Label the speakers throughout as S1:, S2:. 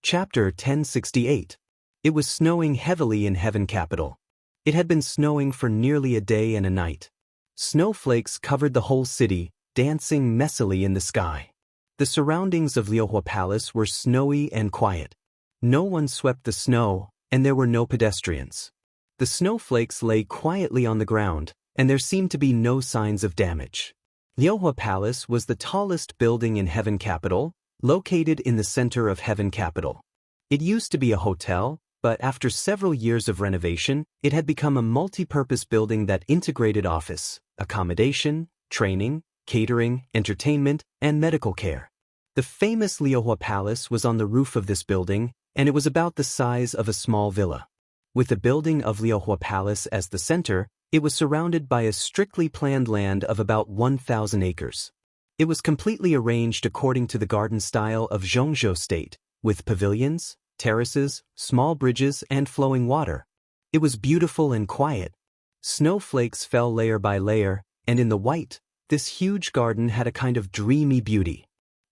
S1: Chapter 1068. It was snowing heavily in Heaven Capital. It had been snowing for nearly a day and a night. Snowflakes covered the whole city, dancing messily in the sky. The surroundings of Liuhua Palace were snowy and quiet. No one swept the snow, and there were no pedestrians. The snowflakes lay quietly on the ground, and there seemed to be no signs of damage. Liuhua Palace was the tallest building in Heaven Capital, located in the center of Heaven Capital. It used to be a hotel, but after several years of renovation, it had become a multi-purpose building that integrated office, accommodation, training, catering, entertainment, and medical care. The famous Liuhua Palace was on the roof of this building, and it was about the size of a small villa. With the building of Liuhua Palace as the center, it was surrounded by a strictly planned land of about 1,000 acres. It was completely arranged according to the garden style of Zhongzhou State, with pavilions, terraces, small bridges, and flowing water. It was beautiful and quiet. Snowflakes fell layer by layer, and in the white, this huge garden had a kind of dreamy beauty.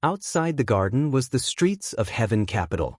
S1: Outside the garden was the streets of Heaven Capital.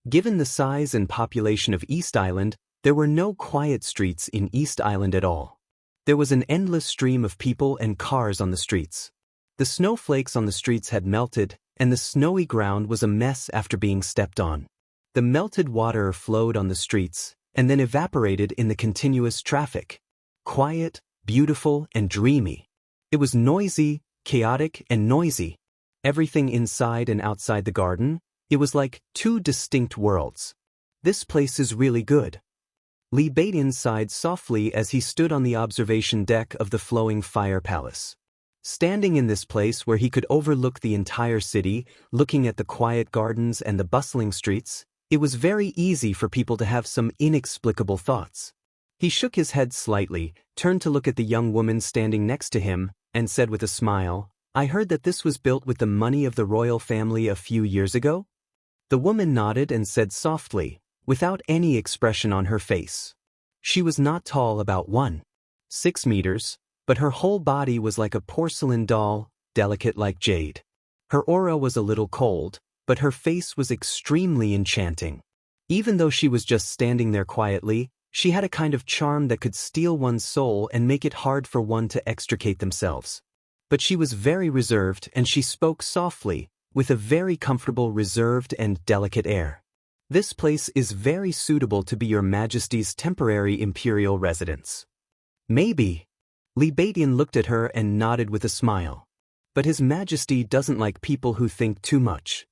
S1: Given the size and population of East Island, there were no quiet streets in East Island at all. There was an endless stream of people and cars on the streets. The snowflakes on the streets had melted, and the snowy ground was a mess after being stepped on. The melted water flowed on the streets, and then evaporated in the continuous traffic. Quiet, beautiful, and dreamy. It was noisy, chaotic, and noisy. Everything inside and outside the garden, it was like two distinct worlds. This place is really good. Li Beidian sighed softly as he stood on the observation deck of the flowing fire palace. Standing in this place where he could overlook the entire city, looking at the quiet gardens and the bustling streets, it was very easy for people to have some inexplicable thoughts. He shook his head slightly, turned to look at the young woman standing next to him, and said with a smile, "I heard that this was built with the money of the royal family a few years ago?" The woman nodded and said softly, without any expression on her face. She was not tall, about 1.6 meters, but her whole body was like a porcelain doll, delicate like jade. Her aura was a little cold, but her face was extremely enchanting. Even though she was just standing there quietly, she had a kind of charm that could steal one's soul and make it hard for one to extricate themselves. But she was very reserved, and she spoke softly, with a very comfortable, reserved, and delicate air. "This place is very suitable to be your Majesty's temporary imperial residence." "Maybe." Li Beidian looked at her and nodded with a smile. "But His Majesty doesn't like people who think too much."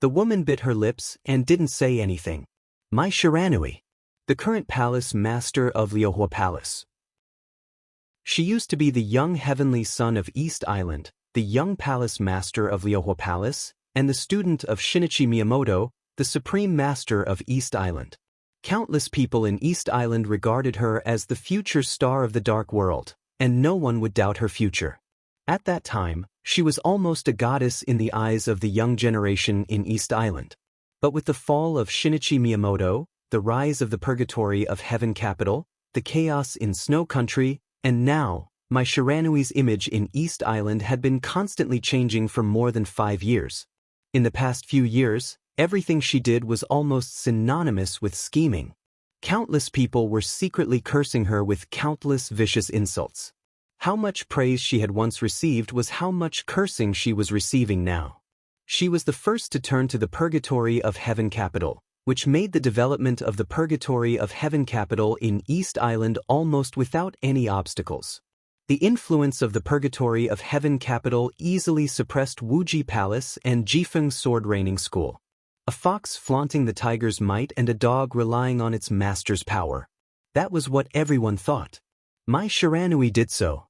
S1: The woman bit her lips and didn't say anything. "My Shiranui, the current palace master of Liuhua Palace. She used to be the young heavenly son of East Island, the young palace master of Liuhua Palace, and the student of Shinichi Miyamoto, the supreme master of East Island. Countless people in East Island regarded her as the future star of the dark world, and no one would doubt her future. At that time, she was almost a goddess in the eyes of the young generation in East Island. But with the fall of Shinichi Miyamoto, the rise of the purgatory of Heaven Capital, the chaos in Snow Country, and now, my Shiranui's image in East Island had been constantly changing for more than 5 years. In the past few years, everything she did was almost synonymous with scheming. Countless people were secretly cursing her with countless vicious insults. How much praise she had once received was how much cursing she was receiving now. She was the first to turn to the purgatory of Heaven Capital, which made the development of the purgatory of Heaven Capital in East Island almost without any obstacles. The influence of the purgatory of Heaven Capital easily suppressed Wuji Palace and Jifeng Sword Raining School. A fox flaunting the tiger's might and a dog relying on its master's power. That was what everyone thought. Mai Shiranui did so.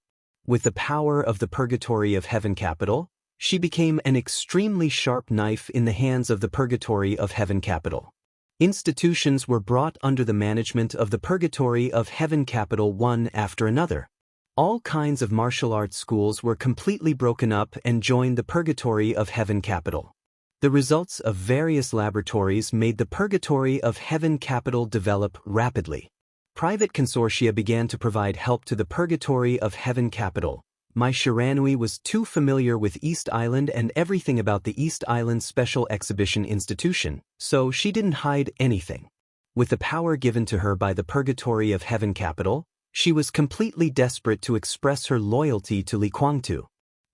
S1: With the power of the purgatory of Heaven Capital, she became an extremely sharp knife in the hands of the purgatory of Heaven Capital. Institutions were brought under the management of the purgatory of Heaven Capital one after another. All kinds of martial arts schools were completely broken up and joined the purgatory of Heaven Capital. The results of various laboratories made the purgatory of Heaven Capital develop rapidly. Private consortia began to provide help to the purgatory of Heaven Capital, Mai Shiranui was too familiar with East Island and everything about the East Island Special Exhibition Institution, so she didn't hide anything. With the power given to her by the Purgatory of Heaven Capital, she was completely desperate to express her loyalty to Li Kuangtu.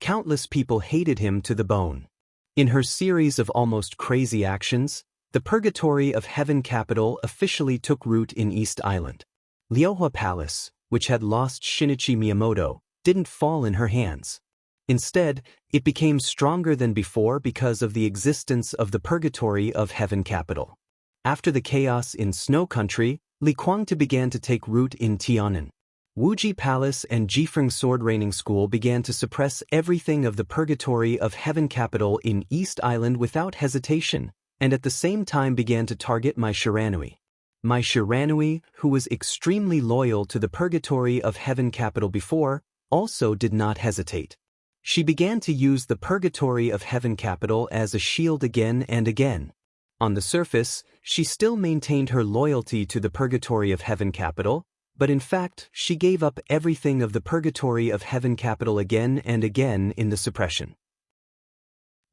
S1: Countless people hated him to the bone. In her series of almost crazy actions, the Purgatory of Heaven Capital officially took root in East Island. Liuhua Palace, which had lost Shinichi Miyamoto, didn't fall in her hands. Instead, it became stronger than before because of the existence of the Purgatory of Heaven Capital. After the chaos in Snow Country, Li Kuangtu began to take root in Tianan. Wuji Palace and Jifeng Sword Raining School began to suppress everything of the Purgatory of Heaven Capital in East Island without hesitation, and at the same time began to target Mai Shiranui. Mai Shiranui, who was extremely loyal to the Purgatory of Heaven Capital before, also did not hesitate. She began to use the Purgatory of Heaven Capital as a shield again and again. On the surface, she still maintained her loyalty to the Purgatory of Heaven Capital, but in fact, she gave up everything of the Purgatory of Heaven Capital again and again in the suppression.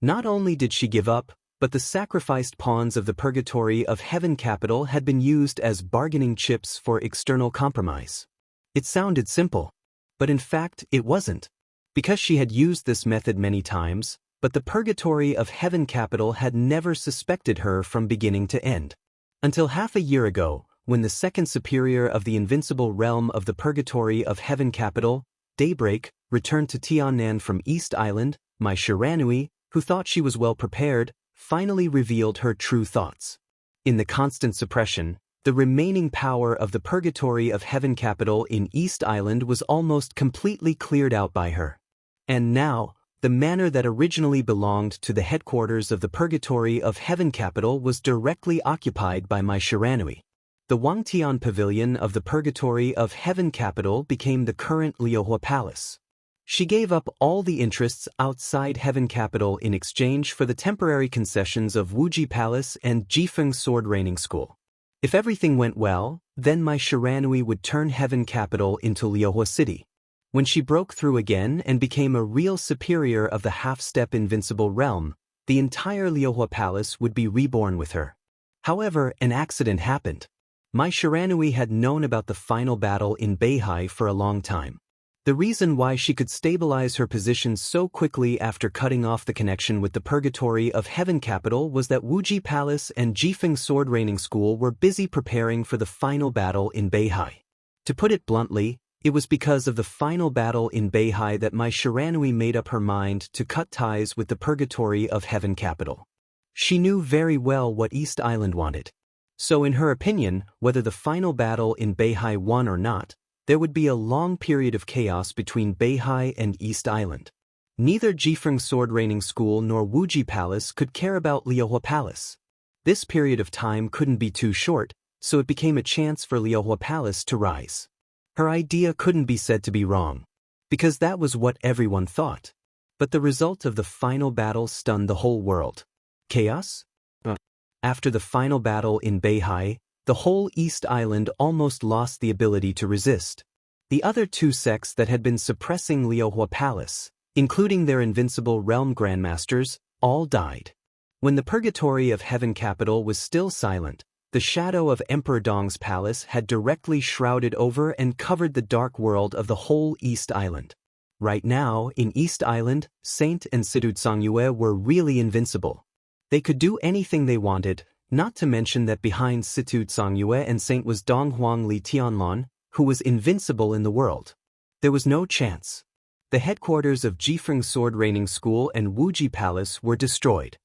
S1: Not only did she give up, but the sacrificed pawns of the Purgatory of Heaven Capital had been used as bargaining chips for external compromise. It sounded simple, but in fact it wasn't. Because she had used this method many times, but the Purgatory of Heaven Capital had never suspected her from beginning to end. Until half a year ago, when the second superior of the invincible realm of the Purgatory of Heaven Capital, Daybreak, returned to Tianan from East Island, Mai Shiranui, who thought she was well prepared, finally revealed her true thoughts. In the constant suppression, the remaining power of the Purgatory of Heaven Capital in East Island was almost completely cleared out by her. And now, the manor that originally belonged to the headquarters of the Purgatory of Heaven Capital was directly occupied by Mai Shiranui. The Wangtian Pavilion of the Purgatory of Heaven Capital became the current Liuhua Palace. She gave up all the interests outside Heaven Capital in exchange for the temporary concessions of Wuji Palace and Jifeng Sword Raining School. If everything went well, then Mai Shiranui would turn Heaven Capital into Liuhua City. When she broke through again and became a real superior of the half-step invincible realm, the entire Liuhua Palace would be reborn with her. However, an accident happened. Mai Shiranui had known about the final battle in Beihai for a long time. The reason why she could stabilize her position so quickly after cutting off the connection with the Purgatory of Heaven Capital was that Wuji Palace and Jifeng Sword Raining School were busy preparing for the final battle in Beihai. To put it bluntly, it was because of the final battle in Beihai that Mai Shiranui made up her mind to cut ties with the Purgatory of Heaven Capital. She knew very well what East Island wanted. So in her opinion, whether the final battle in Beihai won or not, there would be a long period of chaos between Beihai and East Island. Neither Jifeng Sword Raining School nor Wuji Palace could care about Liuhua Palace. This period of time couldn't be too short, so it became a chance for Liuhua Palace to rise. Her idea couldn't be said to be wrong, because that was what everyone thought. But the result of the final battle stunned the whole world. Chaos? After the final battle in Beihai, the whole East Island almost lost the ability to resist. The other two sects that had been suppressing Liuhua Palace, including their invincible realm grandmasters, all died. When the Purgatory of Heaven Capital was still silent, the shadow of Emperor Dong's palace had directly shrouded over and covered the dark world of the whole East Island. Right now, in East Island, Saint and Situ Songyue were really invincible. They could do anything they wanted, not to mention that behind Situ Songyue and Saint was Donghuang Li Tianlon, who was invincible in the world. There was no chance. The headquarters of Jifeng Sword Raining School and Wuji Palace were destroyed.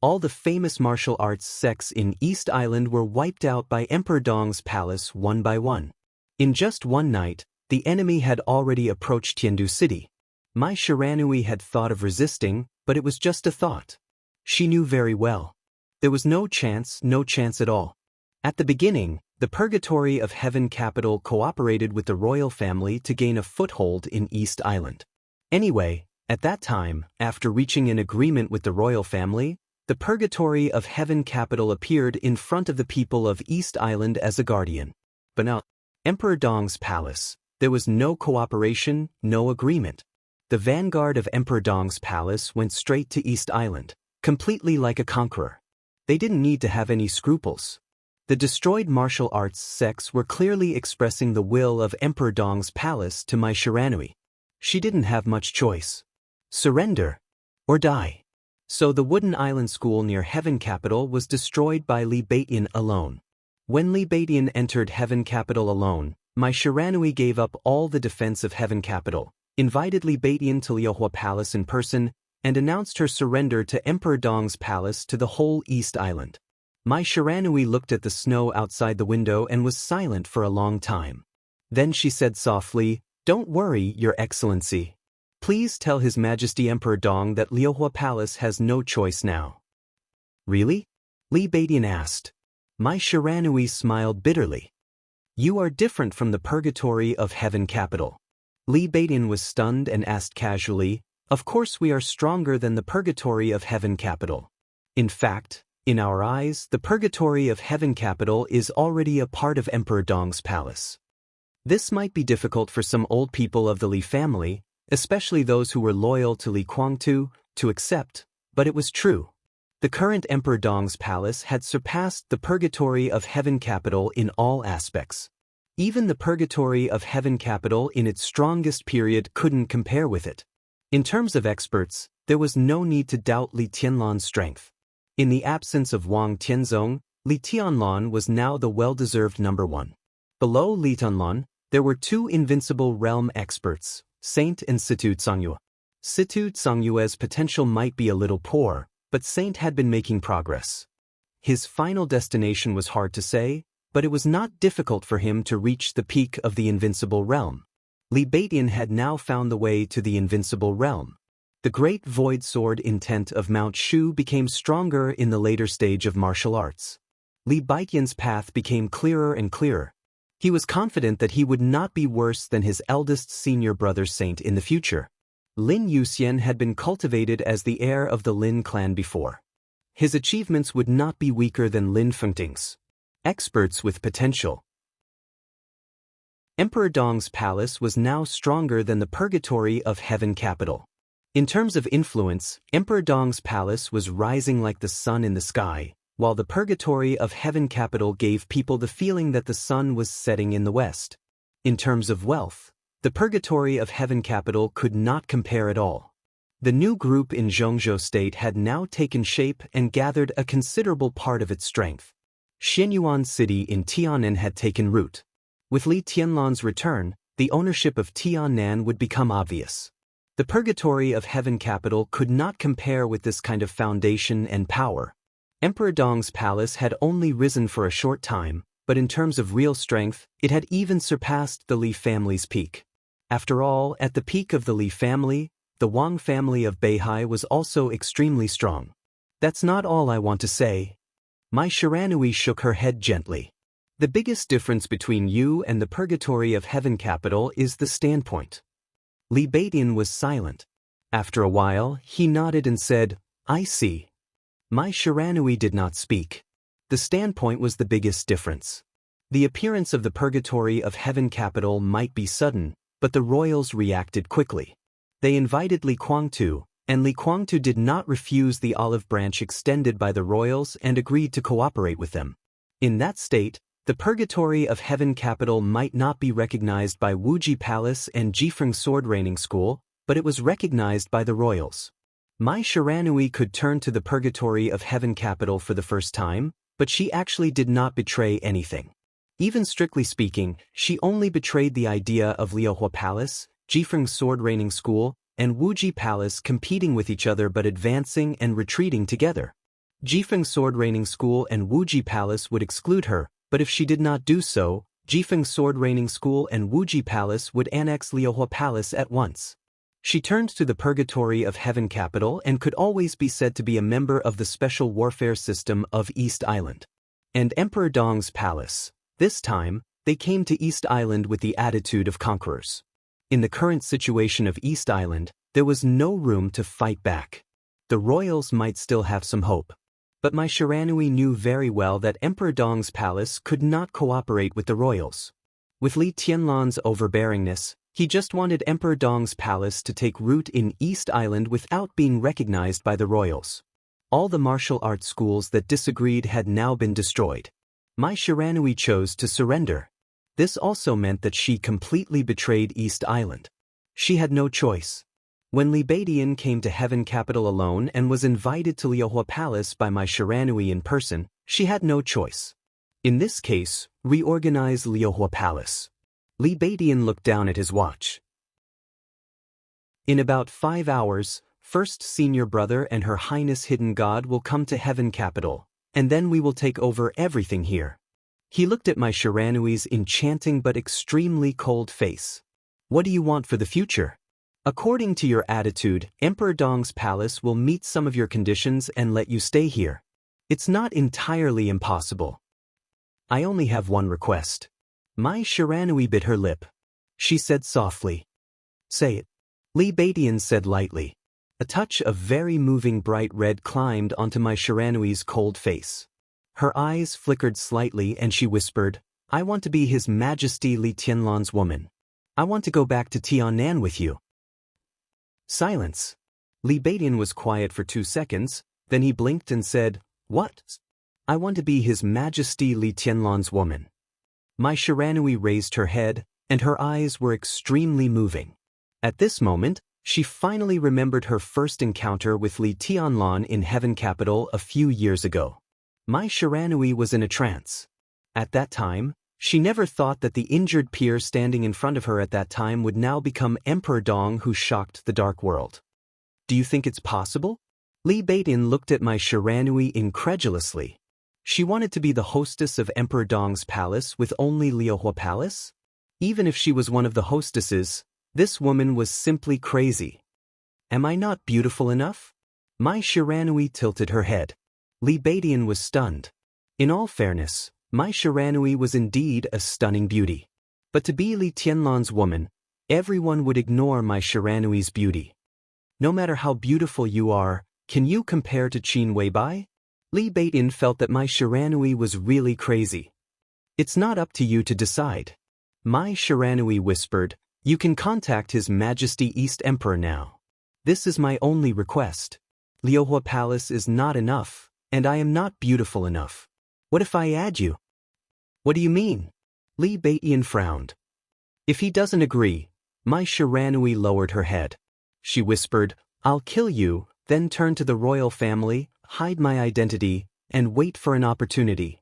S1: All the famous martial arts sects in East Island were wiped out by Emperor Dong's palace one by one. In just one night, the enemy had already approached Tiandu City. Mai Shiranui had thought of resisting, but it was just a thought. She knew very well. There was no chance at all. At the beginning, the Purgatory of Heaven Capital cooperated with the royal family to gain a foothold in East Island. Anyway, at that time, after reaching an agreement with the royal family, the Purgatory of Heaven Capital appeared in front of the people of East Island as a guardian. But now, Emperor Dong's palace, There was no cooperation, no agreement. The vanguard of Emperor Dong's palace went straight to East Island, completely like a conqueror. They didn't need to have any scruples. The destroyed martial arts sects were clearly expressing the will of Emperor Dong's palace to Mai Shiranui. She didn't have much choice. Surrender or die. So the wooden island school near Heaven Capital was destroyed by Li Baidian alone. When Li Baidian entered Heaven Capital alone, Mai Shiranui gave up all the defense of Heaven Capital, invited Li Baidian to Liuhua Palace in person, and announced her surrender to Emperor Dong's palace to the whole East Island. Mai Shiranui looked at the snow outside the window and was silent for a long time. Then she said softly, "Don't worry, Your Excellency. Please tell His Majesty Emperor Dong that Liuhua Palace has no choice now." "Really?" Li Baidian asked. Mai Shiranui smiled bitterly. "You are different from the purgatory of Heaven Capital." Li Baidian was stunned and asked casually, "Of course we are stronger than the purgatory of Heaven Capital. In fact, in our eyes, the purgatory of Heaven Capital is already a part of Emperor Dong's palace." This might be difficult for some old people of the Li family, especially those who were loyal to Li Kuangtu, to accept, but it was true. The current Emperor Dong's palace had surpassed the purgatory of Heaven Capital in all aspects. Even the purgatory of Heaven Capital in its strongest period couldn't compare with it. In terms of experts, there was no need to doubt Li Tianlan's strength. In the absence of Wang Tianzong, Li Tianlan was now the well-deserved number one. Below Li Tianlan, there were two invincible realm experts, Saint and Situ Zhangyue. Situ Zhangyue's potential might be a little poor, but Saint had been making progress. His final destination was hard to say, but it was not difficult for him to reach the peak of the invincible realm. Li Baidian had now found the way to the invincible realm. The great void sword intent of Mount Shu became stronger in the later stage of martial arts. Li Baidian's path became clearer and clearer. He was confident that he would not be worse than his eldest senior brother Saint in the future. Lin Yuxian had been cultivated as the heir of the Lin clan before. His achievements would not be weaker than Lin Fengting's. Experts with potential. Emperor Dong's palace was now stronger than the purgatory of Heaven Capital. In terms of influence, Emperor Dong's palace was rising like the sun in the sky, while the purgatory of Heaven Capital gave people the feeling that the sun was setting in the west. In terms of wealth, the purgatory of Heaven Capital could not compare at all. The new group in Zhongzhou State had now taken shape and gathered a considerable part of its strength. Xianyuan City in Tianan had taken root. With Li Tianlan's return, the ownership of Tianan would become obvious. The purgatory of Heaven Capital could not compare with this kind of foundation and power. Emperor Dong's palace had only risen for a short time, but in terms of real strength, it had even surpassed the Li family's peak. After all, at the peak of the Li family, the Wang family of Beihai was also extremely strong. That's not all I want to say. Mai Shiranui shook her head gently. The biggest difference between you and the purgatory of Heaven Capital is the standpoint. Li Baidian was silent. After a while, he nodded and said, "I see." Mai Shiranui did not speak. The standpoint was the biggest difference. The appearance of the purgatory of Heaven Capital might be sudden, but the royals reacted quickly. They invited Li Kuangtu, and Li Kuangtu did not refuse the olive branch extended by the royals and agreed to cooperate with them. In that state, the purgatory of Heaven Capital might not be recognized by Wuji Palace and Jifeng Sword Reigning School, but it was recognized by the royals. Mai Shiranui could turn to the purgatory of Heaven Capital for the first time, but she actually did not betray anything. Even strictly speaking, she only betrayed the idea of Liuhua Palace, Jifeng Sword Reigning School, and Wuji Palace competing with each other but advancing and retreating together. Jifeng Sword Reigning School and Wuji Palace would exclude her, but if she did not do so, Jifeng Sword Reigning School and Wuji Palace would annex Liuhua Palace at once. She turned to the purgatory of Heaven Capital and could always be said to be a member of the special warfare system of East Island. And Emperor Dong's palace. This time, they came to East Island with the attitude of conquerors. In the current situation of East Island, there was no room to fight back. The royals might still have some hope. But Mai Shiranui knew very well that Emperor Dong's palace could not cooperate with the royals. With Li Tianlan's overbearingness, he just wanted Emperor Dong's palace to take root in East Island without being recognized by the royals. All the martial arts schools that disagreed had now been destroyed. Mai Shiranui chose to surrender. This also meant that she completely betrayed East Island. She had no choice. When Li Beidian came to Heaven Capital alone and was invited to Liuhua Palace by Mai Shiranui in person, she had no choice. In this case, reorganize Liuhua Palace. Li Beidian looked down at his watch. In about 5 hours, First Senior Brother and Her Highness Hidden God will come to Heaven Capital, and then we will take over everything here. He looked at Mai Shiranui's enchanting but extremely cold face. What do you want for the future? According to your attitude, Emperor Dong's palace will meet some of your conditions and let you stay here. It's not entirely impossible. I only have one request. Mai Shiranui bit her lip. She said softly. Say it. Li Beidian said lightly. A touch of very moving bright red climbed onto Mai Shiranui's cold face. Her eyes flickered slightly and she whispered, I want to be His Majesty Li Tianlan's woman. I want to go back to Tianan with you. Silence. Li Beidian was quiet for 2 seconds, then he blinked and said, What? I want to be His Majesty Li Tianlan's woman. Mai Shiranui raised her head, and her eyes were extremely moving. At this moment, she finally remembered her first encounter with Li Tianlan in Heaven Capital a few years ago. Mai Shiranui was in a trance. At that time, she never thought that the injured peer standing in front of her at that time would now become Emperor Dong, who shocked the dark world. Do you think it's possible? Li Beidian looked at Mai Shiranui incredulously. She wanted to be the hostess of Emperor Dong's palace with only Liuhua Palace? Even if she was one of the hostesses, this woman was simply crazy. Am I not beautiful enough? Mai Shiranui tilted her head. Li Beidian was stunned. In all fairness, Mai Shiranui was indeed a stunning beauty. But to be Li Tianlan's woman, everyone would ignore Mai Shiranui's beauty. No matter how beautiful you are, can you compare to Qin Weibai? Li Beidian felt that Mai Shiranui was really crazy. It's not up to you to decide. Mai Shiranui whispered, You can contact His Majesty East Emperor now. This is my only request. Liuhua Palace is not enough, and I am not beautiful enough. What if I add you? What do you mean? Li Beidian frowned. If he doesn't agree, Mai Shiranui lowered her head. She whispered, I'll kill you, then turn to the royal family, hide my identity, and wait for an opportunity.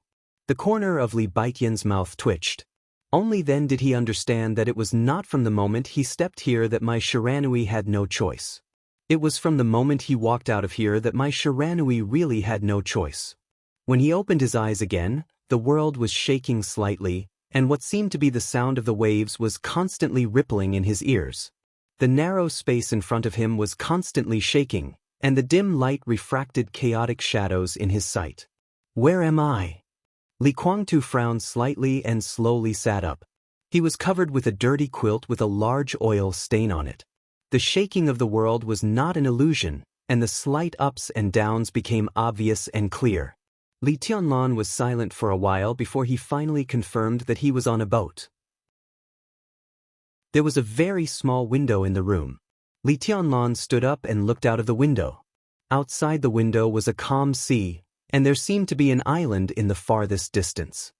S1: The corner of Li Beidian's mouth twitched. Only then did he understand that it was not from the moment he stepped here that Mai Shiranui had no choice. It was from the moment he walked out of here that Mai Shiranui really had no choice. When he opened his eyes again, the world was shaking slightly, and what seemed to be the sound of the waves was constantly rippling in his ears. The narrow space in front of him was constantly shaking, and the dim light refracted chaotic shadows in his sight. Where am I? Li Guangtu frowned slightly and slowly sat up. He was covered with a dirty quilt with a large oil stain on it. The shaking of the world was not an illusion, and the slight ups and downs became obvious and clear. Li Tianlan was silent for a while before he finally confirmed that he was on a boat. There was a very small window in the room. Li Tianlan stood up and looked out of the window. Outside the window was a calm sea, and there seemed to be an island in the farthest distance.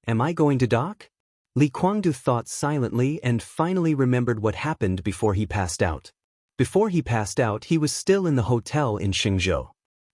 S1: Am I going to dock? Li Guangdu thought silently and finally remembered what happened before he passed out. Before he passed out, he was still in the hotel in Xingzhou.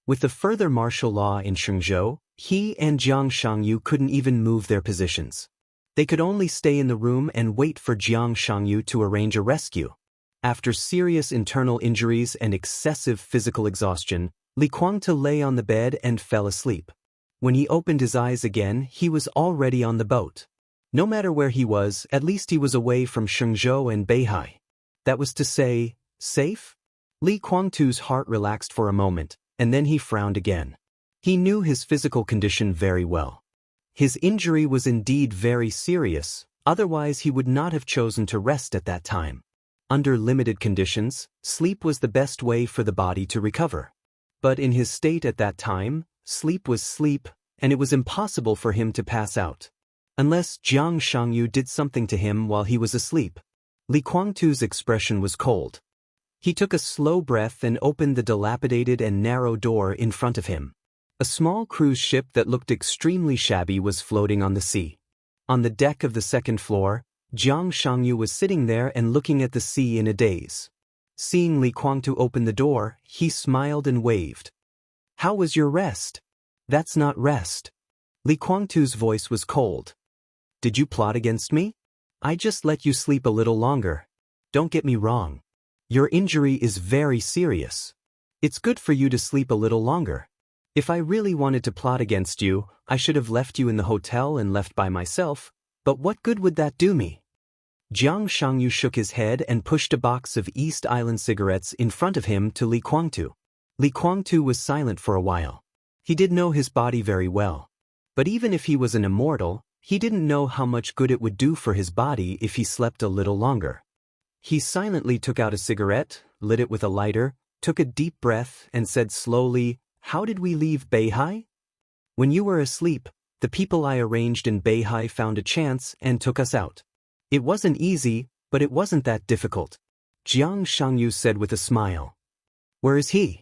S1: With the further martial law in Xingzhou, he and Jiang Shangyu couldn't even move their positions. They could only stay in the room and wait for Jiang Shangyu to arrange a rescue. After serious internal injuries and excessive physical exhaustion, Li Guangtu lay on the bed and fell asleep. When he opened his eyes again, he was already on the boat. No matter where he was, at least he was away from Xingzhou and Beihai. That was to say, safe? Li Guangtu's heart relaxed for a moment, and then he frowned again. He knew his physical condition very well. His injury was indeed very serious, otherwise he would not have chosen to rest at that time. Under limited conditions, sleep was the best way for the body to recover. But in his state at that time, sleep was sleep, and it was impossible for him to pass out. Unless Jiang Shangyu did something to him while he was asleep. Li Guangtu's expression was cold. He took a slow breath and opened the dilapidated and narrow door in front of him. A small cruise ship that looked extremely shabby was floating on the sea. On the deck of the second floor, Jiang Shangyu was sitting there and looking at the sea in a daze. Seeing Li Guangtu open the door, he smiled and waved. "How was your rest?" "That's not rest." Li Guangtu's voice was cold. "Did you plot against me? I just let you sleep a little longer. Don't get me wrong. Your injury is very serious. It's good for you to sleep a little longer. If I really wanted to plot against you, I should have left you in the hotel and left by myself, but what good would that do me?" Jiang Shangyu shook his head and pushed a box of East Island cigarettes in front of him to Li Guangtu. Li Guangtu was silent for a while. He did know his body very well. But even if he was an immortal, he didn't know how much good it would do for his body if he slept a little longer. He silently took out a cigarette, lit it with a lighter, took a deep breath, and said slowly, "How did we leave Beihai? When you were asleep, the people I arranged in Beihai found a chance and took us out. It wasn't easy, but it wasn't that difficult." Jiang Shangyu said with a smile. "Where is he?"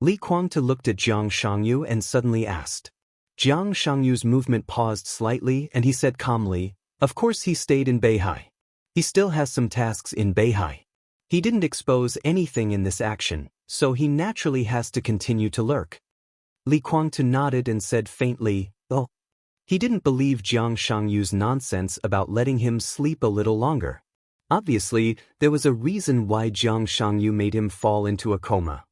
S1: Li Guangtu looked at Jiang Shangyu and suddenly asked. Jiang Shangyu's movement paused slightly and he said calmly, "Of course he stayed in Beihai. He still has some tasks in Beihai. He didn't expose anything in this action, so he naturally has to continue to lurk." Li Guangtu nodded and said faintly, "Oh." He didn't believe Jiang Shangyu's nonsense about letting him sleep a little longer. Obviously, there was a reason why Jiang Shangyu made him fall into a coma.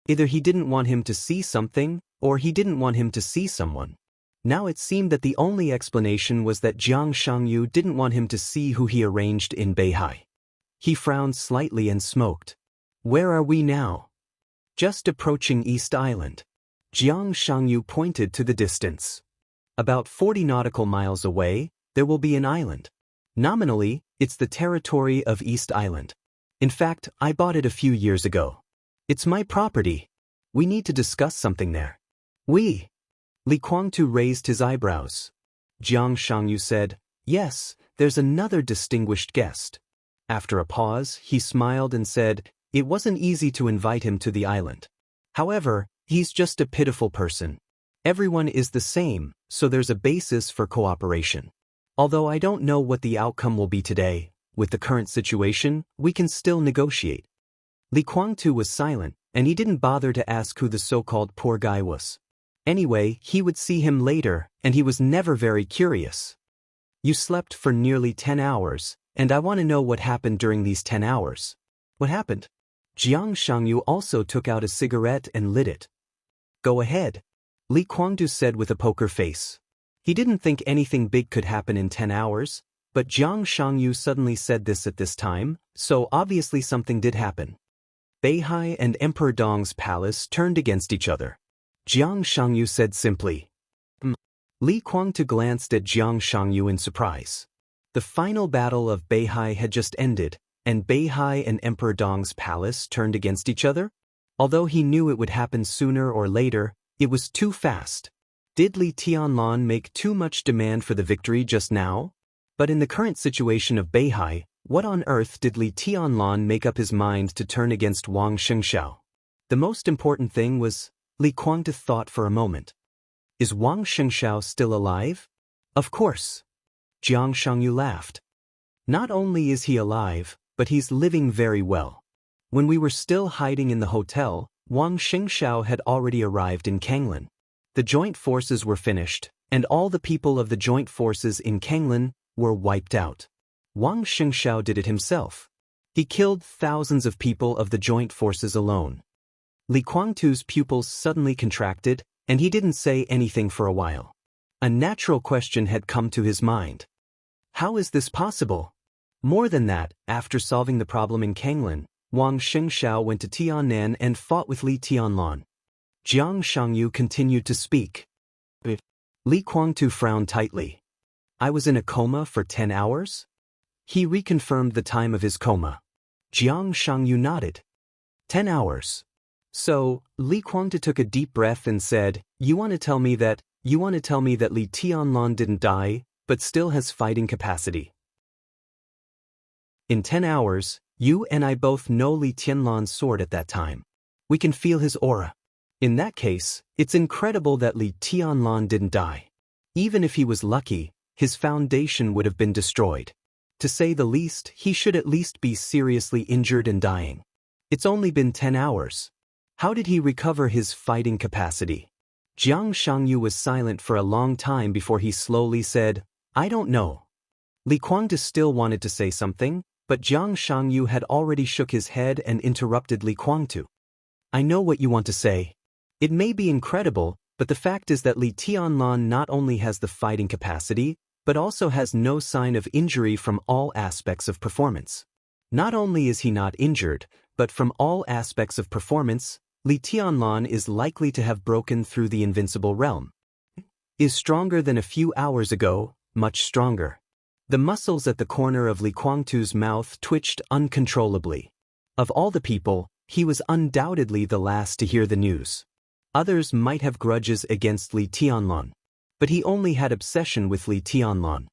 S1: Either he didn't want him to see something, or he didn't want him to see someone. Now it seemed that the only explanation was that Jiang Shangyu didn't want him to see who he arranged in Beihai. He frowned slightly and smoked. "Where are we now?" "Just approaching East Island." Jiang Shangyu pointed to the distance. "About 40 nautical miles away, there will be an island. Nominally, it's the territory of East Island. In fact, I bought it a few years ago. It's my property. We need to discuss something there." "We?" Li Guangtu raised his eyebrows. Jiang Shangyu said, "Yes, there's another distinguished guest." After a pause, he smiled and said, "It wasn't easy to invite him to the island. However, he's just a pitiful person. Everyone is the same, so there's a basis for cooperation. Although I don't know what the outcome will be today, with the current situation, we can still negotiate." Li Guangtu was silent, and he didn't bother to ask who the so-called poor guy was. Anyway, he would see him later, and he was never very curious. "You slept for nearly 10 hours, and I want to know what happened during these 10 hours. What happened?" Jiang Shangyu also took out a cigarette and lit it. "Go ahead," Li Guangtu said with a poker face. He didn't think anything big could happen in 10 hours, but Jiang Shangyu suddenly said this at this time, so obviously something did happen. Beihai and Emperor Dong's palace turned against each other. Jiang Shangyu said simply. Li Guangtu glanced at Jiang Shangyu in surprise. The final battle of Beihai had just ended, and Beihai and Emperor Dong's palace turned against each other? Although he knew it would happen sooner or later, it was too fast. Did Li Tianlan make too much demand for the victory just now? But in the current situation of Beihai, what on earth did Li Tianlan make up his mind to turn against Wang Xianxia? The most important thing was, Li Guangtu thought for a moment. Is Wang Xianxia still alive? Of course. Jiang Shangyu laughed. Not only is he alive, but he's living very well. When we were still hiding in the hotel, Wang Xianxia had already arrived in Kanglin. The joint forces were finished, and all the people of the joint forces in Kanglin were wiped out. Wang Xianxia did it himself. He killed thousands of people of the joint forces alone. Li Guangtu's pupils suddenly contracted, and he didn't say anything for a while. A natural question had come to his mind. How is this possible? More than that, after solving the problem in Kanglin, Wang Xianxia went to Tiannan and fought with Li Tianlan. Jiang Shangyu continued to speak. Li Guangtu frowned tightly. I was in a coma for 10 hours? He reconfirmed the time of his coma. Jiang Shangyu nodded. 10 hours. So, Li Guangtu took a deep breath and said, You want to tell me that Li Tianlan didn't die, but still has fighting capacity? In 10 hours, you and I both know Li Tianlan's sword at that time. We can feel his aura. In that case, it's incredible that Li Tianlan didn't die. Even if he was lucky, his foundation would have been destroyed. To say the least, he should at least be seriously injured and dying. It's only been 10 hours. How did he recover his fighting capacity? Jiang Shangyu was silent for a long time before he slowly said, I don't know. Li Kuangtu still wanted to say something, but Jiang Shangyu had already shook his head and interrupted Li Kuangtu. I know what you want to say. It may be incredible, but the fact is that Li Tianlan not only has the fighting capacity, but also has no sign of injury from all aspects of performance. Not only is he not injured, but from all aspects of performance, Li Tianlan is likely to have broken through the invincible realm. Is stronger than a few hours ago, much stronger. The muscles at the corner of Li Kuangtu's mouth twitched uncontrollably. Of all the people, he was undoubtedly the last to hear the news. Others might have grudges against Li Tianlan, but he only had obsession with Li Tianlan.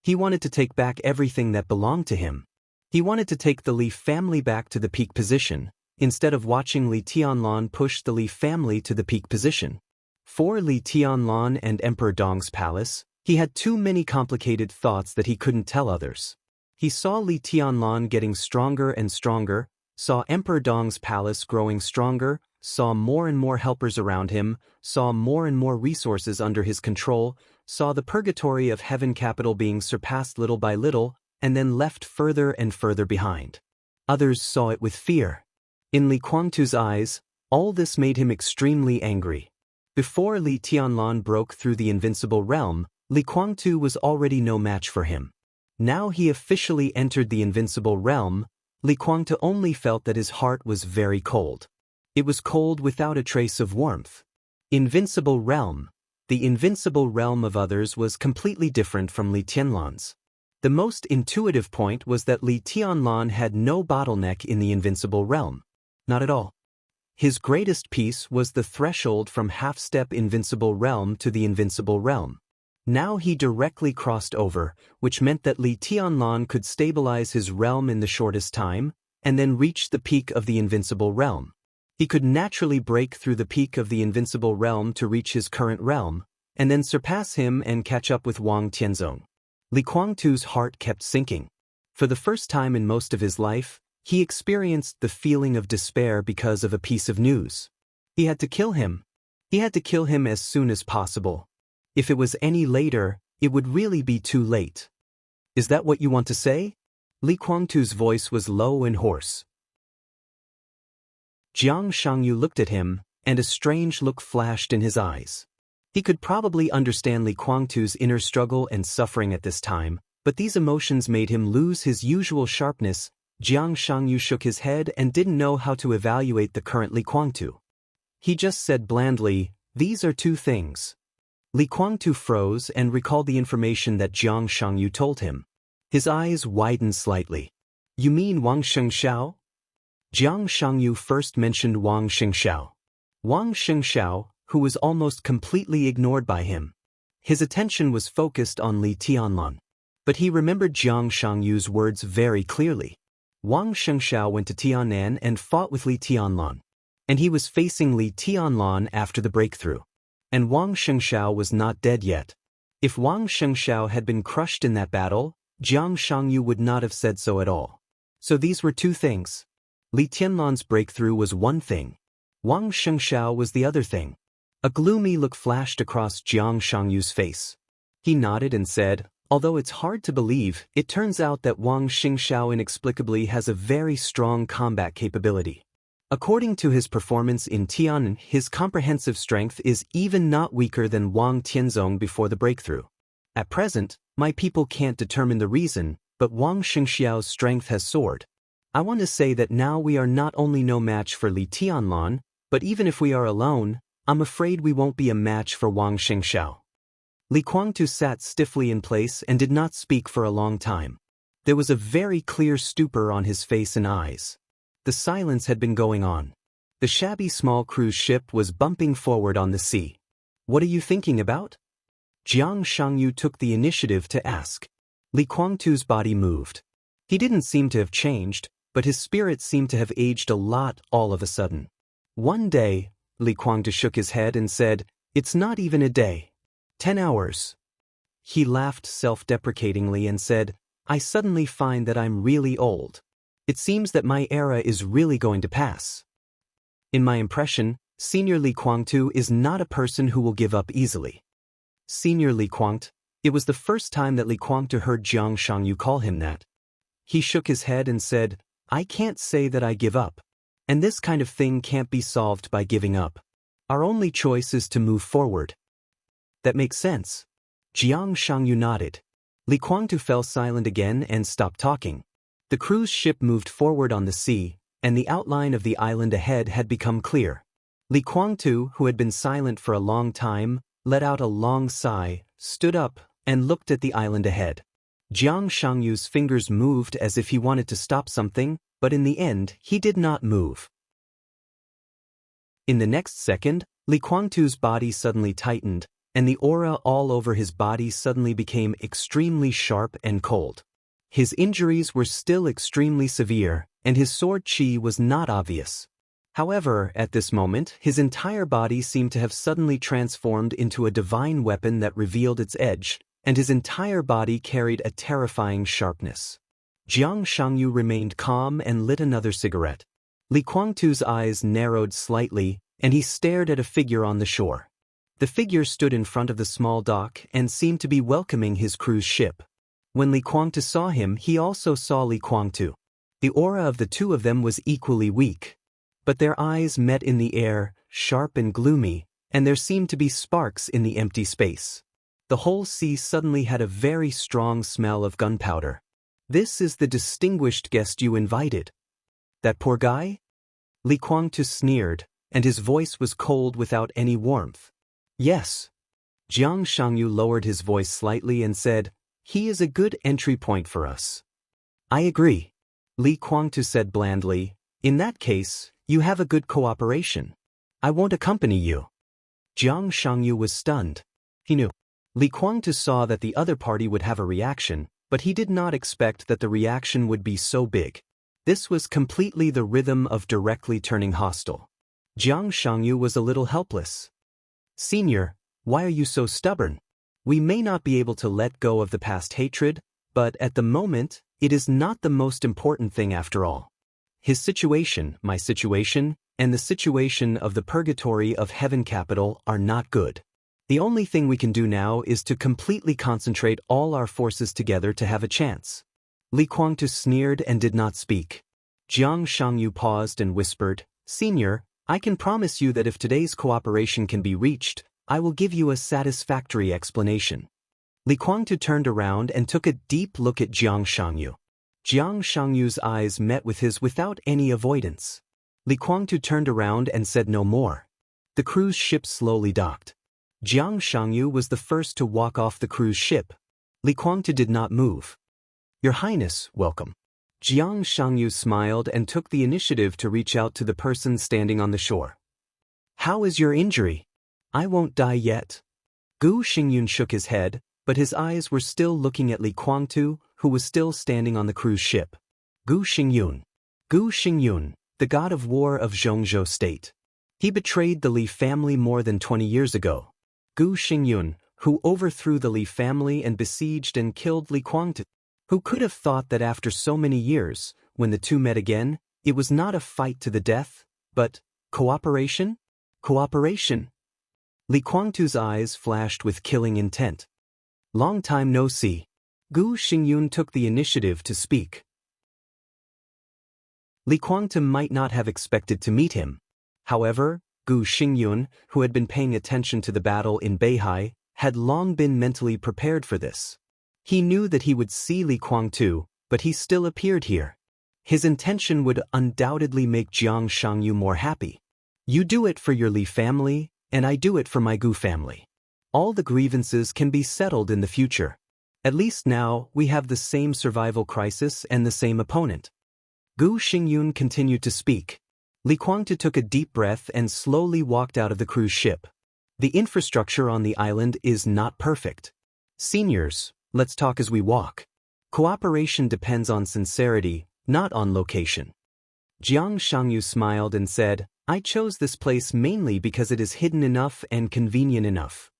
S1: He wanted to take back everything that belonged to him. He wanted to take the Li family back to the peak position, instead of watching Li Tianlan push the Li family to the peak position. For Li Tianlan and Emperor Dong's palace, he had too many complicated thoughts that he couldn't tell others. He saw Li Tianlan getting stronger and stronger, saw Emperor Dong's palace growing stronger, saw more and more helpers around him, saw more and more resources under his control, saw the purgatory of heaven capital being surpassed little by little, and then left further and further behind. Others saw it with fear. In Li Kuangtu's eyes, all this made him extremely angry. Before Li Tianlan broke through the invincible realm, Li Kuangtu was already no match for him. Now he officially entered the invincible realm, Li Kuangtu only felt that his heart was very cold. It was cold without a trace of warmth. Invincible realm. The invincible realm of others was completely different from Li Tianlan's. The most intuitive point was that Li Tianlan had no bottleneck in the invincible realm. Not at all. His greatest piece was the threshold from half-step invincible realm to the invincible realm. Now he directly crossed over, which meant that Li Tianlan could stabilize his realm in the shortest time, and then reach the peak of the invincible realm. He could naturally break through the peak of the invincible realm to reach his current realm, and then surpass him and catch up with Wang Tianzong. Li Kuangtu's heart kept sinking. For the first time in most of his life, he experienced the feeling of despair because of a piece of news. He had to kill him. He had to kill him as soon as possible. If it was any later, it would really be too late. Is that what you want to say? Li Kuangtu's voice was low and hoarse. Jiang Shangyu looked at him, and a strange look flashed in his eyes. He could probably understand Li Kuangtu's inner struggle and suffering at this time, but these emotions made him lose his usual sharpness. Jiang Shangyu shook his head and didn't know how to evaluate the current Li Kuangtu. He just said blandly, "These are two things." Li Kuangtu froze and recalled the information that Jiang Shangyu told him. His eyes widened slightly. "You mean Wang Xianxia?" Jiang Shangyu first mentioned Wang Xianxia. Wang Xianxia, who was almost completely ignored by him. His attention was focused on Li Tianlan. But he remembered Jiang Shangyu's words very clearly. Wang Xianxia went to Tianan and fought with Li Tianlan. And he was facing Li Tianlan after the breakthrough. And Wang Xianxia was not dead yet. If Wang Xianxia had been crushed in that battle, Jiang Shangyu would not have said so at all. So these were two things. Li Tianlan's breakthrough was one thing. Wang Xianxia was the other thing. A gloomy look flashed across Jiang Shangyu's face. He nodded and said, "Although it's hard to believe, it turns out that Wang Xianxia inexplicably has a very strong combat capability. According to his performance in Tianan, his comprehensive strength is even not weaker than Wang Tianzong before the breakthrough. At present, my people can't determine the reason, but Wang Xianxiao's strength has soared. I want to say that now we are not only no match for Li Tianlan, but even if we are alone, I'm afraid we won't be a match for Wang Xianxia." Li Kuangtu sat stiffly in place and did not speak for a long time. There was a very clear stupor on his face and eyes. The silence had been going on. The shabby small cruise ship was bumping forward on the sea. What are you thinking about? Jiang Shangyu took the initiative to ask. Li Guangtu's body moved. He didn't seem to have changed, but his spirit seemed to have aged a lot all of a sudden. One day, Li Guangtu shook his head and said, "It's not even a day. 10 hours. He laughed self-deprecatingly and said, "I suddenly find that I'm really old. It seems that my era is really going to pass. In my impression, Senior Li Guangtu is not a person who will give up easily." Senior Li Guangtu. It was the first time that Li Guangtu heard Jiang Shangyu call him that. He shook his head and said, "I can't say that I give up. And this kind of thing can't be solved by giving up. Our only choice is to move forward." That makes sense. Jiang Shangyu nodded. Li Guangtu fell silent again and stopped talking. The cruise ship moved forward on the sea, and the outline of the island ahead had become clear. Li Guangtu, who had been silent for a long time, let out a long sigh, stood up, and looked at the island ahead. Jiang Shangyu's fingers moved as if he wanted to stop something, but in the end, he did not move. In the next second, Li Guangtu's body suddenly tightened, and the aura all over his body suddenly became extremely sharp and cold. His injuries were still extremely severe, and his sword chi was not obvious. However, at this moment, his entire body seemed to have suddenly transformed into a divine weapon that revealed its edge, and his entire body carried a terrifying sharpness. Jiang Shangyu remained calm and lit another cigarette. Li Guangtu's eyes narrowed slightly, and he stared at a figure on the shore. The figure stood in front of the small dock and seemed to be welcoming his cruise ship. When Li Guangtu saw him, he also saw Li Guangtu. The aura of the two of them was equally weak. But their eyes met in the air, sharp and gloomy, and there seemed to be sparks in the empty space. The whole sea suddenly had a very strong smell of gunpowder. "This is the distinguished guest you invited." "That poor guy?" Li Guangtu sneered, and his voice was cold without any warmth. "Yes." Jiang Shangyu lowered his voice slightly and said, "He is a good entry point for us." "I agree," Li Guangtu said blandly. "In that case, you have a good cooperation. I won't accompany you." Jiang Shangyu was stunned. He knew. Li Guangtu saw that the other party would have a reaction, but he did not expect that the reaction would be so big. This was completely the rhythm of directly turning hostile. Jiang Shangyu was a little helpless. "Senior, why are you so stubborn? We may not be able to let go of the past hatred, but at the moment, it is not the most important thing after all. His situation, my situation, and the situation of the purgatory of Heaven Capital are not good. The only thing we can do now is to completely concentrate all our forces together to have a chance." Li Guangtu sneered and did not speak. Jiang Shangyu paused and whispered, "Senior, I can promise you that if today's cooperation can be reached, I will give you a satisfactory explanation." Li Guangtu turned around and took a deep look at Jiang Shangyu. Jiang Shangyu's eyes met with his without any avoidance. Li Guangtu turned around and said no more. The cruise ship slowly docked. Jiang Shangyu was the first to walk off the cruise ship. Li Guangtu did not move. "Your Highness, welcome." Jiang Shangyu smiled and took the initiative to reach out to the person standing on the shore. "How is your injury?" "I won't die yet." Gu Xingyun shook his head, but his eyes were still looking at Li Guangtu, who was still standing on the cruise ship. Gu Xingyun. Gu Xingyun, the god of war of Zhongzhou State. He betrayed the Li family more than 20 years ago. Gu Xingyun, who overthrew the Li family and besieged and killed Li Guangtu. Who could have thought that after so many years, when the two met again, it was not a fight to the death, but cooperation? Cooperation? Li Guangtu's eyes flashed with killing intent. "Long time no see." Gu Xingyun took the initiative to speak. Li Guangtu might not have expected to meet him. However, Gu Xingyun, who had been paying attention to the battle in Beihai, had long been mentally prepared for this. He knew that he would see Li Guangtu, but he still appeared here. His intention would undoubtedly make Jiang Shangyu more happy. "You do it for your Li family, and I do it for my Gu family. All the grievances can be settled in the future. At least now, we have the same survival crisis and the same opponent." Gu Xingyun continued to speak. Li Guangtu took a deep breath and slowly walked out of the cruise ship. The infrastructure on the island is not perfect. Seniors, let's talk as we walk. Cooperation depends on sincerity, not on location. Jiang Shangyu smiled and said, I chose this place mainly because it is hidden enough and convenient enough.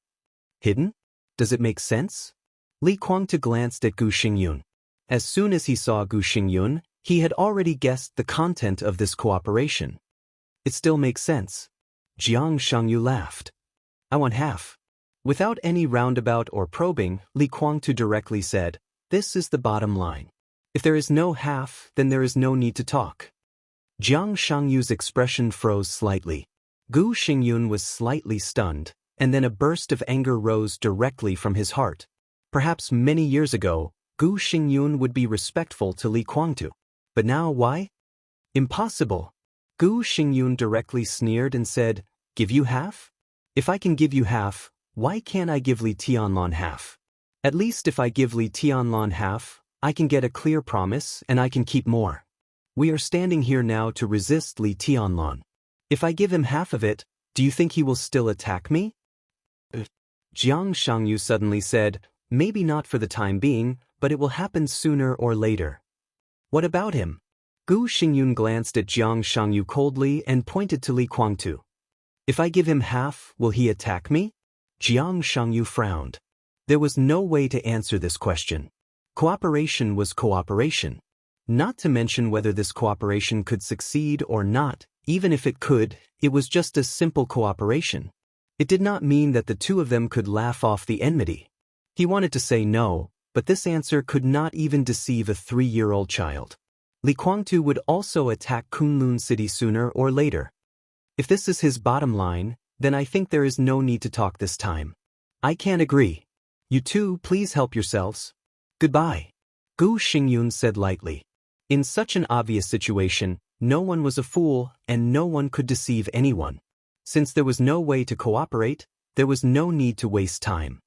S1: Hidden? Does it make sense? Li Kuangtu glanced at Gu Xingyun. As soon as he saw Gu Xingyun, he had already guessed the content of this cooperation. It still makes sense. Jiang Shangyu laughed. I want half. Without any roundabout or probing, Li Kuangtu directly said, this is the bottom line. If there is no half, then there is no need to talk. Jiang Shangyu's expression froze slightly. Gu Xingyun was slightly stunned, and then a burst of anger rose directly from his heart. Perhaps many years ago, Gu Xingyun would be respectful to Li Kuangtu. But now why? Impossible. Gu Xingyun directly sneered and said, give you half? If I can give you half, why can't I give Li Tianlan half? At least if I give Li Tianlan half, I can get a clear promise and I can keep more. We are standing here now to resist Li Tianlan. If I give him half of it, do you think he will still attack me? Jiang Shangyu suddenly said, maybe not for the time being, but it will happen sooner or later. What about him? Gu Xingyun glanced at Jiang Shangyu coldly and pointed to Li Kuangtu. If I give him half, will he attack me? Jiang Shangyu frowned. There was no way to answer this question. Cooperation was cooperation. Not to mention whether this cooperation could succeed or not, even if it could, it was just a simple cooperation. It did not mean that the two of them could laugh off the enmity. He wanted to say no, but this answer could not even deceive a 3-year-old child. Li Kuangtu would also attack Kunlun City sooner or later. If this is his bottom line, then I think there is no need to talk this time. I can't agree. You two, please help yourselves. Goodbye. Gu Xingyun said lightly. In such an obvious situation, no one was a fool and no one could deceive anyone. Since there was no way to cooperate, there was no need to waste time.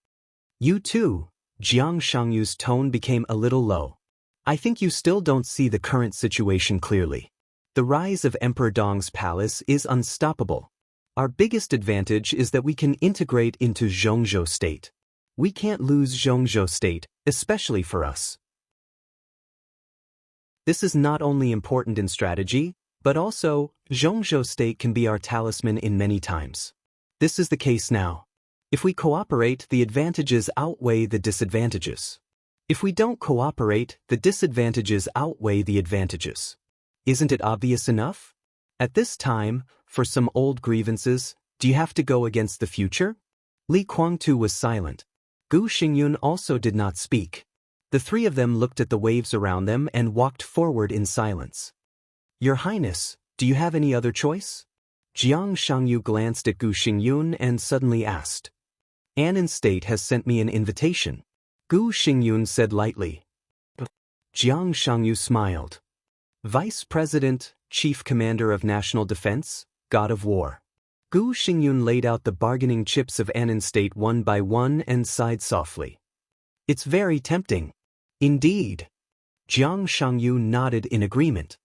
S1: You too, Jiang Shangyu's tone became a little low. I think you still don't see the current situation clearly. The rise of Emperor Dong's palace is unstoppable. Our biggest advantage is that we can integrate into Zhongzhou State. We can't lose Zhongzhou State, especially for us. This is not only important in strategy, but also, Zhongzhou State can be our talisman in many times. This is the case now. If we cooperate, the advantages outweigh the disadvantages. If we don't cooperate, the disadvantages outweigh the advantages. Isn't it obvious enough? At this time, for some old grievances, do you have to go against the future? Li Kuangtu was silent. Gu Xingyun also did not speak. The three of them looked at the waves around them and walked forward in silence. Your Highness, do you have any other choice? Jiang Shangyu glanced at Gu Xingyun and suddenly asked. Annan State has sent me an invitation. Gu Xingyun said lightly. Jiang Shangyu smiled. Vice President, Chief Commander of National Defense, God of War. Gu Xingyun laid out the bargaining chips of Annan State one by one and sighed softly. It's very tempting. Indeed. Jiang Shangyu nodded in agreement.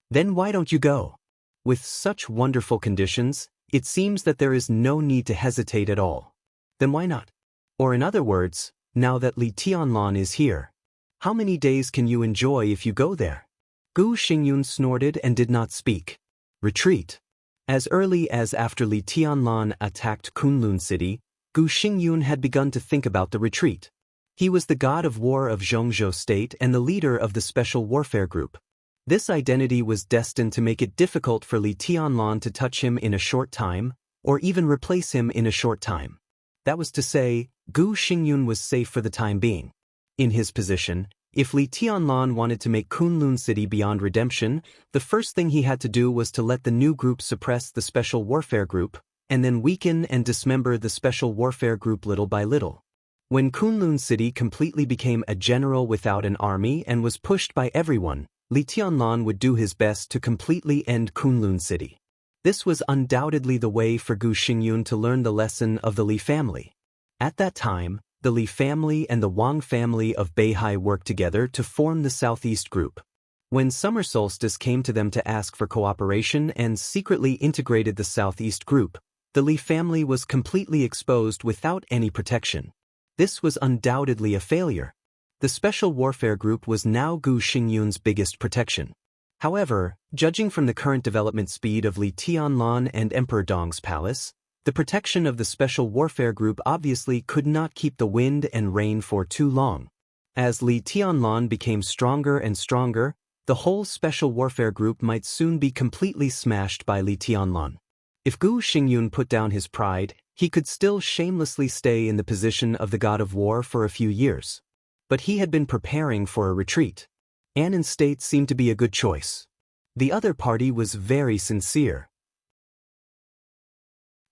S1: Then why don't you go? With such wonderful conditions, it seems that there is no need to hesitate at all. Then why not? Or in other words, now that Li Tianlan is here, how many days can you enjoy if you go there? Gu Xingyun snorted and did not speak. Retreat. As early as after Li Tianlan attacked Kunlun City, Gu Xingyun had begun to think about the retreat. He was the god of war of Zhongzhou State and the leader of the Special Warfare Group. This identity was destined to make it difficult for Li Tianlan to touch him in a short time, or even replace him in a short time. That was to say, Gu Xingyun was safe for the time being. In his position, if Li Tianlan wanted to make Kunlun City beyond redemption, the first thing he had to do was to let the new group suppress the Special Warfare Group, and then weaken and dismember the Special Warfare Group little by little. When Kunlun City completely became a general without an army and was pushed by everyone, Li Tianlan would do his best to completely end Kunlun City. This was undoubtedly the way for Gu Xingyun to learn the lesson of the Li family. At that time, the Li family and the Wang family of Beihai worked together to form the Southeast Group. When summer solstice came to them to ask for cooperation and secretly integrated the Southeast Group, The Li family was completely exposed without any protection. This was undoubtedly a failure. The Special Warfare Group was now Gu Xingyun's biggest protection. However, judging from the current development speed of Li Tianlan and Emperor Dong's palace, the protection of the Special Warfare Group obviously could not keep the wind and rain for too long. As Li Tianlan became stronger and stronger, the whole Special Warfare Group might soon be completely smashed by Li Tianlan. If Gu Xingyun put down his pride, he could still shamelessly stay in the position of the god of war for a few years. But he had been preparing for a retreat. Annan State seemed to be a good choice. The other party was very sincere.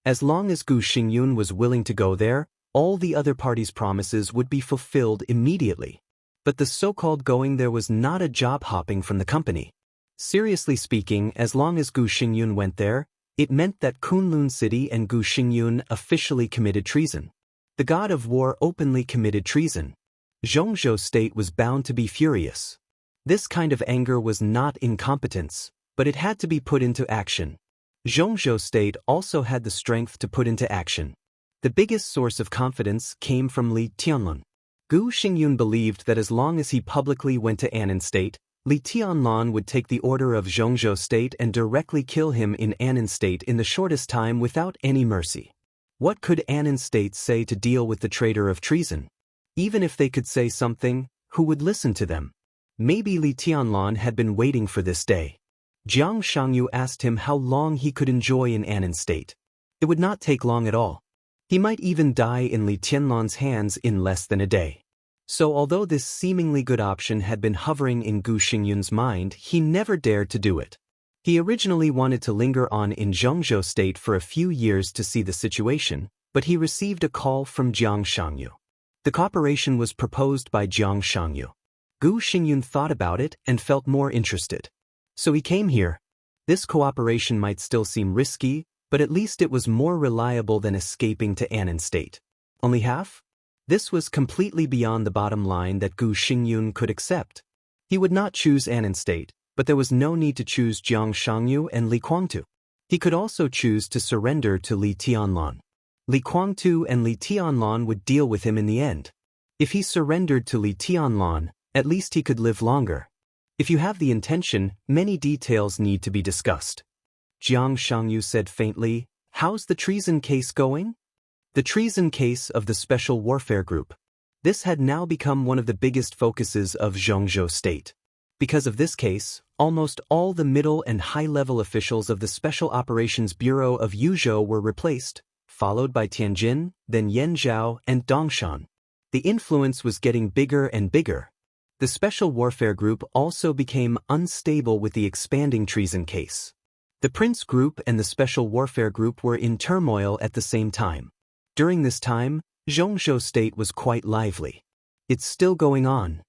S1: As long as Gu Xingyun was willing to go there, all the other party's promises would be fulfilled immediately. But the so-called going there was not a job hopping from the company. Seriously speaking, as long as Gu Xingyun went there, it meant that Kunlun City and Gu Xingyun officially committed treason. The god of war openly committed treason. Zhongzhou State was bound to be furious. This kind of anger was not incompetence, but it had to be put into action. Zhongzhou State also had the strength to put into action. The biggest source of confidence came from Li Tianlan. Gu Xingyun believed that as long as he publicly went to Annan State, Li Tianlan would take the order of Zhongzhou State and directly kill him in Annan State in the shortest time without any mercy. What could Annan State say to deal with the traitor of treason? Even if they could say something, who would listen to them? Maybe Li Tianlan had been waiting for this day. Jiang Shangyu asked him how long he could enjoy in Annan State. It would not take long at all. He might even die in Li Tianlan's hands in less than a day. So although this seemingly good option had been hovering in Gu Xingyun's mind, he never dared to do it. He originally wanted to linger on in Zhongzhou State for a few years to see the situation, but he received a call from Jiang Shangyu. The cooperation was proposed by Jiang Shangyu. Gu Xingyun thought about it and felt more interested. So he came here. This cooperation might still seem risky, but at least it was more reliable than escaping to Annan State. Only half? This was completely beyond the bottom line that Gu Xingyun could accept. He would not choose Annan State, but there was no need to choose Jiang Shangyu and Li Kuangtu. He could also choose to surrender to Li Tianlan. Li Kuangtu and Li Tianlan would deal with him in the end. If he surrendered to Li Tianlan, at least he could live longer. If you have the intention, many details need to be discussed. Jiang Shangyu said faintly, "How's the treason case going?" The treason case of the Special Warfare Group. This had now become one of the biggest focuses of Zhongzhou State. Because of this case, almost all the middle and high-level officials of the Special Operations Bureau of Yuzhou were replaced, followed by Tianjin, then Yanzhou, and Dongshan. The influence was getting bigger and bigger. The Special Warfare Group also became unstable with the expanding treason case. The Prince Group and the Special Warfare Group were in turmoil at the same time. During this time, Zhongzhou State was quite lively. It's still going on.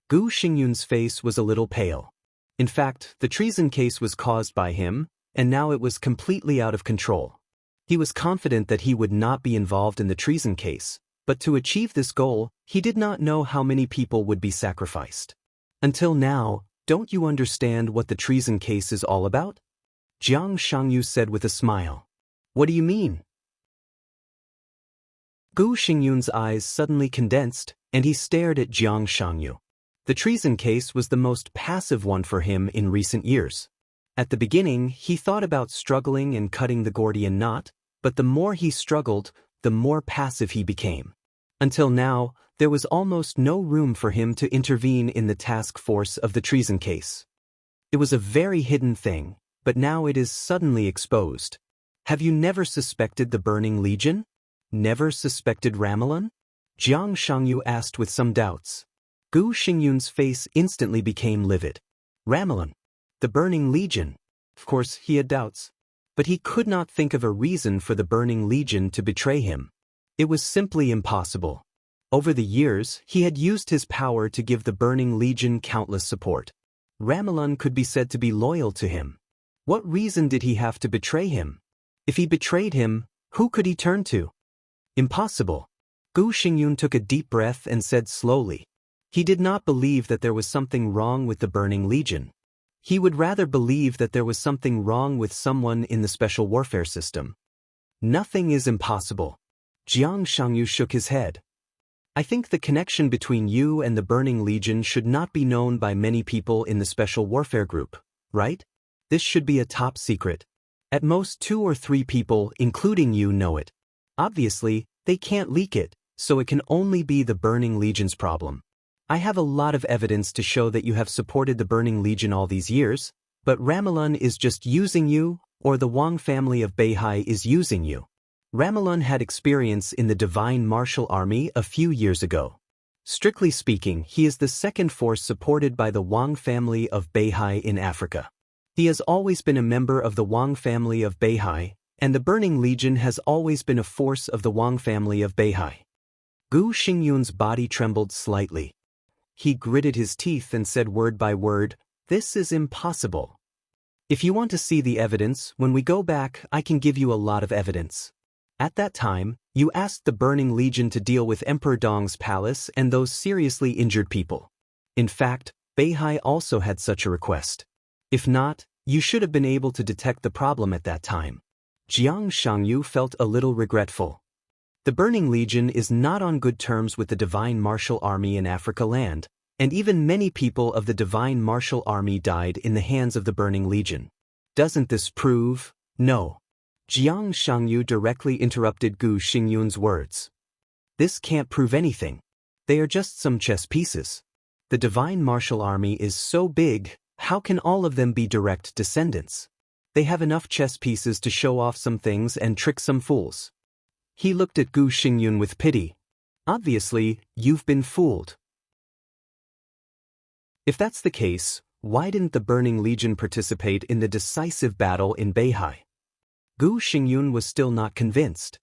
S1: Gu Xingyun's face was a little pale. In fact, the treason case was caused by him, and now it was completely out of control. He was confident that he would not be involved in the treason case, but to achieve this goal, he did not know how many people would be sacrificed. Until now, don't you understand what the treason case is all about? Jiang Shangyu said with a smile. What do you mean? Gu Xingyun's eyes suddenly condensed, and he stared at Jiang Shangyu. The treason case was the most passive one for him in recent years. At the beginning, he thought about struggling and cutting the Gordian knot, but the more he struggled, the more passive he became. Until now, there was almost no room for him to intervene in the task force of the treason case. It was a very hidden thing, but now it is suddenly exposed. Have you never suspected the Burning Legion? Never suspected Ramelin? Jiang Shangyu asked with some doubts. Gu Xingyun's face instantly became livid. Ramelin. The Burning Legion. Of course, he had doubts. But he could not think of a reason for the Burning Legion to betray him. It was simply impossible. Over the years, he had used his power to give the Burning Legion countless support. Ramelin could be said to be loyal to him. What reason did he have to betray him? If he betrayed him, who could he turn to? Impossible. Gu Xingyun took a deep breath and said slowly. He did not believe that there was something wrong with the Burning Legion. He would rather believe that there was something wrong with someone in the Special Warfare system. Nothing is impossible. Jiang Shangyu shook his head. I think the connection between you and the Burning Legion should not be known by many people in the Special Warfare Group, right? This should be a top secret. At most 2 or 3 people, including you, know it. Obviously, they can't leak it, so it can only be the Burning Legion's problem. I have a lot of evidence to show that you have supported the Burning Legion all these years, but Ramelun is just using you, or the Wang family of Beihai is using you. Ramelun had experience in the Divine Martial Army a few years ago. Strictly speaking, he is the second force supported by the Wang family of Beihai in Africa. He has always been a member of the Wang family of Beihai, and the Burning Legion has always been a force of the Wang family of Beihai. Gu Xingyun's body trembled slightly. He gritted his teeth and said word by word, "This is impossible. If you want to see the evidence, when we go back, I can give you a lot of evidence." At that time, you asked the Burning Legion to deal with Emperor Dong's palace and those seriously injured people. In fact, Beihai also had such a request. If not, you should have been able to detect the problem at that time. Jiang Shangyu felt a little regretful. The Burning Legion is not on good terms with the Divine Martial Army in Africa land, and even many people of the Divine Martial Army died in the hands of the Burning Legion. Doesn't this prove? No. Jiang Shangyu directly interrupted Gu Xingyun's words. This can't prove anything. They are just some chess pieces. The Divine Martial Army is so big, how can all of them be direct descendants? They have enough chess pieces to show off some things and trick some fools. He looked at Gu Xingyun with pity. Obviously, you've been fooled. If that's the case, why didn't the Burning Legion participate in the decisive battle in Beihai? Gu Xingyun was still not convinced.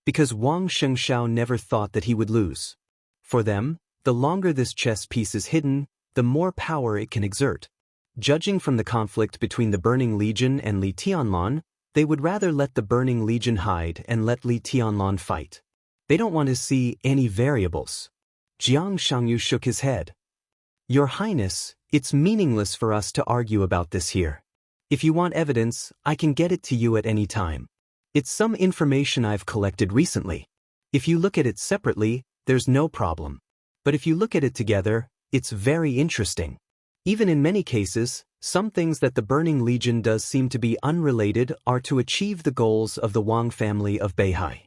S1: Because Wang Shengxiao never thought that he would lose. For them, the longer this chess piece is hidden, the more power it can exert. Judging from the conflict between the Burning Legion and Li Tianlan, they would rather let the Burning Legion hide and let Li Tianlan fight. They don't want to see any variables. Jiang Shangyu shook his head. Your Highness, it's meaningless for us to argue about this here. If you want evidence, I can get it to you at any time. It's some information I've collected recently. If you look at it separately, there's no problem. But if you look at it together, it's very interesting. Even in many cases, some things that the Burning Legion does seem to be unrelated are to achieve the goals of the Wang family of Beihai.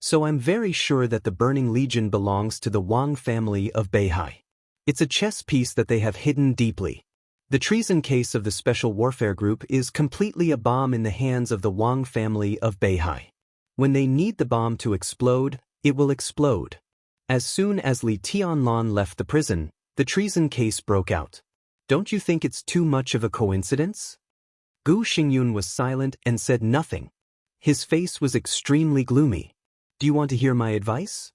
S1: So I'm very sure that the Burning Legion belongs to the Wang family of Beihai. It's a chess piece that they have hidden deeply. The treason case of the Special Warfare Group is completely a bomb in the hands of the Wang family of Beihai. When they need the bomb to explode, it will explode. As soon as Li Tianlan left the prison, the treason case broke out. Don't you think it's too much of a coincidence? Gu Xingyun was silent and said nothing. His face was extremely gloomy. Do you want to hear my advice?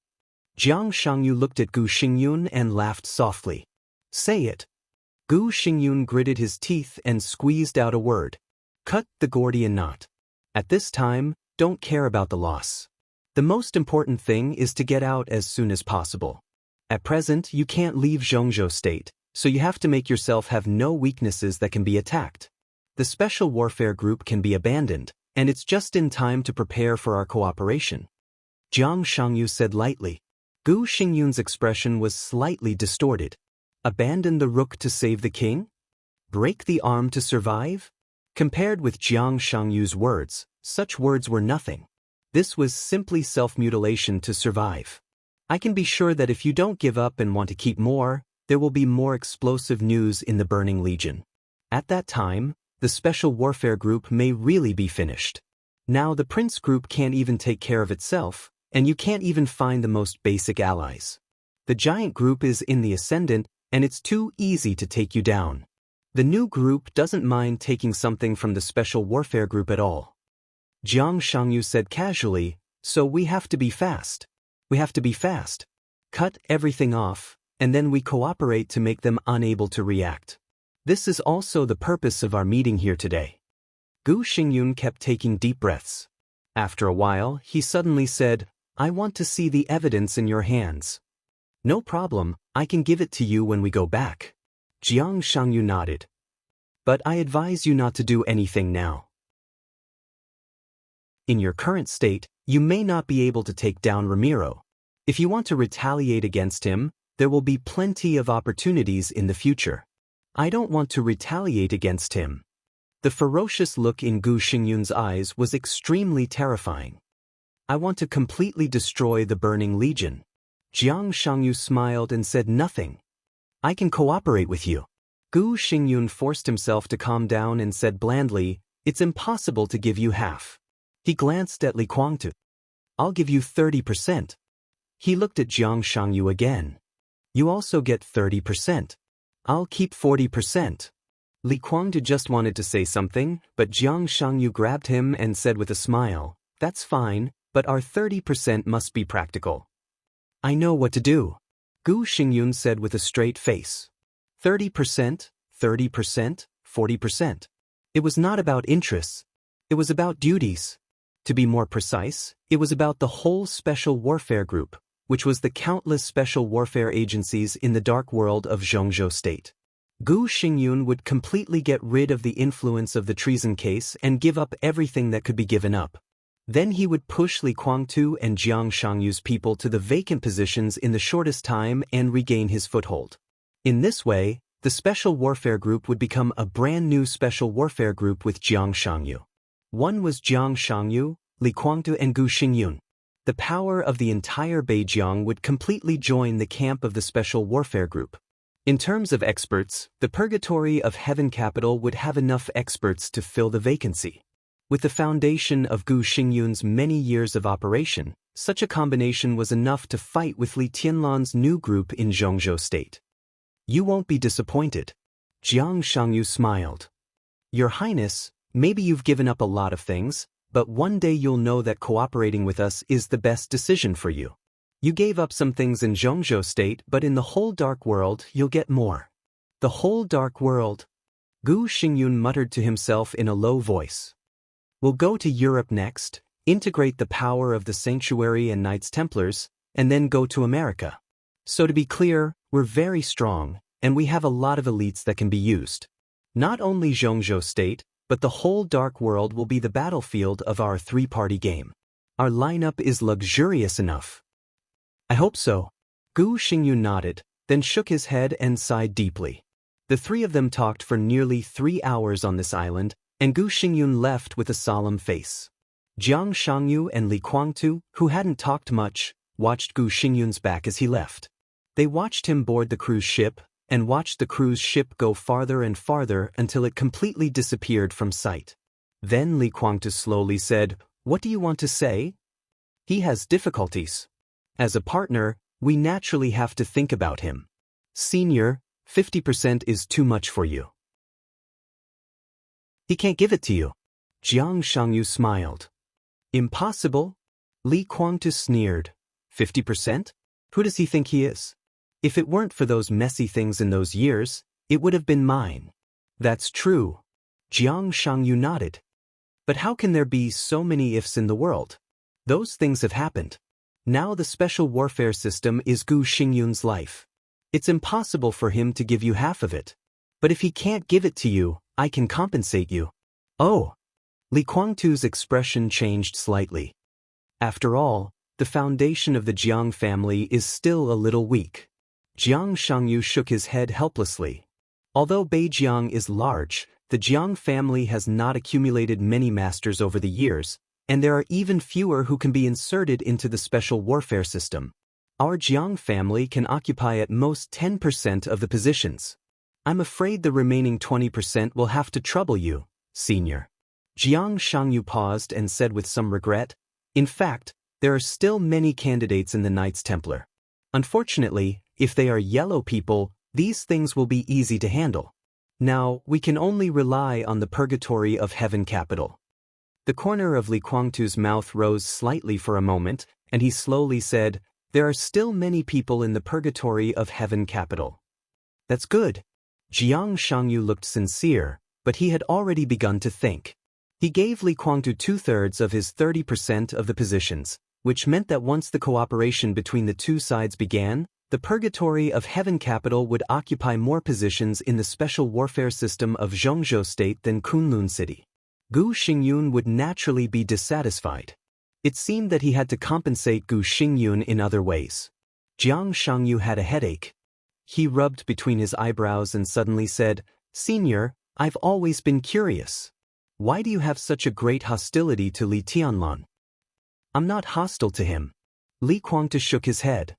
S1: Jiang Shangyu looked at Gu Xingyun and laughed softly. Say it. Gu Xingyun gritted his teeth and squeezed out a word. Cut the Gordian knot. At this time, don't care about the loss. The most important thing is to get out as soon as possible. At present, you can't leave Zhongzhou State, so you have to make yourself have no weaknesses that can be attacked. The Special Warfare Group can be abandoned, and it's just in time to prepare for our cooperation. Jiang Shangyu said lightly. Gu Xingyun's expression was slightly distorted. Abandon the rook to save the king? Break the arm to survive? Compared with Jiang Shangyu's words, such words were nothing. This was simply self-mutilation to survive. I can be sure that if you don't give up and want to keep more, there will be more explosive news in the Burning Legion. At that time, the Special Warfare Group may really be finished. Now the Prince Group can't even take care of itself, and you can't even find the most basic allies. The giant group is in the ascendant, and it's too easy to take you down. The new group doesn't mind taking something from the Special Warfare Group at all. Jiang Shangyu said casually, so we have to be fast. We have to be fast. Cut everything off, and then we cooperate to make them unable to react. This is also the purpose of our meeting here today. Gu Xingyun kept taking deep breaths. After a while, he suddenly said, I want to see the evidence in your hands. No problem, I can give it to you when we go back. Jiang Shangyu nodded. But I advise you not to do anything now. In your current state, you may not be able to take down Ramiro. If you want to retaliate against him, there will be plenty of opportunities in the future. I don't want to retaliate against him. The ferocious look in Gu Xingyun's eyes was extremely terrifying. I want to completely destroy the Burning Legion. Jiang Shangyu smiled and said nothing. I can cooperate with you. Gu Xingyun forced himself to calm down and said blandly, it's impossible to give you half. He glanced at Li Kuangtu. I'll give you 30%. He looked at Jiang Shangyu again. You also get 30%. I'll keep 40%. Li Kuangtu just wanted to say something, but Jiang Shangyu grabbed him and said with a smile, that's fine, but our 30% must be practical. I know what to do. Gu Xingyun said with a straight face. 30%, 30%, 40%. It was not about interests. It was about duties. To be more precise, it was about the whole Special Warfare Group, which was the countless special warfare agencies in the dark world of Zhongzhou State. Gu Xingyun would completely get rid of the influence of the treason case and give up everything that could be given up. Then he would push Li Kuangtu and Jiang Shangyu's people to the vacant positions in the shortest time and regain his foothold. In this way, the Special Warfare Group would become a brand new Special Warfare Group with Jiang Shangyu. One was Jiang Shangyu, Li Kuangtu and Gu Xingyun. The power of the entire Beijiang would completely join the camp of the Special Warfare Group. In terms of experts, the Purgatory of Heaven Capital would have enough experts to fill the vacancy. With the foundation of Gu Xingyun's many years of operation, such a combination was enough to fight with Li Tianlan's new group in Zhongzhou State. You won't be disappointed. Jiang Shangyu smiled. Your Highness, maybe you've given up a lot of things, but one day you'll know that cooperating with us is the best decision for you. You gave up some things in Zhongzhou State, but in the whole dark world, you'll get more. The whole dark world? Gu Xingyun muttered to himself in a low voice. We'll go to Europe next, integrate the power of the Sanctuary and Knights Templars, and then go to America. So to be clear, we're very strong, and we have a lot of elites that can be used. Not only Zhongzhou State, but the whole dark world will be the battlefield of our three-party game. Our lineup is luxurious enough. I hope so. Gu Xingyun nodded, then shook his head and sighed deeply. The three of them talked for nearly 3 hours on this island, and Gu Xingyun left with a solemn face. Jiang Shangyu and Li Kuangtu, who hadn't talked much, watched Gu Xingyun's back as he left. They watched him board the cruise ship, and watched the cruise ship go farther and farther until it completely disappeared from sight. Then Li Kuangtu slowly said, "What do you want to say?" He has difficulties. As a partner, we naturally have to think about him. Senior, 50% is too much for you. He can't give it to you. Jiang Shangyu smiled. Impossible? Li Kuangtu sneered. 50%? Who does he think he is? If it weren't for those messy things in those years, it would have been mine. That's true. Jiang Shangyu nodded. But how can there be so many ifs in the world? Those things have happened. Now the special warfare system is Gu Xingyun's life. It's impossible for him to give you half of it. But if he can't give it to you, I can compensate you. Oh! Li Kuangtu's expression changed slightly. After all, the foundation of the Jiang family is still a little weak. Jiang Shangyu shook his head helplessly. Although Beijiang is large, the Jiang family has not accumulated many masters over the years, and there are even fewer who can be inserted into the special warfare system. Our Jiang family can occupy at most 10% of the positions. I'm afraid the remaining 20% will have to trouble you, Senior. Jiang Shangyu paused and said with some regret, in fact, there are still many candidates in the Knights Templar. Unfortunately, if they are yellow people, these things will be easy to handle. Now, we can only rely on the Purgatory of Heaven Capital. The corner of Li Kuangtu's mouth rose slightly for a moment, and he slowly said, there are still many people in the Purgatory of Heaven Capital. That's good. Jiang Shangyu looked sincere, but he had already begun to think. He gave Li Kuangtu 2/3 of his 30% of the positions, which meant that once the cooperation between the two sides began, the Purgatory of Heaven Capital would occupy more positions in the special warfare system of Zhongzhou State than Kunlun City. Gu Xingyun would naturally be dissatisfied. It seemed that he had to compensate Gu Xingyun in other ways. Jiang Shangyu had a headache. He rubbed between his eyebrows and suddenly said, "Senior, I've always been curious. Why do you have such a great hostility to Li Tianlan?" "I'm not hostile to him." Li Kuangtu shook his head.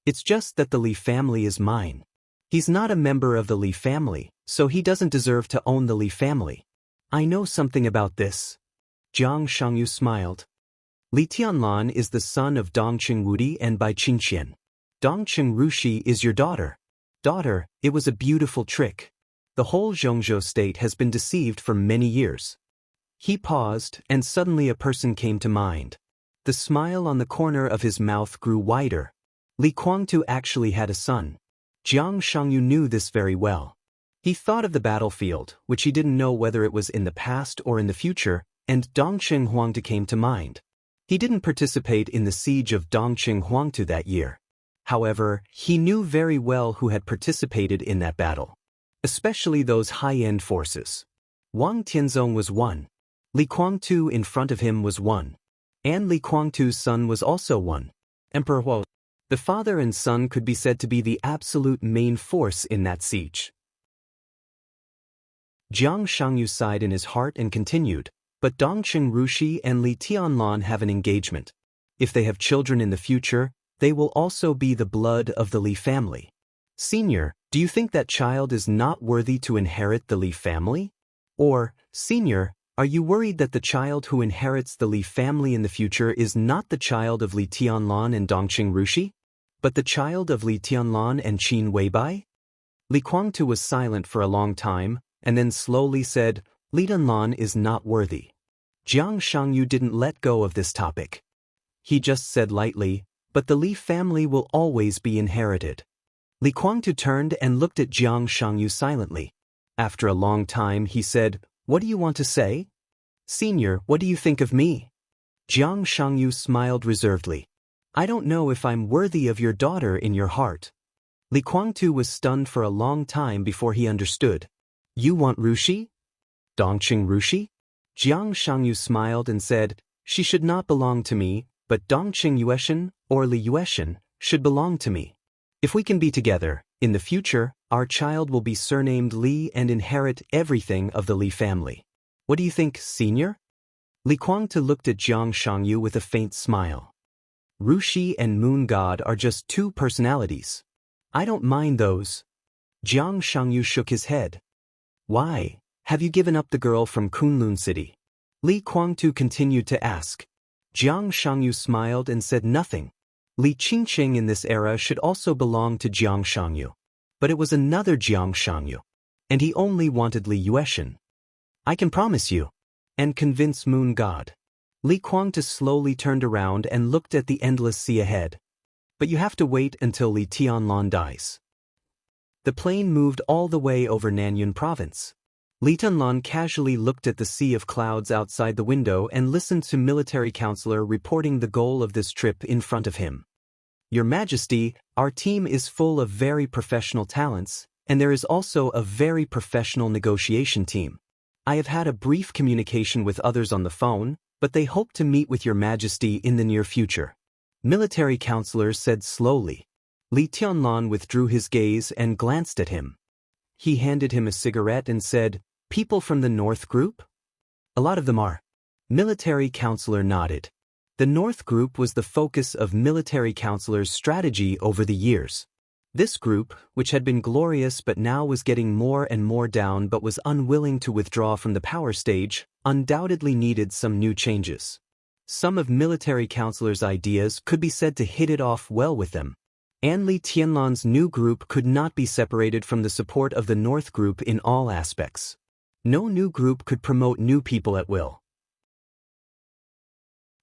S1: "It's just that the Li family is mine. He's not a member of the Li family, so he doesn't deserve to own the Li family." "I know something about this." Jiang Shangyu smiled. "Li Tianlan is the son of Dongqing Wudi and Bai Qingqian. Dongqing Rushi is your daughter." "Daughter, it was a beautiful trick. The whole Zhongzhou state has been deceived for many years." He paused, and suddenly a person came to mind. The smile on the corner of his mouth grew wider. Li Kuangtu actually had a son. Jiang Shangyu knew this very well. He thought of the battlefield, which he didn't know whether it was in the past or in the future, and Dongqing Huangtu came to mind. He didn't participate in the siege of Dongqing Huangtu that year. However, he knew very well who had participated in that battle, especially those high-end forces. Wang Tianzong was one. Li Kuangtu in front of him was one. And Li Kuangtu's son was also one. Emperor Huo. The father and son could be said to be the absolute main force in that siege. Jiang Shangyu sighed in his heart and continued, "But Dongqing Rushi and Li Tianlan have an engagement. If they have children in the future, they will also be the blood of the Li family. Senior, do you think that child is not worthy to inherit the Li family? Or, Senior, are you worried that the child who inherits the Li family in the future is not the child of Li Tianlan and Dongqing Rushi, but the child of Li Tianlan and Qin Weibai?" Li Kuangtu was silent for a long time, and then slowly said, "Li Tianlan is not worthy." Jiang Shangyu didn't let go of this topic. He just said lightly, "But the Li family will always be inherited." Li Kuangtu turned and looked at Jiang Shangyu silently. After a long time he said, "What do you want to say?" "Senior, what do you think of me?" Jiang Shangyu smiled reservedly. "I don't know if I'm worthy of your daughter in your heart." Li Kuangtu was stunned for a long time before he understood. "You want Rushi? Dongqing Rushi?" Jiang Shangyu smiled and said, "She should not belong to me, but Dongqing Yueshan, or Li Yueshan, should belong to me. If we can be together, in the future, our child will be surnamed Li and inherit everything of the Li family. What do you think, Senior?" Li Kuangtu looked at Jiang Shangyu with a faint smile. "Rushi and Moon God are just two personalities. I don't mind those." Jiang Shangyu shook his head. "Why? Have you given up the girl from Kunlun City?" Li Kuangtu continued to ask. Jiang Shangyu smiled and said nothing. Li Qingqing in this era should also belong to Jiang Shangyu. But it was another Jiang Shangyu. And he only wanted Li Yueshan. "I can promise you." And convince Moon God. Li Kuangtu slowly turned around and looked at the endless sea ahead. "But you have to wait until Li Tianlan dies." The plane moved all the way over Nanyun province. Li Tianlan casually looked at the sea of clouds outside the window and listened to military counselor reporting the goal of this trip in front of him. "Your Majesty, our team is full of very professional talents, and there is also a very professional negotiation team. I have had a brief communication with others on the phone, but they hope to meet with Your Majesty in the near future," military counselor said slowly. Li Tianlan withdrew his gaze and glanced at him. He handed him a cigarette and said, "People from the North Group?" "A lot of them are." Military counselor nodded. The North Group was the focus of military counselor's strategy over the years. This group, which had been glorious but now was getting more and more down but was unwilling to withdraw from the power stage, undoubtedly needed some new changes. Some of military counselor's ideas could be said to hit it off well with them. And Li Tianlan's new group could not be separated from the support of the North Group in all aspects. No new group could promote new people at will.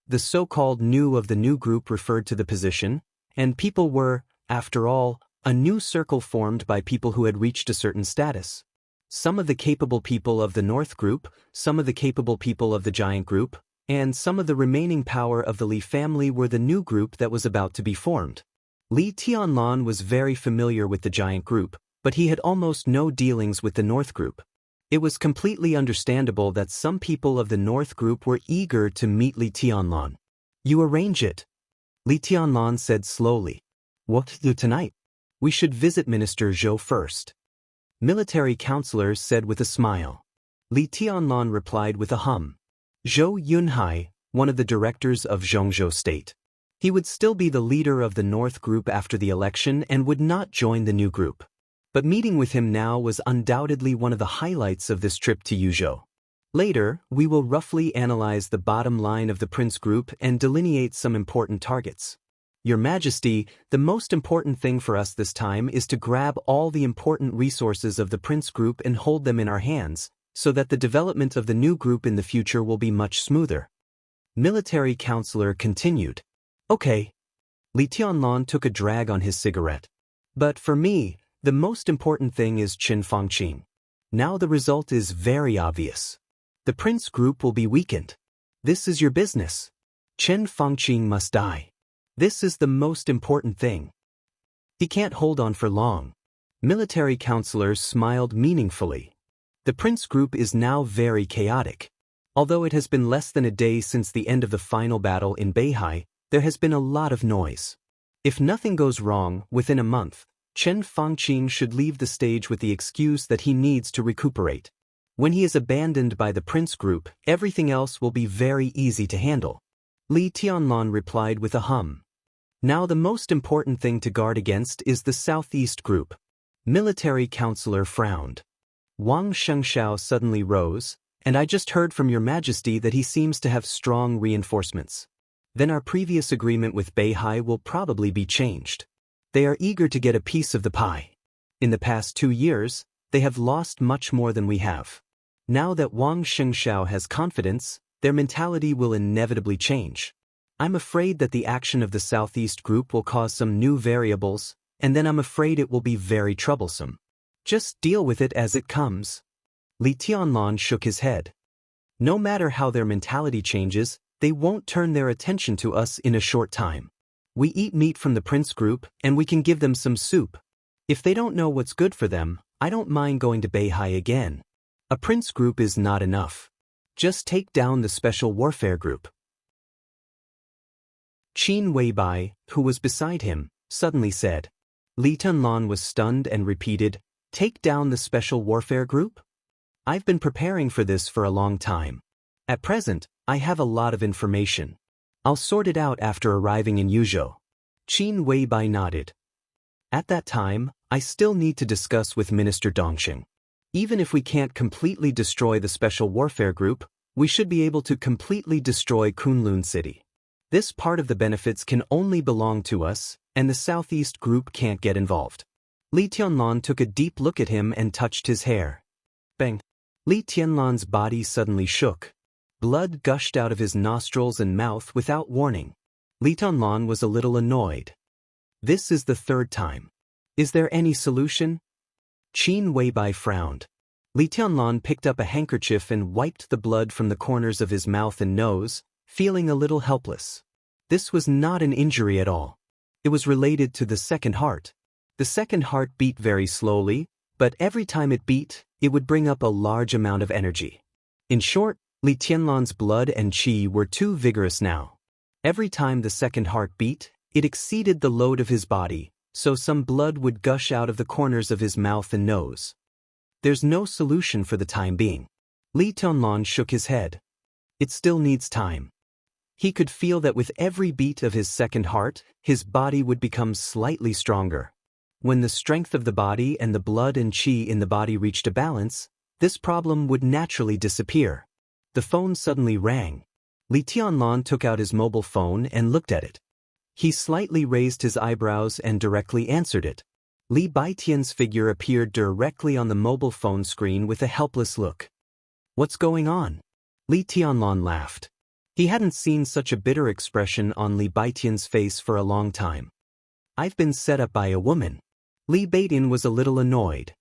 S1: The so-called new of the new group referred to the position, and people were, after all, a new circle formed by people who had reached a certain status. Some of the capable people of the North Group, some of the capable people of the Giant Group, and some of the remaining power of the Li family were the new group that was about to be formed. Li Tianlan was very familiar with the Giant Group, but he had almost no dealings with the North Group. It was completely understandable that some people of the North Group were eager to meet Li Tianlan. You arrange it, Li Tianlan said slowly. What do tonight? We should visit Minister Zhou first. Military counselors said with a smile. Li Tianlan replied with a hum. Zhou Yunhai, one of the directors of Zhongzhou State. He would still be the leader of the North Group after the election and would not join the new group. But meeting with him now was undoubtedly one of the highlights of this trip to Yuzhou. Later, we will roughly analyze the bottom line of the Prince Group and delineate some important targets. Your Majesty, the most important thing for us this time is to grab all the important resources of the Prince Group and hold them in our hands, so that the development of the new group in the future will be much smoother. Military Counselor continued. Okay. Li Tianlan took a drag on his cigarette. But for me, the most important thing is Qin Fangqing. Now the result is very obvious. The Prince Group will be weakened. This is your business. Chen Fangqing must die. This is the most important thing. He can't hold on for long. Military counselors smiled meaningfully. The Prince Group is now very chaotic. Although it has been less than a day since the end of the final battle in Beihai, there has been a lot of noise. If nothing goes wrong, within a month, Chen Fangqing should leave the stage with the excuse that he needs to recuperate. When he is abandoned by the Prince Group, everything else will be very easy to handle. Li Tianlan replied with a hum. Now the most important thing to guard against is the Southeast Group. Military Counselor frowned. Wang Xianxia suddenly rose, and I just heard from Your Majesty that he seems to have strong reinforcements. Then our previous agreement with Beihai will probably be changed. They are eager to get a piece of the pie. In the past 2 years, they have lost much more than we have. Now that Wang Xianxia has confidence, their mentality will inevitably change. I'm afraid that the action of the Southeast Group will cause some new variables, and then I'm afraid it will be very troublesome. Just deal with it as it comes. Li Tianlan shook his head. No matter how their mentality changes, they won't turn their attention to us in a short time. We eat meat from the Prince Group, and we can give them some soup. If they don't know what's good for them, I don't mind going to Beihai again. A Prince Group is not enough. Just take down the Special Warfare Group. Qin Weibai, who was beside him, suddenly said. Li Tianlan was stunned and repeated, Take down the Special Warfare Group? I've been preparing for this for a long time. At present, I have a lot of information. I'll sort it out after arriving in Yuzhou. Qin Weibai nodded. At that time, I still need to discuss with Minister Dongxing. Even if we can't completely destroy the Special Warfare Group, we should be able to completely destroy Kunlun City. This part of the benefits can only belong to us, and the Southeast Group can't get involved. Li Tianlan took a deep look at him and touched his hair. Bang! Li Tianlan's body suddenly shook. Blood gushed out of his nostrils and mouth without warning. Li Tianlan was a little annoyed. This is the 3rd time. Is there any solution? Qin Weibai frowned. Li Tianlan picked up a handkerchief and wiped the blood from the corners of his mouth and nose, feeling a little helpless. This was not an injury at all. It was related to the second heart. The second heart beat very slowly, but every time it beat, it would bring up a large amount of energy. In short, Li Tianlan's blood and qi were too vigorous now. Every time the second heart beat, it exceeded the load of his body, so some blood would gush out of the corners of his mouth and nose. There's no solution for the time being. Li Tianlan shook his head. It still needs time. He could feel that with every beat of his second heart, his body would become slightly stronger. When the strength of the body and the blood and qi in the body reached a balance, this problem would naturally disappear. The phone suddenly rang. Li Tianlan took out his mobile phone and looked at it. He slightly raised his eyebrows and directly answered it. Li Baitian's figure appeared directly on the mobile phone screen with a helpless look. What's going on? Li Tianlan laughed. He hadn't seen such a bitter expression on Li Baitian's face for a long time. I've been set up by a woman. Li Baitin was a little annoyed.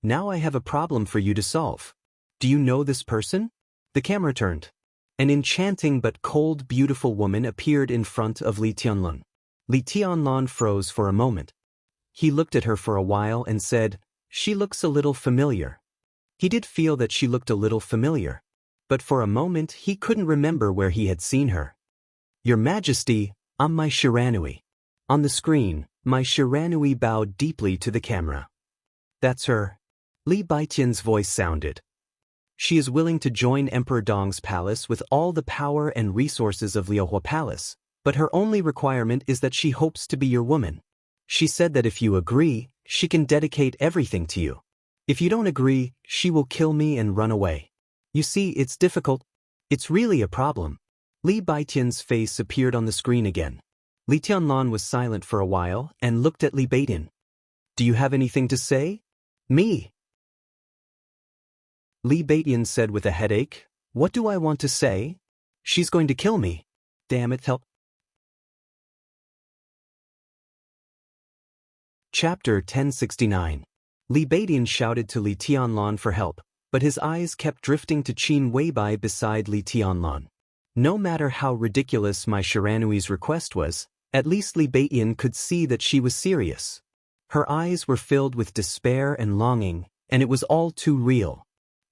S1: Now I have a problem for you to solve. Do you know this person? The camera turned. An enchanting but cold, beautiful woman appeared in front of Li Tianlan. Li Tianlan froze for a moment. He looked at her for a while and said, She looks a little familiar. He did feel that she looked a little familiar, but for a moment he couldn't remember where he had seen her. Your Majesty, I'm my Shiranui. On the screen, my Shiranui bowed deeply to the camera. That's her. Li Baitian's voice sounded. She is willing to join Emperor Dong's palace with all the power and resources of Liuhua Palace, but her only requirement is that she hopes to be your woman. She said that if you agree, she can dedicate everything to you. If you don't agree, she will kill me and run away. You see, it's difficult. It's really a problem. Li Baitian's face appeared on the screen again. Li Tianlan was silent for a while and looked at Li Baitian. Do you have anything to say? Me. Li Baitian said with a headache. What do I want to say? She's going to kill me. Damn it, help. Chapter 1069. Li Baidian shouted to Li Tianlan for help, but his eyes kept drifting to Qin Weibai beside Li Tianlan. No matter how ridiculous my Shiranui's request was, at least Li Baidian could see that she was serious. Her eyes were filled with despair and longing, and it was all too real.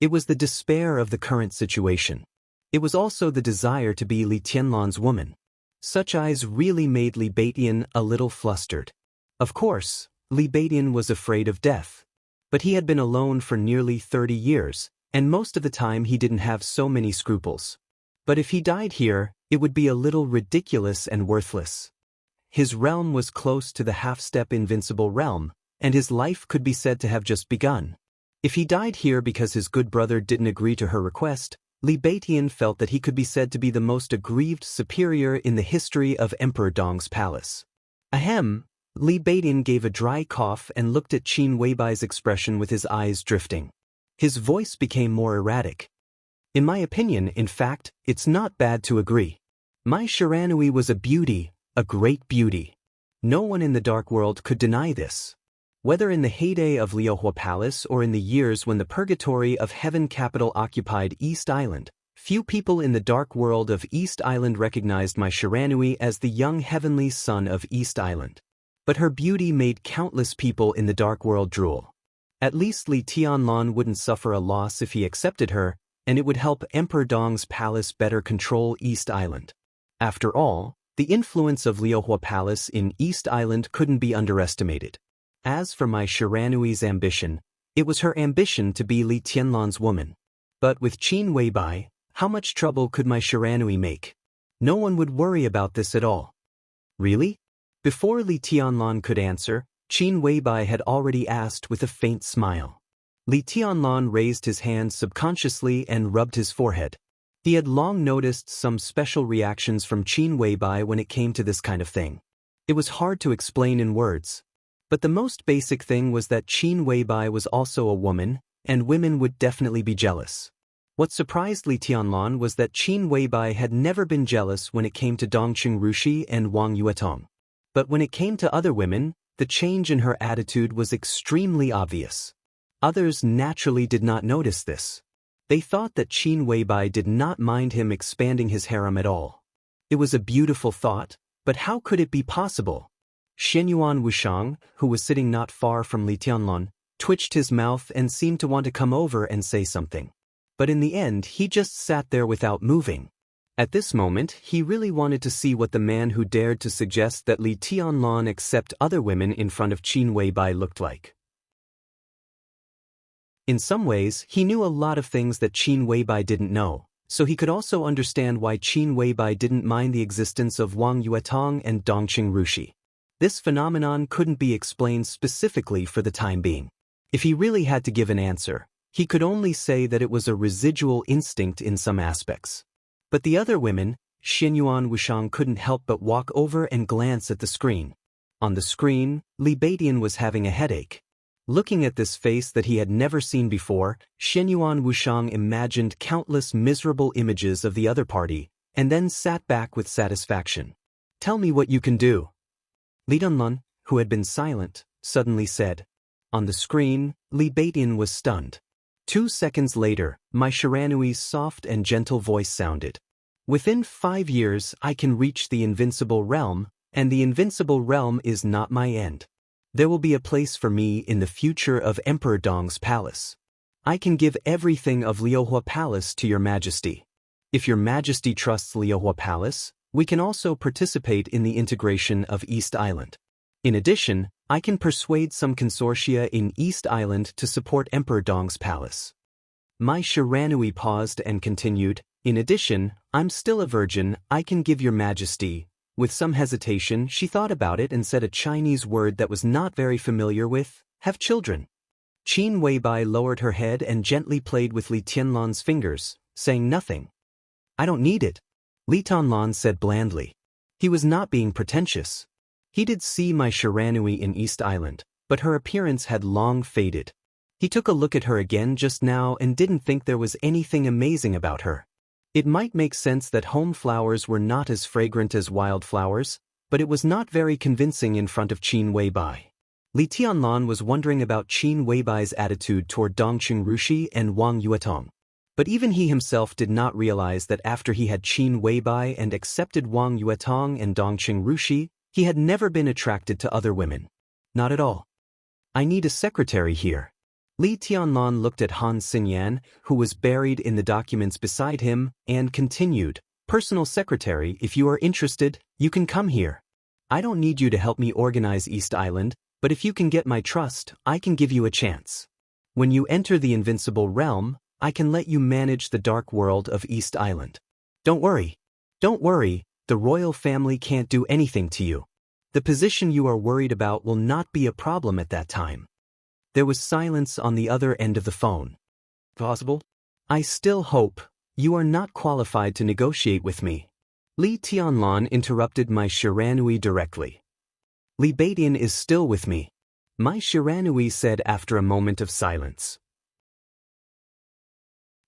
S1: It was the despair of the current situation. It was also the desire to be Li Tianlan's woman. Such eyes really made Li Baidian a little flustered. Of course, Li Baidian was afraid of death. But he had been alone for nearly 30 years, and most of the time he didn't have so many scruples. But if he died here, it would be a little ridiculous and worthless. His realm was close to the half-step invincible realm, and his life could be said to have just begun. If he died here because his good brother didn't agree to her request, Li Baidian felt that he could be said to be the most aggrieved superior in the history of Emperor Dong's palace. Ahem. Li Baidian gave a dry cough and looked at Qin Weibai's expression with his eyes drifting. His voice became more erratic. In my opinion, in fact, it's not bad to agree. My Shiranui was a beauty, a great beauty. No one in the dark world could deny this. Whether in the heyday of Liuhua Palace or in the years when the purgatory of Heaven Capital occupied East Island, few people in the dark world of East Island recognized my Shiranui as the young heavenly son of East Island. But her beauty made countless people in the dark world drool. At least Li Tianlan wouldn't suffer a loss if he accepted her, and it would help Emperor Dong's palace better control East Island. After all, the influence of Liuhua Palace in East Island couldn't be underestimated. As for my Shiranui's ambition, it was her ambition to be Li Tianlan's woman. But with Qin Weibai, how much trouble could my Shiranui make? No one would worry about this at all. Really? Before Li Tianlan could answer, Qin Weibai had already asked with a faint smile. Li Tianlan raised his hand subconsciously and rubbed his forehead. He had long noticed some special reactions from Qin Weibai when it came to this kind of thing. It was hard to explain in words. But the most basic thing was that Qin Weibai was also a woman, and women would definitely be jealous. What surprised Li Tianlan was that Qin Weibai had never been jealous when it came to Dongqing Rushi and Wang Yuetong. But when it came to other women, the change in her attitude was extremely obvious. Others naturally did not notice this. They thought that Qin Weibai did not mind him expanding his harem at all. It was a beautiful thought, but how could it be possible? Shenyuan Wushang, who was sitting not far from Li Tianlan, twitched his mouth and seemed to want to come over and say something. But in the end, he just sat there without moving. At this moment, he really wanted to see what the man who dared to suggest that Li Tianlan accept other women in front of Qin Weibai looked like. In some ways, he knew a lot of things that Qin Weibai didn't know, so he could also understand why Qin Weibai didn't mind the existence of Wang Yuetong and Dongqing Rushi. This phenomenon couldn't be explained specifically for the time being. If he really had to give an answer, he could only say that it was a residual instinct in some aspects. But the other women, Shenyuan Wushang couldn't help but walk over and glance at the screen. On the screen, Li Baidian was having a headache. Looking at this face that he had never seen before, Shenyuan Wushang imagined countless miserable images of the other party, and then sat back with satisfaction. Tell me what you can do. Li Dunlun, who had been silent, suddenly said. On the screen, Li Baidian was stunned. 2 seconds later, my Shiranui's soft and gentle voice sounded. Within 5 years I can reach the invincible realm, and the invincible realm is not my end. There will be a place for me in the future of Emperor Dong's palace. I can give everything of Liuhua Palace to your majesty. If your majesty trusts Liuhua Palace, we can also participate in the integration of East Island. In addition, I can persuade some consortia in East Island to support Emperor Dong's palace. Mai Shiranui paused and continued, in addition, I'm still a virgin, I can give your majesty. With some hesitation, she thought about it and said a Chinese word that was not very familiar with, have children. Qin Weibai lowered her head and gently played with Li Tianlan's fingers, saying nothing. I don't need it, Li Tianlan said blandly. He was not being pretentious. He did see Mai Shiranui in East Island, but her appearance had long faded. He took a look at her again just now and didn't think there was anything amazing about her. It might make sense that home flowers were not as fragrant as wildflowers, but it was not very convincing in front of Qin Weibai. Li Tianlan was wondering about Qin Weibai's attitude toward Dongqing Rushi and Wang Yuetong. But even he himself did not realize that after he had Qin Weibai and accepted Wang Yuetong and Dongqing Rushi, he had never been attracted to other women. Not at all. I need a secretary here. Li Tianlan looked at Han Xinyan, who was buried in the documents beside him, and continued, Personal secretary, if you are interested, you can come here. I don't need you to help me organize East Island, but if you can get my trust, I can give you a chance. When you enter the invincible realm, I can let you manage the dark world of East Island. Don't worry, the royal family can't do anything to you. The position you are worried about will not be a problem at that time. There was silence on the other end of the phone. Possible? I still hope. You are not qualified to negotiate with me. Li Tianlan interrupted Mai Shiranui directly. Li Baidian is still with me, Mai Shiranui said after a moment of silence.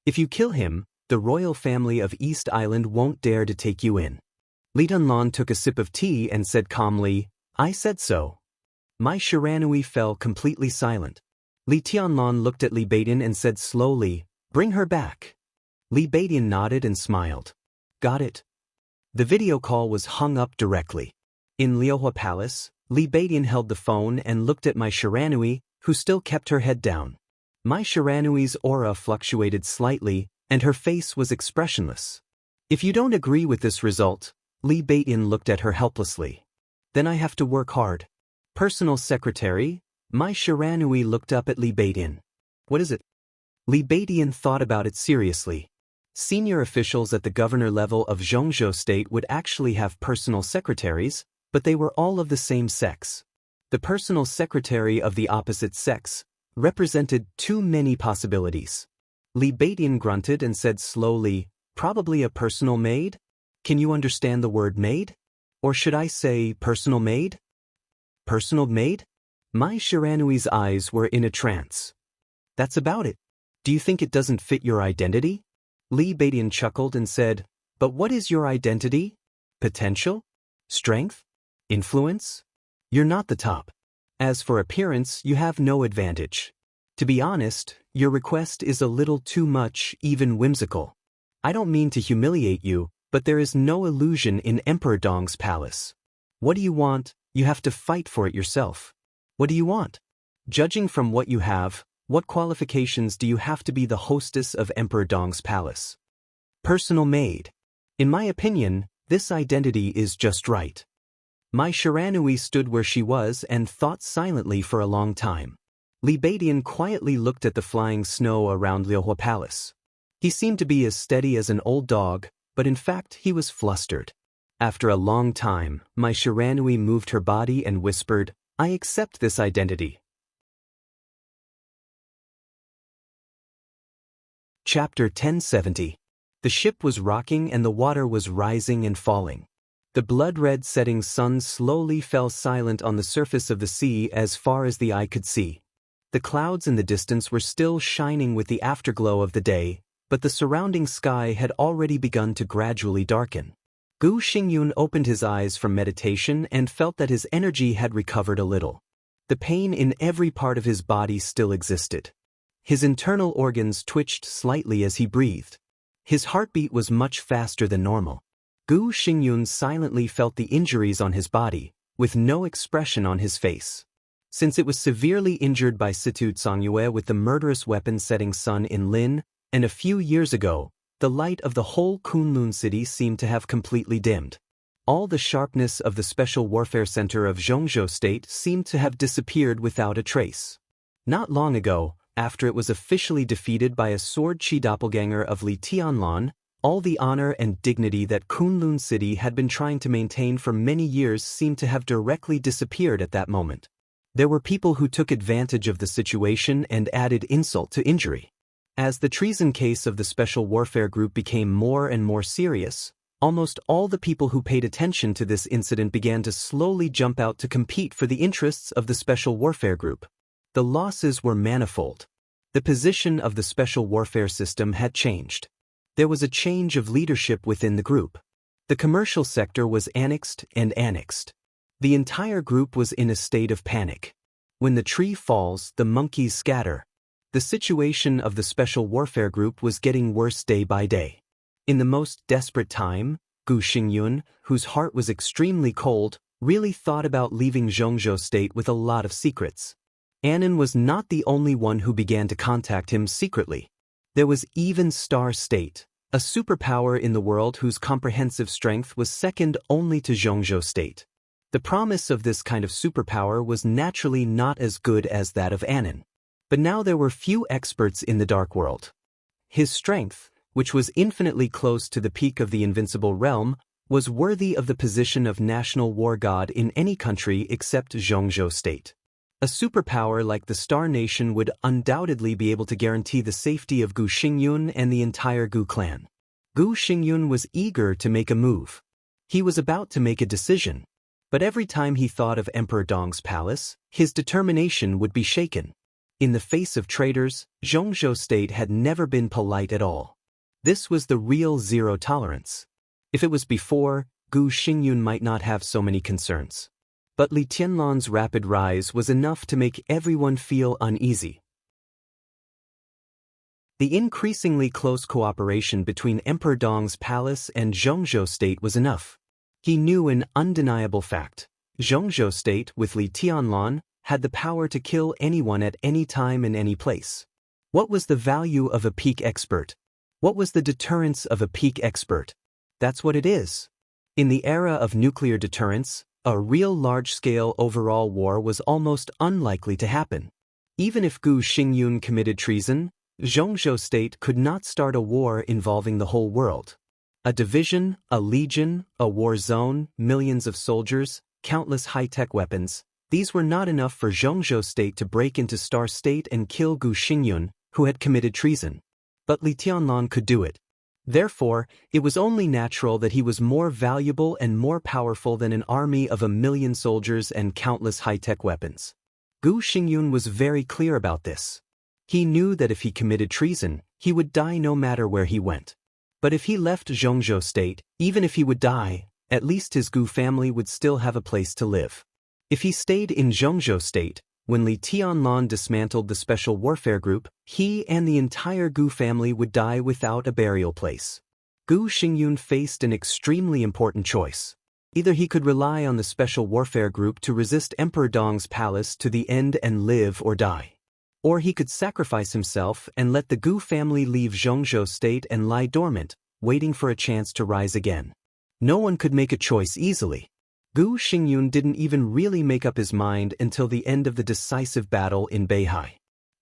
S1: If you kill him, the royal family of East Island won't dare to take you in. Li Tianlan took a sip of tea and said calmly, I said so. Mai Shiranui fell completely silent. Li Tianlan looked at Li Baidian and said slowly, Bring her back. Li Baidian nodded and smiled. Got it. The video call was hung up directly. In Liuhua Palace, Li Baidian held the phone and looked at Mai Shiranui, who still kept her head down. Mai Shiranui's aura fluctuated slightly, and her face was expressionless. If you don't agree with this result, Li Baidian looked at her helplessly. Then I have to work hard. Personal secretary? Mai Shiranui looked up at Li Baidian. What is it? Li Baidian thought about it seriously. Senior officials at the governor level of Zhongzhou State would actually have personal secretaries, but they were all of the same sex. The personal secretary of the opposite sex represented too many possibilities. Li Baidian grunted and said slowly, Probably a personal maid? Can you understand the word maid? Or should I say personal maid? Personal maid? Mai Shiranui's eyes were in a trance. That's about it. Do you think it doesn't fit your identity? Li Baidian chuckled and said, But what is your identity? Potential? Strength? Influence? You're not the top. As for appearance, you have no advantage. To be honest, your request is a little too much, even whimsical. I don't mean to humiliate you, but there is no illusion in Emperor Dong's palace. What do you want? You have to fight for it yourself. What do you want? Judging from what you have, what qualifications do you have to be the hostess of Emperor Dong's palace? Personal maid. In my opinion, this identity is just right. Mai Shiranui stood where she was and thought silently for a long time. Li Baidian quietly looked at the flying snow around Liuhua Palace. He seemed to be as steady as an old dog, but in fact he was flustered. After a long time, Mai Shiranui moved her body and whispered, I accept this identity. Chapter 1070. The ship was rocking and the water was rising and falling. The blood-red setting sun slowly fell silent on the surface of the sea as far as the eye could see. The clouds in the distance were still shining with the afterglow of the day, but the surrounding sky had already begun to gradually darken. Gu Xingyun opened his eyes from meditation and felt that his energy had recovered a little. The pain in every part of his body still existed. His internal organs twitched slightly as he breathed. His heartbeat was much faster than normal. Gu Xingyun silently felt the injuries on his body, with no expression on his face. Since it was severely injured by Situ Tsongyue with the murderous weapon setting sun in Lin, and a few years ago, the light of the whole Kunlun city seemed to have completely dimmed. All the sharpness of the special warfare center of Zhongzhou State seemed to have disappeared without a trace. Not long ago, after it was officially defeated by a sword-chi doppelganger of Li Tianlan, all the honor and dignity that Kunlun City had been trying to maintain for many years seemed to have directly disappeared at that moment. There were people who took advantage of the situation and added insult to injury. As the treason case of the Special Warfare Group became more and more serious, almost all the people who paid attention to this incident began to slowly jump out to compete for the interests of the Special Warfare Group. The losses were manifold. The position of the Special Warfare System had changed. There was a change of leadership within the group. The commercial sector was annexed and annexed. The entire group was in a state of panic. When the tree falls, the monkeys scatter. The situation of the Special Warfare Group was getting worse day by day. In the most desperate time, Gu Xingyun, whose heart was extremely cold, really thought about leaving Zhongzhou State with a lot of secrets. Annan was not the only one who began to contact him secretly. There was even Star State, a superpower in the world whose comprehensive strength was second only to Zhongzhou State. The promise of this kind of superpower was naturally not as good as that of Annan. But now there were few experts in the Dark World. His strength, which was infinitely close to the peak of the invincible realm, was worthy of the position of national war god in any country except Zhongzhou State. A superpower like the Star Nation would undoubtedly be able to guarantee the safety of Gu Xingyun and the entire Gu clan. Gu Xingyun was eager to make a move. He was about to make a decision. But every time he thought of Emperor Dong's palace, his determination would be shaken. In the face of traitors, Zhongzhou State had never been polite at all. This was the real zero tolerance. If it was before, Gu Xingyun might not have so many concerns. But Li Tianlan's rapid rise was enough to make everyone feel uneasy. The increasingly close cooperation between Emperor Dong's palace and Zhongzhou State was enough. He knew an undeniable fact. Zhongzhou State, with Li Tianlan, had the power to kill anyone at any time and any place. What was the value of a peak expert? What was the deterrence of a peak expert? That's what it is. In the era of nuclear deterrence, a real large-scale overall war was almost unlikely to happen. Even if Gu Xingyun committed treason, Zhongzhou State could not start a war involving the whole world. A division, a legion, a war zone, millions of soldiers, countless high-tech weapons, these were not enough for Zhongzhou State to break into Star State and kill Gu Xingyun, who had committed treason. But Li Tianlan could do it. Therefore, it was only natural that he was more valuable and more powerful than an army of 1,000,000 soldiers and countless high-tech weapons. Gu Xingyun was very clear about this. He knew that if he committed treason, he would die no matter where he went. But if he left Zhongzhou State, even if he would die, at least his Gu family would still have a place to live. If he stayed in Zhongzhou State, when Li Tianlan dismantled the Special Warfare Group, he and the entire Gu family would die without a burial place. Gu Xingyun faced an extremely important choice. Either he could rely on the Special Warfare Group to resist Emperor Dong's palace to the end and live or die. Or he could sacrifice himself and let the Gu family leave Zhongzhou State and lie dormant, waiting for a chance to rise again. No one could make a choice easily. Gu Xingyun didn't even really make up his mind until the end of the decisive battle in Beihai.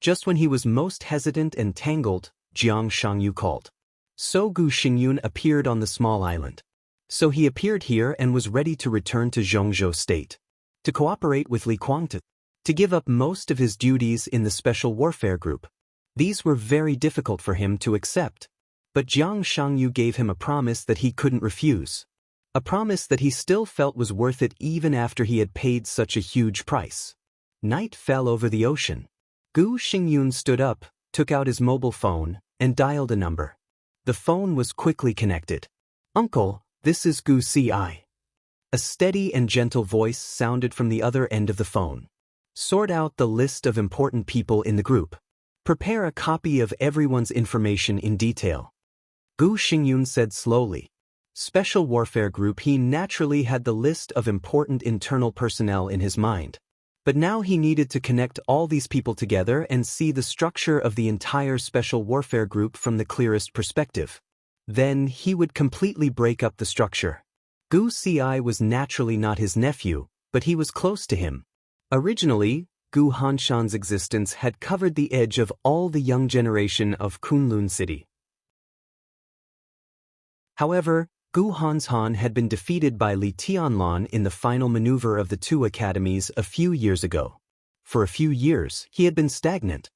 S1: Just when he was most hesitant and tangled, Jiang Shangyu called. So Gu Xingyun appeared on the small island. So he appeared here and was ready to return to Zhongzhou State. To cooperate with Li Guangtu. To give up most of his duties in the Special Warfare Group. These were very difficult for him to accept. But Jiang Shangyu gave him a promise that he couldn't refuse. A promise that he still felt was worth it even after he had paid such a huge price. Night fell over the ocean. Gu Xingyun stood up, took out his mobile phone, and dialed a number. The phone was quickly connected. "Uncle, this is Gu Ci." A steady and gentle voice sounded from the other end of the phone. "Sort out the list of important people in the group. Prepare a copy of everyone's information in detail." Gu Xingyun said slowly. Special Warfare Group. He naturally had the list of important internal personnel in his mind. But now he needed to connect all these people together and see the structure of the entire special warfare group from the clearest perspective. Then he would completely break up the structure. Gu Ci was naturally not his nephew, but he was close to him. Originally, Gu Hanshan's existence had covered the edge of all the young generation of Kunlun City. However, Gu Hanshan had been defeated by Li Tianlan in the final maneuver of the two academies a few years ago. For a few years, he had been stagnant.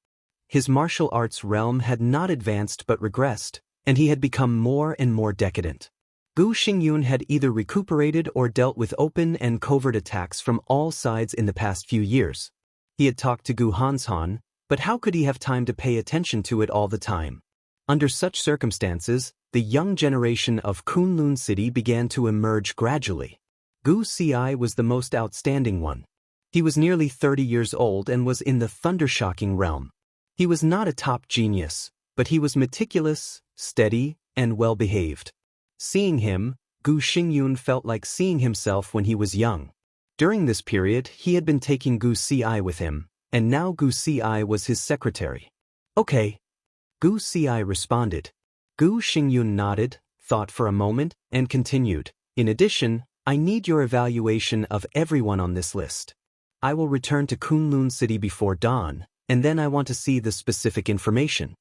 S1: His martial arts realm had not advanced but regressed, and he had become more and more decadent. Gu Xingyun had either recuperated or dealt with open and covert attacks from all sides in the past few years. He had talked to Gu Hanshan, but how could he have time to pay attention to it all the time? Under such circumstances, the young generation of Kunlun City began to emerge gradually. Gu Ci was the most outstanding one. He was nearly 30 years old and was in the thundershocking realm. He was not a top genius, but he was meticulous, steady, and well-behaved. Seeing him, Gu Xingyun felt like seeing himself when he was young. During this period, he had been taking Gu Ci with him, and now Gu Ci was his secretary. Okay. Gu Ci responded. Gu Xingyun nodded, thought for a moment, and continued. In addition, I need your evaluation of everyone on this list. I will return to Kunlun City before dawn, and then I want to see the specific information.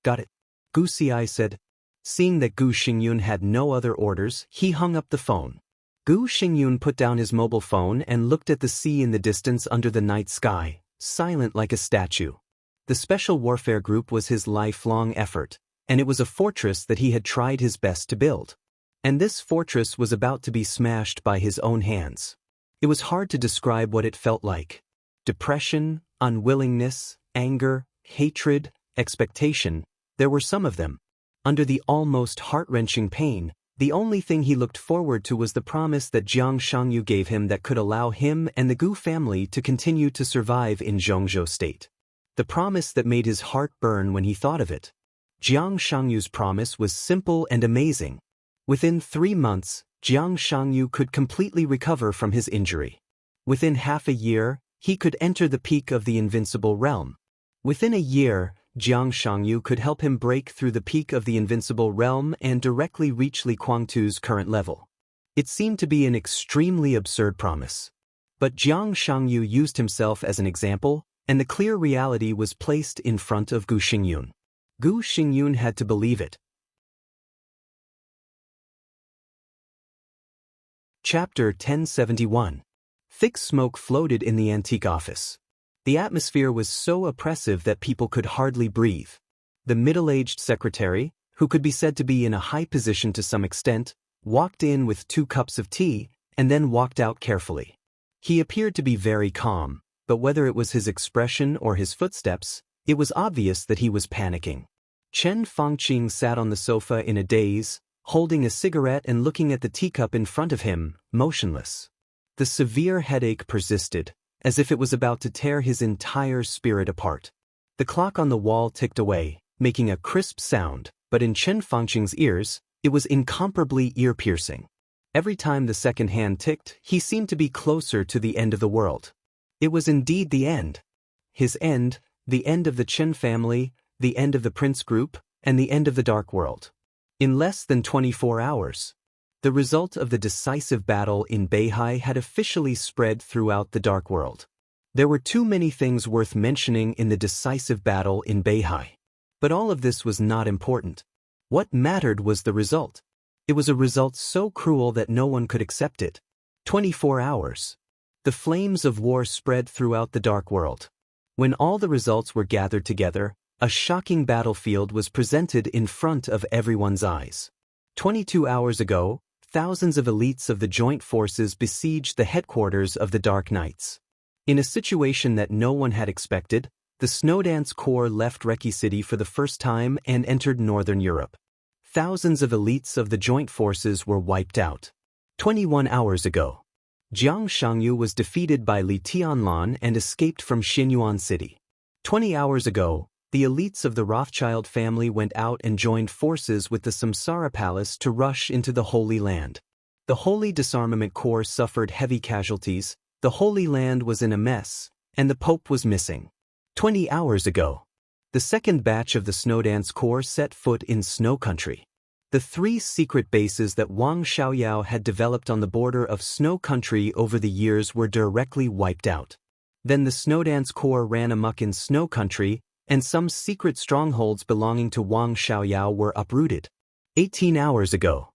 S1: Got it. Gu Ci said. Seeing that Gu Xingyun had no other orders, he hung up the phone. Gu Xingyun put down his mobile phone and looked at the sea in the distance under the night sky, silent like a statue. The Special Warfare Group was his lifelong effort, and it was a fortress that he had tried his best to build. And this fortress was about to be smashed by his own hands. It was hard to describe what it felt like. Depression, unwillingness, anger, hatred, expectation, there were some of them. Under the almost heart-wrenching pain, the only thing he looked forward to was the promise that Jiang Shangyu gave him that could allow him and the Gu family to continue to survive in Zhongzhou State. The promise that made his heart burn when he thought of it. Jiang Shangyu's promise was simple and amazing. Within 3 months, Jiang Shangyu could completely recover from his injury. Within half a year, he could enter the peak of the invincible realm. Within a year, Jiang Shangyu could help him break through the peak of the invincible realm and directly reach Li Guangtu's current level. It seemed to be an extremely absurd promise. But Jiang Shangyu used himself as an example, and the clear reality was placed in front of Gu Xingyun. Gu Xingyun had to believe it. Chapter 1071. Thick smoke floated in the antique office. The atmosphere was so oppressive that people could hardly breathe. The middle-aged secretary, who could be said to be in a high position to some extent, walked in with 2 cups of tea, and then walked out carefully. He appeared to be very calm, but whether it was his expression or his footsteps, it was obvious that he was panicking. Chen Fangqing sat on the sofa in a daze, holding a cigarette and looking at the teacup in front of him, motionless. The severe headache persisted, as if it was about to tear his entire spirit apart. The clock on the wall ticked away, making a crisp sound, but in Chen Fangqing's ears, it was incomparably ear-piercing. Every time the second hand ticked, he seemed to be closer to the end of the world. It was indeed the end. His end, the end of the Chen family, the end of the Prince Group, and the end of the Dark World. In less than 24 hours. The result of the decisive battle in Beihai had officially spread throughout the Dark World. There were too many things worth mentioning in the decisive battle in Beihai. But all of this was not important. What mattered was the result. It was a result so cruel that no one could accept it. 24 hours. The flames of war spread throughout the Dark World. When all the results were gathered together, a shocking battlefield was presented in front of everyone's eyes. 22 hours ago, thousands of elites of the joint forces besieged the headquarters of the Dark Knights. In a situation that no one had expected, the Snowdance Corps left Reki City for the first time and entered Northern Europe. Thousands of elites of the joint forces were wiped out. 21 hours ago, Jiang Shangyu was defeated by Li Tianlan and escaped from Xinyuan City. 20 hours ago, the elites of the Rothschild family went out and joined forces with the Samsara Palace to rush into the Holy Land. The Holy Disarmament Corps suffered heavy casualties, The Holy Land was in a mess, and the Pope was missing. 20 hours ago, the second batch of the Snowdance Corps set foot in Snow Country. The 3 secret bases that Wang Xiaoyao had developed on the border of Snow Country over the years were directly wiped out. Then the Snowdance Corps ran amok in Snow Country, and some secret strongholds belonging to Wang Xiaoyao were uprooted. 18 hours ago,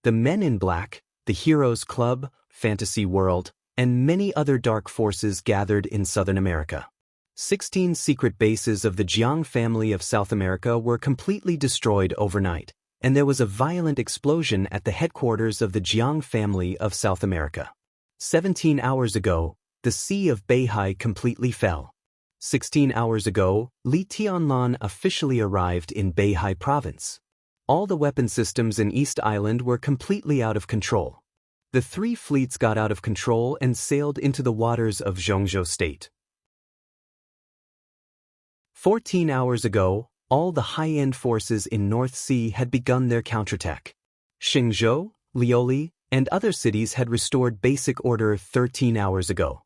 S1: the Men in Black, the Heroes Club, Fantasy World, and many other dark forces gathered in Southern America. 16 secret bases of the Jiang family of South America were completely destroyed overnight, and there was a violent explosion at the headquarters of the Jiang family of South America. 17 hours ago, the Sea of Beihai completely fell. 16 hours ago, Li Tianlan officially arrived in Beihai province. All the weapon systems in East Island were completely out of control. The 3 fleets got out of control and sailed into the waters of Zhongzhou State. 14 hours ago, all the high-end forces in North Sea had begun their counterattack. Xingzhou, Lioli, and other cities had restored basic order 13 hours ago.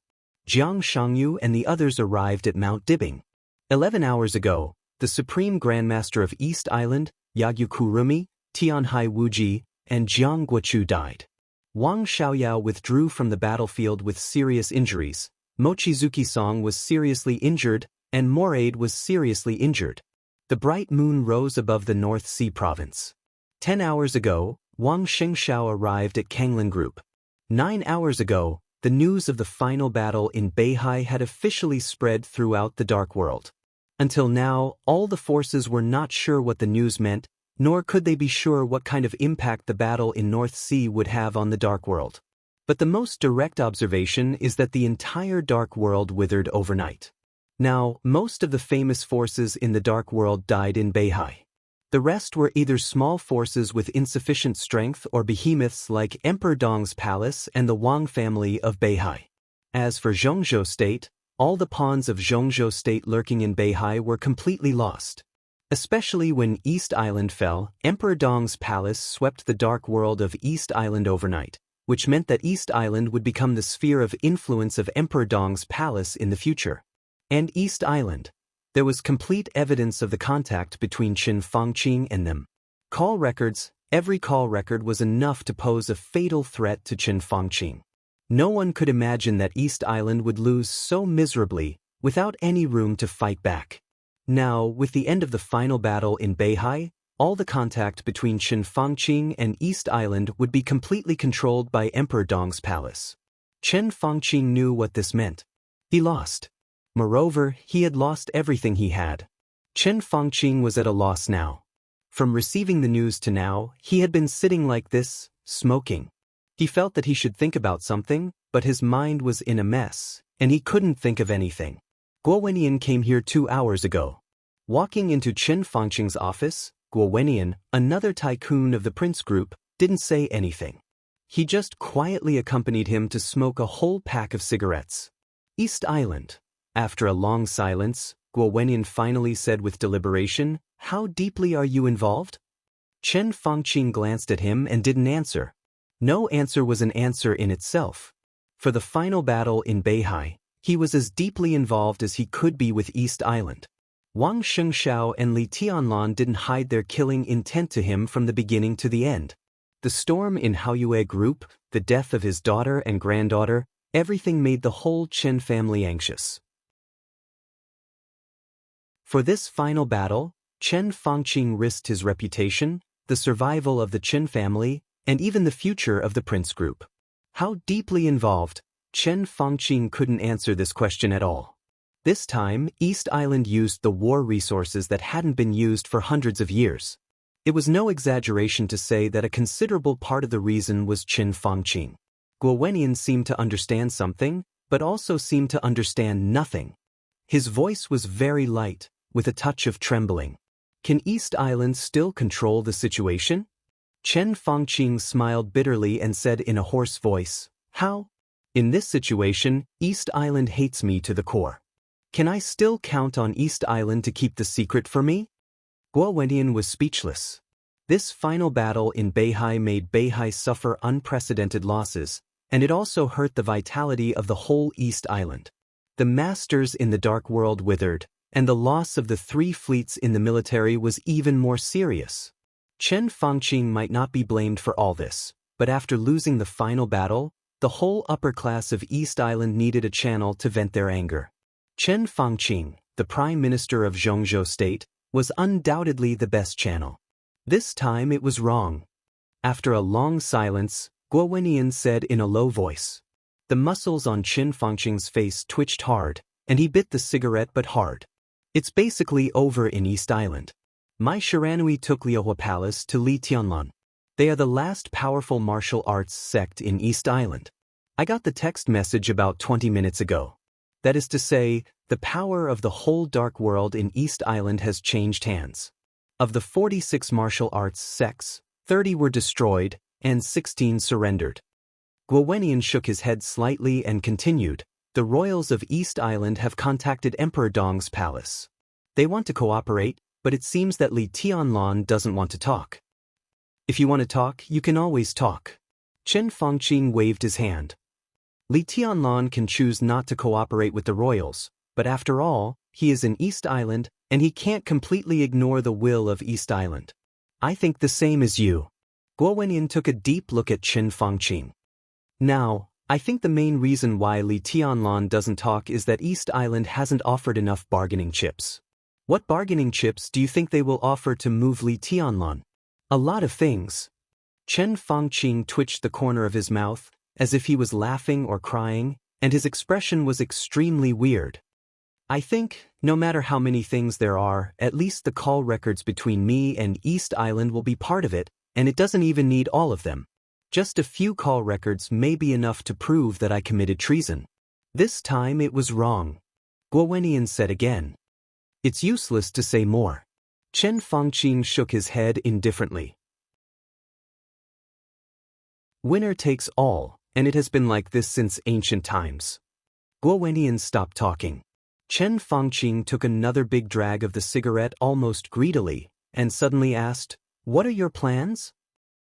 S1: Jiang Shangyu and the others arrived at Mount Dibing. 11 hours ago, the Supreme Grandmaster of East Island, Yagyu Kurumi, Tianhai Wuji, and Jiang Guochu died. Wang Xiaoyao withdrew from the battlefield with serious injuries. Mochizuki Song was seriously injured, and Moraid was seriously injured. The bright moon rose above the North Sea province. 10 hours ago, Wang Xingxiao arrived at Kanglin Group. 9 hours ago, the news of the final battle in Beihai had officially spread throughout the Dark World. Until now, all the forces were not sure what the news meant, nor could they be sure what kind of impact the battle in North Sea would have on the Dark World. But the most direct observation is that the entire Dark World withered overnight. Now, most of the famous forces in the Dark World died in Beihai. The rest were either small forces with insufficient strength or behemoths like Emperor Dong's palace and the Wang family of Beihai. As for Zhongzhou State, all the pawns of Zhongzhou State lurking in Beihai were completely lost. Especially when East Island fell, Emperor Dong's palace swept the Dark World of East Island overnight, which meant that East Island would become the sphere of influence of Emperor Dong's palace in the future. And East Island. There was complete evidence of the contact between Qin Fangqing and them. Call records, every call record was enough to pose a fatal threat to Qin Fangqing. No one could imagine that East Island would lose so miserably, without any room to fight back. Now, with the end of the final battle in Beihai, all the contact between Qin Fangqing and East Island would be completely controlled by Emperor Dong's palace. Qin Fangqing knew what this meant. He lost. Moreover, he had lost everything he had. Qin Fangqing was at a loss now. From receiving the news to now, he had been sitting like this, smoking. He felt that he should think about something, but his mind was in a mess, and he couldn't think of anything. Guo Wenian came here 2 hours ago. Walking into Qin Fangqing's office, Guo Wenian, another tycoon of the Prince Group, didn't say anything. He just quietly accompanied him to smoke a whole pack of cigarettes. East Island. After a long silence, Guo Wenian finally said with deliberation, "How deeply are you involved?" Qin Fangqing glanced at him and didn't answer. No answer was an answer in itself. For the final battle in Beihai, he was as deeply involved as he could be with East Island. Wang Xingxiao and Li Tianlan didn't hide their killing intent to him from the beginning to the end. The storm in Haoyue Group, the death of his daughter and granddaughter, everything made the whole Qin family anxious. For this final battle, Qin Fangqing risked his reputation, the survival of the Qin family, and even the future of the Prince Group. How deeply involved? Qin Fangqing couldn't answer this question at all. This time, East Island used the war resources that hadn't been used for hundreds of years. It was no exaggeration to say that a considerable part of the reason was Qin Fangqing. Guo Wenian seemed to understand something, but also seemed to understand nothing. His voice was very light, with a touch of trembling. Can East Island still control the situation? Qin Fangqing smiled bitterly and said in a hoarse voice, "How? In this situation, East Island hates me to the core. Can I still count on East Island to keep the secret for me?" Guo Wenian was speechless. This final battle in Beihai made Beihai suffer unprecedented losses, and it also hurt the vitality of the whole East Island. The masters in the Dark World withered, and the loss of the 3 fleets in the military was even more serious. Chen Fangqing might not be blamed for all this, but after losing the final battle, the whole upper class of East Island needed a channel to vent their anger. Chen Fangqing, the Prime Minister of Zhongzhou State, was undoubtedly the best channel. This time it was wrong. After a long silence, Guo Wenyan said in a low voice. The muscles on Chen Fangqing's face twitched hard, and he bit the cigarette but hard. It's basically over in East Island. My Shiranui took Liuhua Palace to Li Tianlan. They are the last powerful martial arts sect in East Island. I got the text message about 20 minutes ago. That is to say, the power of the whole Dark World in East Island has changed hands. Of the 46 martial arts sects, 30 were destroyed, and 16 surrendered. Guo Wenyan shook his head slightly and continued, the royals of East Island have contacted Emperor Dong's palace. They want to cooperate, but it seems that Li Tianlan doesn't want to talk. If you want to talk, you can always talk. Chen Fangqing waved his hand. Li Tianlan can choose not to cooperate with the royals, but after all, he is in East Island, and he can't completely ignore the will of East Island. I think the same as you. Guo Wenyan took a deep look at Chen Fangqing. Now, I think the main reason why Li Tianlan doesn't talk is that East Island hasn't offered enough bargaining chips. What bargaining chips do you think they will offer to move Li Tianlan? A lot of things. Chen Fangqing twitched the corner of his mouth, as if he was laughing or crying, and his expression was extremely weird. I think, no matter how many things there are, at least the call records between me and East Island will be part of it, and it doesn't even need all of them. Just a few call records may be enough to prove that I committed treason. This time it was wrong. Guo Wenyan said again. It's useless to say more. Chen Fangqing shook his head indifferently. Winner takes all, and it has been like this since ancient times. Guo Wenyan stopped talking. Chen Fangqing took another big drag of the cigarette almost greedily, and suddenly asked, What are your plans?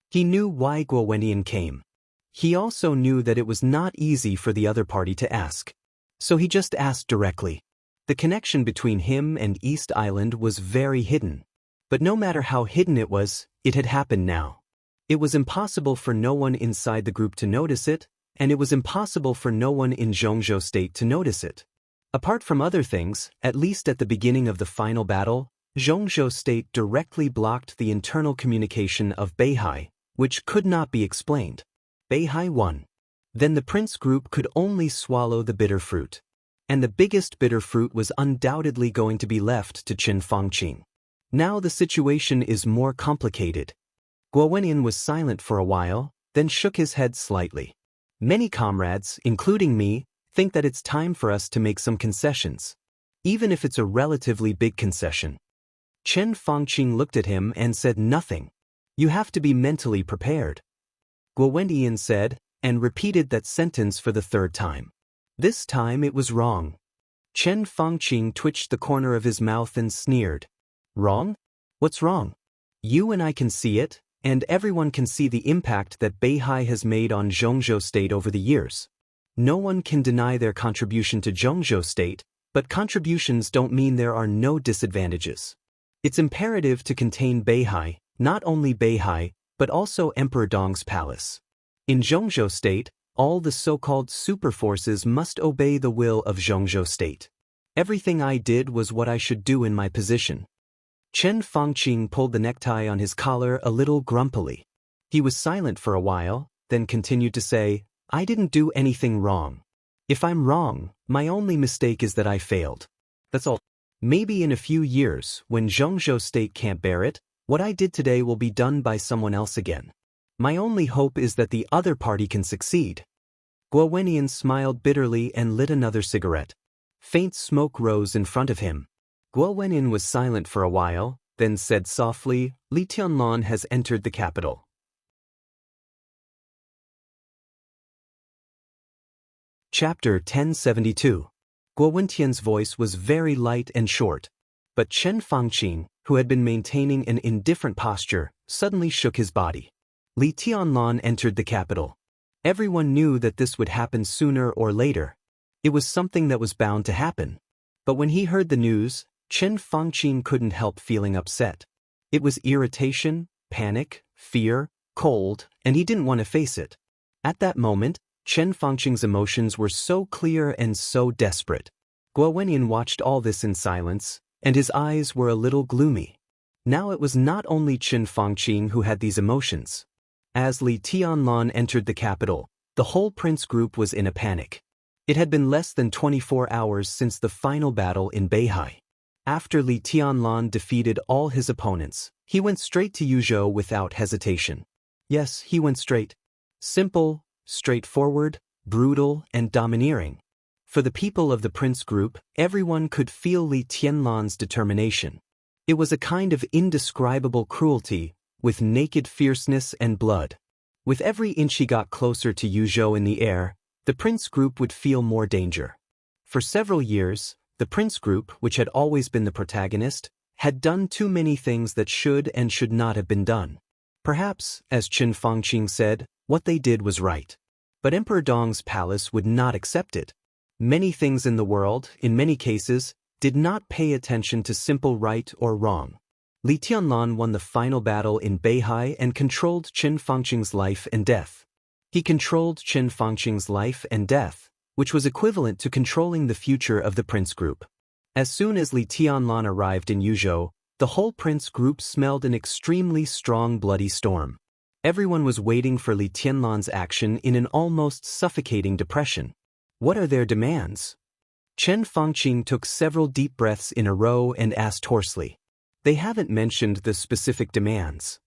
S1: He knew why Guo Wenyan came. He also knew that it was not easy for the other party to ask. So he just asked directly. The connection between him and East Island was very hidden. But no matter how hidden it had happened now. It was impossible for no one inside the group to notice it, and it was impossible for no one in Zhongzhou State to notice it. Apart from other things, at least at the beginning of the final battle, Zhongzhou State directly blocked the internal communication of Beihai, which could not be explained. Beihai won. Then the prince group could only swallow the bitter fruit. And the biggest bitter fruit was undoubtedly going to be left to Chen Fangqing. Now the situation is more complicated. Guo Wenyan was silent for a while, then shook his head slightly. Many comrades, including me, think that it's time for us to make some concessions. Even if it's a relatively big concession. Chen Fangqing looked at him and said nothing. You have to be mentally prepared. Guo Wenyan said, and repeated that sentence for the 3rd time. This time it was wrong. Chen Fangqing twitched the corner of his mouth and sneered. Wrong? What's wrong? You and I can see it, and everyone can see the impact that Beihai has made on Zhongzhou State over the years. No one can deny their contribution to Zhongzhou State, but contributions don't mean there are no disadvantages. It's imperative to contain Beihai, not only Beihai, but also Emperor Dong's palace. In Zhongzhou State, all the so-called super forces must obey the will of Zhongzhou State. Everything I did was what I should do in my position. Chen Fangqing pulled the necktie on his collar a little grumpily. He was silent for a while, then continued to say, I didn't do anything wrong. If I'm wrong, my only mistake is that I failed. That's all. Maybe in a few years, when Zhongzhou State can't bear it, what I did today will be done by someone else again. My only hope is that the other party can succeed. Guo Wenyan smiled bitterly and lit another cigarette. Faint smoke rose in front of him. Guo Wenyan was silent for a while, then said softly, Li Tianlan has entered the capital. Chapter 1072. Guo Wentian's voice was very light and short. But Chen Fangqing, who had been maintaining an indifferent posture, suddenly shook his body. Li Tianlan entered the capital. Everyone knew that this would happen sooner or later. It was something that was bound to happen. But when he heard the news, Chen Fangqing couldn't help feeling upset. It was irritation, panic, fear, cold, and he didn't want to face it. At that moment, Chen Fangqing's emotions were so clear and so desperate. Guo Wenyan watched all this in silence, and his eyes were a little gloomy. Now it was not only Chen Fangqing who had these emotions. As Li Tianlan entered the capital, the whole prince group was in a panic. It had been less than 24 hours since the final battle in Beihai. After Li Tianlan defeated all his opponents, he went straight to Yuzhou without hesitation. Yes, he went straight. Simple, straightforward, brutal, and domineering. For the people of the prince group, everyone could feel Li Tianlan's determination. It was a kind of indescribable cruelty, with naked fierceness and blood. With every inch he got closer to Yuzhou in the air, the prince group would feel more danger. For several years, the prince group, which had always been the protagonist, had done too many things that should and should not have been done. Perhaps, as Chen Fangqing said, what they did was right. But Emperor Dong's palace would not accept it. Many things in the world, in many cases, did not pay attention to simple right or wrong. Li Tianlan won the final battle in Beihai and controlled Chen Fangqing's life and death. He controlled Chen Fangqing's life and death, which was equivalent to controlling the future of the prince group. As soon as Li Tianlan arrived in Yuzhou, the whole prince group smelled an extremely strong bloody storm. Everyone was waiting for Li Tianlan's action in an almost suffocating depression. What are their demands? Chen Fangqing took several deep breaths in a row and asked hoarsely. They haven't mentioned the specific demands.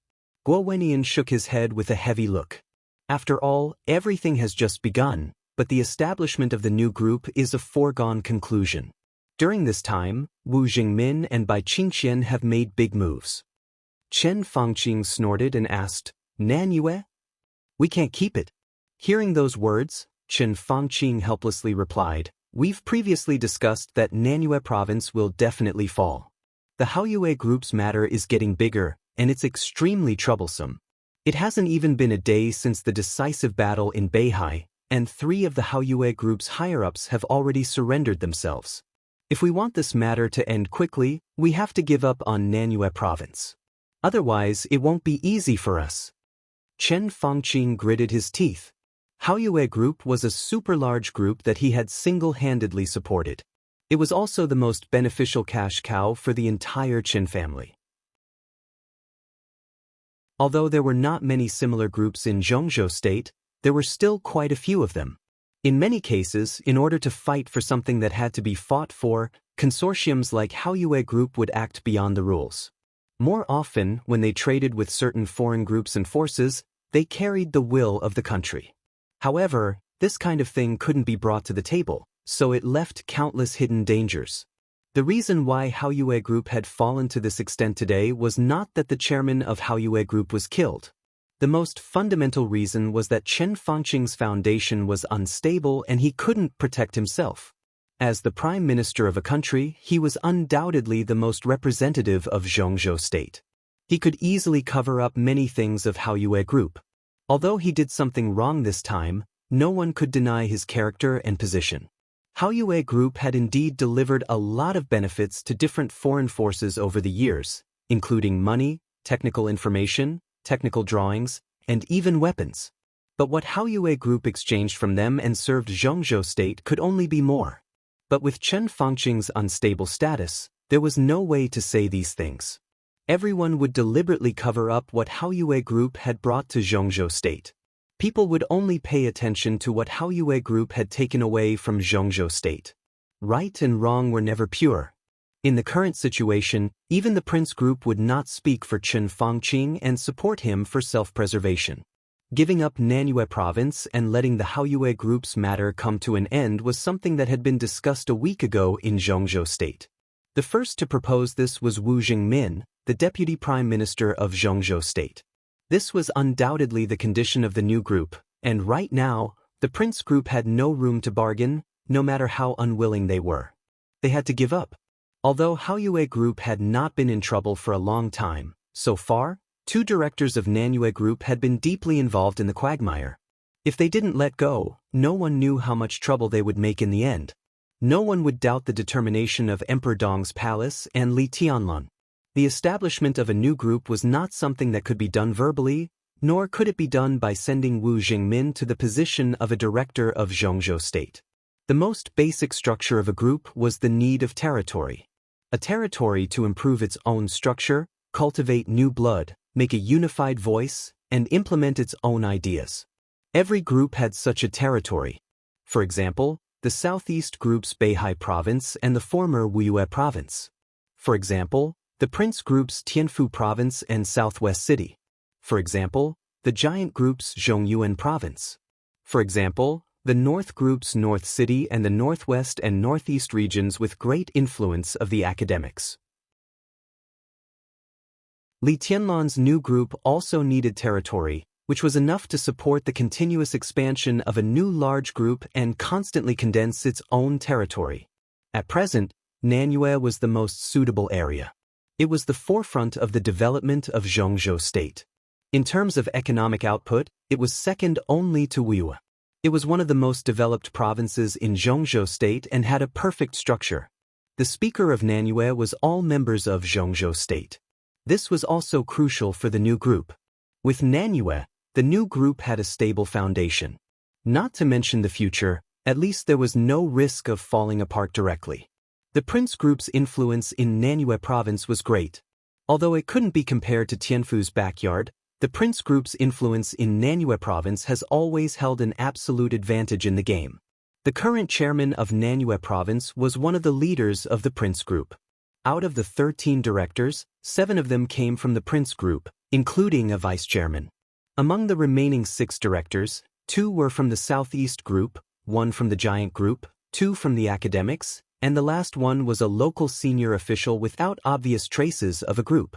S1: Guo Wenyan shook his head with a heavy look. After all, everything has just begun, but the establishment of the new group is a foregone conclusion. During this time, Wu Jingmin and Bai Qingxian have made big moves. Chen Fangqing snorted and asked, Nanyue? We can't keep it. Hearing those words, Chen Fangqing helplessly replied, We've previously discussed that Nanyue province will definitely fall. The Haoyue group's matter is getting bigger, and it's extremely troublesome. It hasn't even been a day since the decisive battle in Beihai, and 3 of the Haoyue group's higher-ups have already surrendered themselves. If we want this matter to end quickly, we have to give up on Nanyue province. Otherwise, it won't be easy for us. Chen Fangqing gritted his teeth. Haoyue group was a super-large group that he had single-handedly supported. It was also the most beneficial cash cow for the entire Qin family. Although there were not many similar groups in Zhongzhou state, there were still quite a few of them. In many cases, in order to fight for something that had to be fought for, consortiums like Haoyue group would act beyond the rules. More often, when they traded with certain foreign groups and forces, they carried the will of the country. However, this kind of thing couldn't be brought to the table, so it left countless hidden dangers. The reason why Haoyue Group had fallen to this extent today was not that the chairman of Haoyue Group was killed. The most fundamental reason was that Chen Fangqing's foundation was unstable and he couldn't protect himself. As the prime minister of a country, he was undoubtedly the most representative of Zhongzhou state. He could easily cover up many things of Haoyue Group. Although he did something wrong this time, no one could deny his character and position. Haoyue Group had indeed delivered a lot of benefits to different foreign forces over the years, including money, technical information, technical drawings, and even weapons. But what Haoyue Group exchanged from them and served Zhongzhou state could only be more. But with Chen Fangqing's unstable status, there was no way to say these things. Everyone would deliberately cover up what Haoyue Group had brought to Zhongzhou state. People would only pay attention to what Haoyue Group had taken away from Zhongzhou state. Right and wrong were never pure. In the current situation, even the Prince Group would not speak for Chen Fangqing and support him for self-preservation. Giving up Nanyue province and letting the Haoyue Group's matter come to an end was something that had been discussed a week ago in Zhongzhou state. The first to propose this was Wu Jingmin, the deputy prime minister of Zhongzhou state. This was undoubtedly the condition of the new group, and right now, the Prince Group had no room to bargain, no matter how unwilling they were. They had to give up. Although Haoyue Group had not been in trouble for a long time, so far, 2 directors of Nanyue Group had been deeply involved in the quagmire. If they didn't let go, no one knew how much trouble they would make in the end. No one would doubt the determination of Emperor Dong's palace and Li Tianlan. The establishment of a new group was not something that could be done verbally, nor could it be done by sending Wu Jingmin to the position of a director of Zhongzhou state. The most basic structure of a group was the need of territory. A territory to improve its own structure, cultivate new blood, make a unified voice, and implement its own ideas. Every group had such a territory. For example, the southeast group's Beihai province and the former Wuxia province. For example, the prince group's Tianfu province and southwest city. For example, the giant group's Zhongyuan province. For example, the north group's North City and the northwest and northeast regions with great influence of the academics. Li Tianlan's new group also needed territory, which was enough to support the continuous expansion of a new large group and constantly condense its own territory. At present, Nanyue was the most suitable area. It was the forefront of the development of Zhongzhou state. In terms of economic output, it was second only to Wuxia. It was one of the most developed provinces in Zhongzhou state and had a perfect structure. The speaker of Nanyue was all members of Zhongzhou state. This was also crucial for the new group. With Nanyue, the new group had a stable foundation. Not to mention the future, at least there was no risk of falling apart directly. The prince group's influence in Nanyue province was great. Although it couldn't be compared to Tianfu's backyard, the prince group's influence in Nanyue province has always held an absolute advantage in the game. The current chairman of Nanyue province was one of the leaders of the prince group. Out of the 13 directors, 7 of them came from the prince group, including a vice chairman. Among the remaining 6 directors, 2 were from the southeast group, 1 from the giant group, 2 from the academics, and the last one was a local senior official without obvious traces of a group.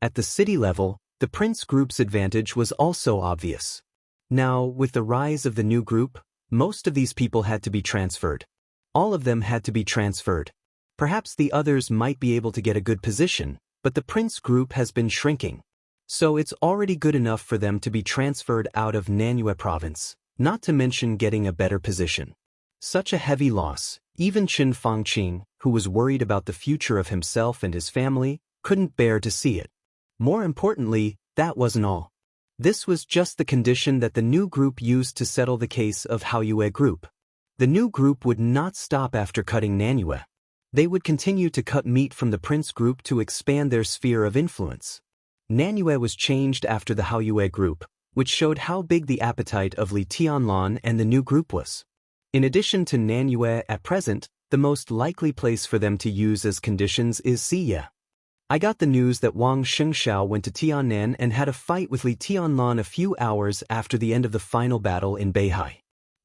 S1: At the city level, the prince group's advantage was also obvious. Now, with the rise of the new group, most of these people had to be transferred. All of them had to be transferred. Perhaps the others might be able to get a good position, but the prince group has been shrinking. So it's already good enough for them to be transferred out of Nanyue province, not to mention getting a better position. Such a heavy loss, even Qin Fangqing, who was worried about the future of himself and his family, couldn't bear to see it. More importantly, that wasn't all. This was just the condition that the new group used to settle the case of Haoyue group. The new group would not stop after cutting Nanyue. They would continue to cut meat from the prince group to expand their sphere of influence. Nanyue was changed after the Haoyue group, which showed how big the appetite of Li Tianlan and the new group was. In addition to Nanyue at present, the most likely place for them to use as conditions is Xiye. I got the news that Wang Xiangxiao went to Tiannan and had a fight with Li Tianlan a few hours after the end of the final battle in Beihai.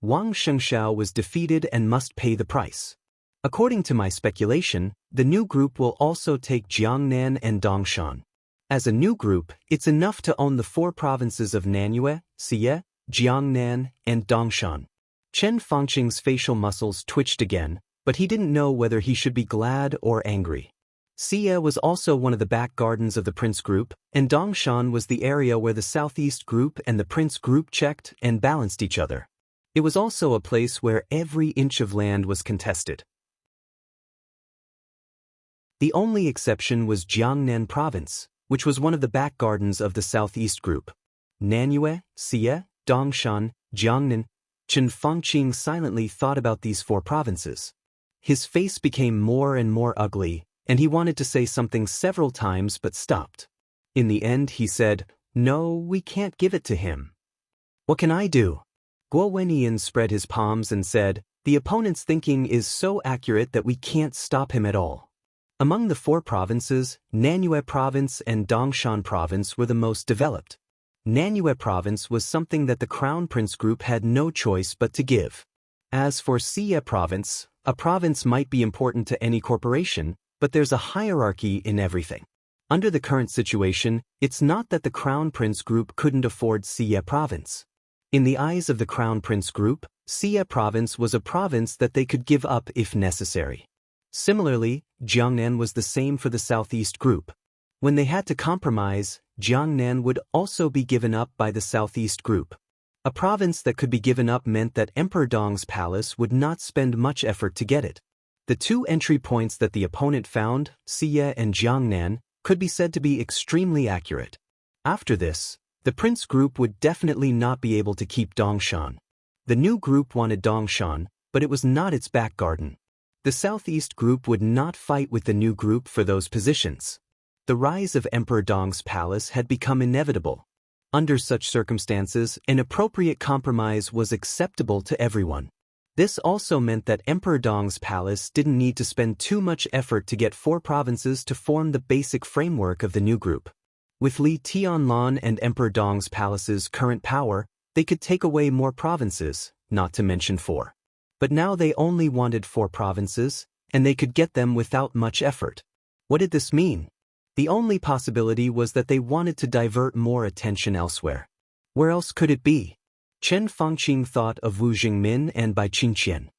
S1: Wang Xiangxiao was defeated and must pay the price. According to my speculation, the new group will also take Jiangnan and Dongshan. As a new group, it's enough to own the 4 provinces of Nanyue, Xiye, Jiangnan, and Dongshan. Chen Fangqing's facial muscles twitched again, but he didn't know whether he should be glad or angry. Xiye was also one of the back gardens of the prince group, and Dongshan was the area where the southeast group and the prince group checked and balanced each other. It was also a place where every inch of land was contested. The only exception was Jiangnan province, which was one of the back gardens of the southeast group. Nanyue, Xiye, Dongshan, Jiangnan. Chen Fangqing silently thought about these 4 provinces. His face became more and more ugly, and he wanted to say something several times but stopped. In the end he said, "No, we can't give it to him." "What can I do?" Guo Wenyan spread his palms and said, "The opponent's thinking is so accurate that we can't stop him at all." Among the 4 provinces, Nanyue province and Dongshan province were the most developed. Nanyue province was something that the Crown Prince group had no choice but to give. As for Xiye province, a province might be important to any corporation, but there's a hierarchy in everything. Under the current situation, it's not that the Crown Prince group couldn't afford Xiye province. In the eyes of the Crown Prince group, Xiye province was a province that they could give up if necessary. Similarly, Jiangnan was the same for the southeast group. When they had to compromise, Jiangnan would also be given up by the southeast group. A province that could be given up meant that Emperor Dong's palace would not spend much effort to get it. The two entry points that the opponent found, Xie and Jiangnan, could be said to be extremely accurate. After this, the prince group would definitely not be able to keep Dongshan. The new group wanted Dongshan, but it was not its back garden. The southeast group would not fight with the new group for those positions. The rise of Emperor Dong's palace had become inevitable. Under such circumstances, an appropriate compromise was acceptable to everyone. This also meant that Emperor Dong's palace didn't need to spend too much effort to get 4 provinces to form the basic framework of the new group. With Li Tianlan and Emperor Dong's palace's current power, they could take away more provinces, not to mention 4. But now they only wanted 4 provinces, and they could get them without much effort. What did this mean? The only possibility was that they wanted to divert more attention elsewhere. Where else could it be? Chen Fangqing thought of Wu Jingmin and Bai Qingqian.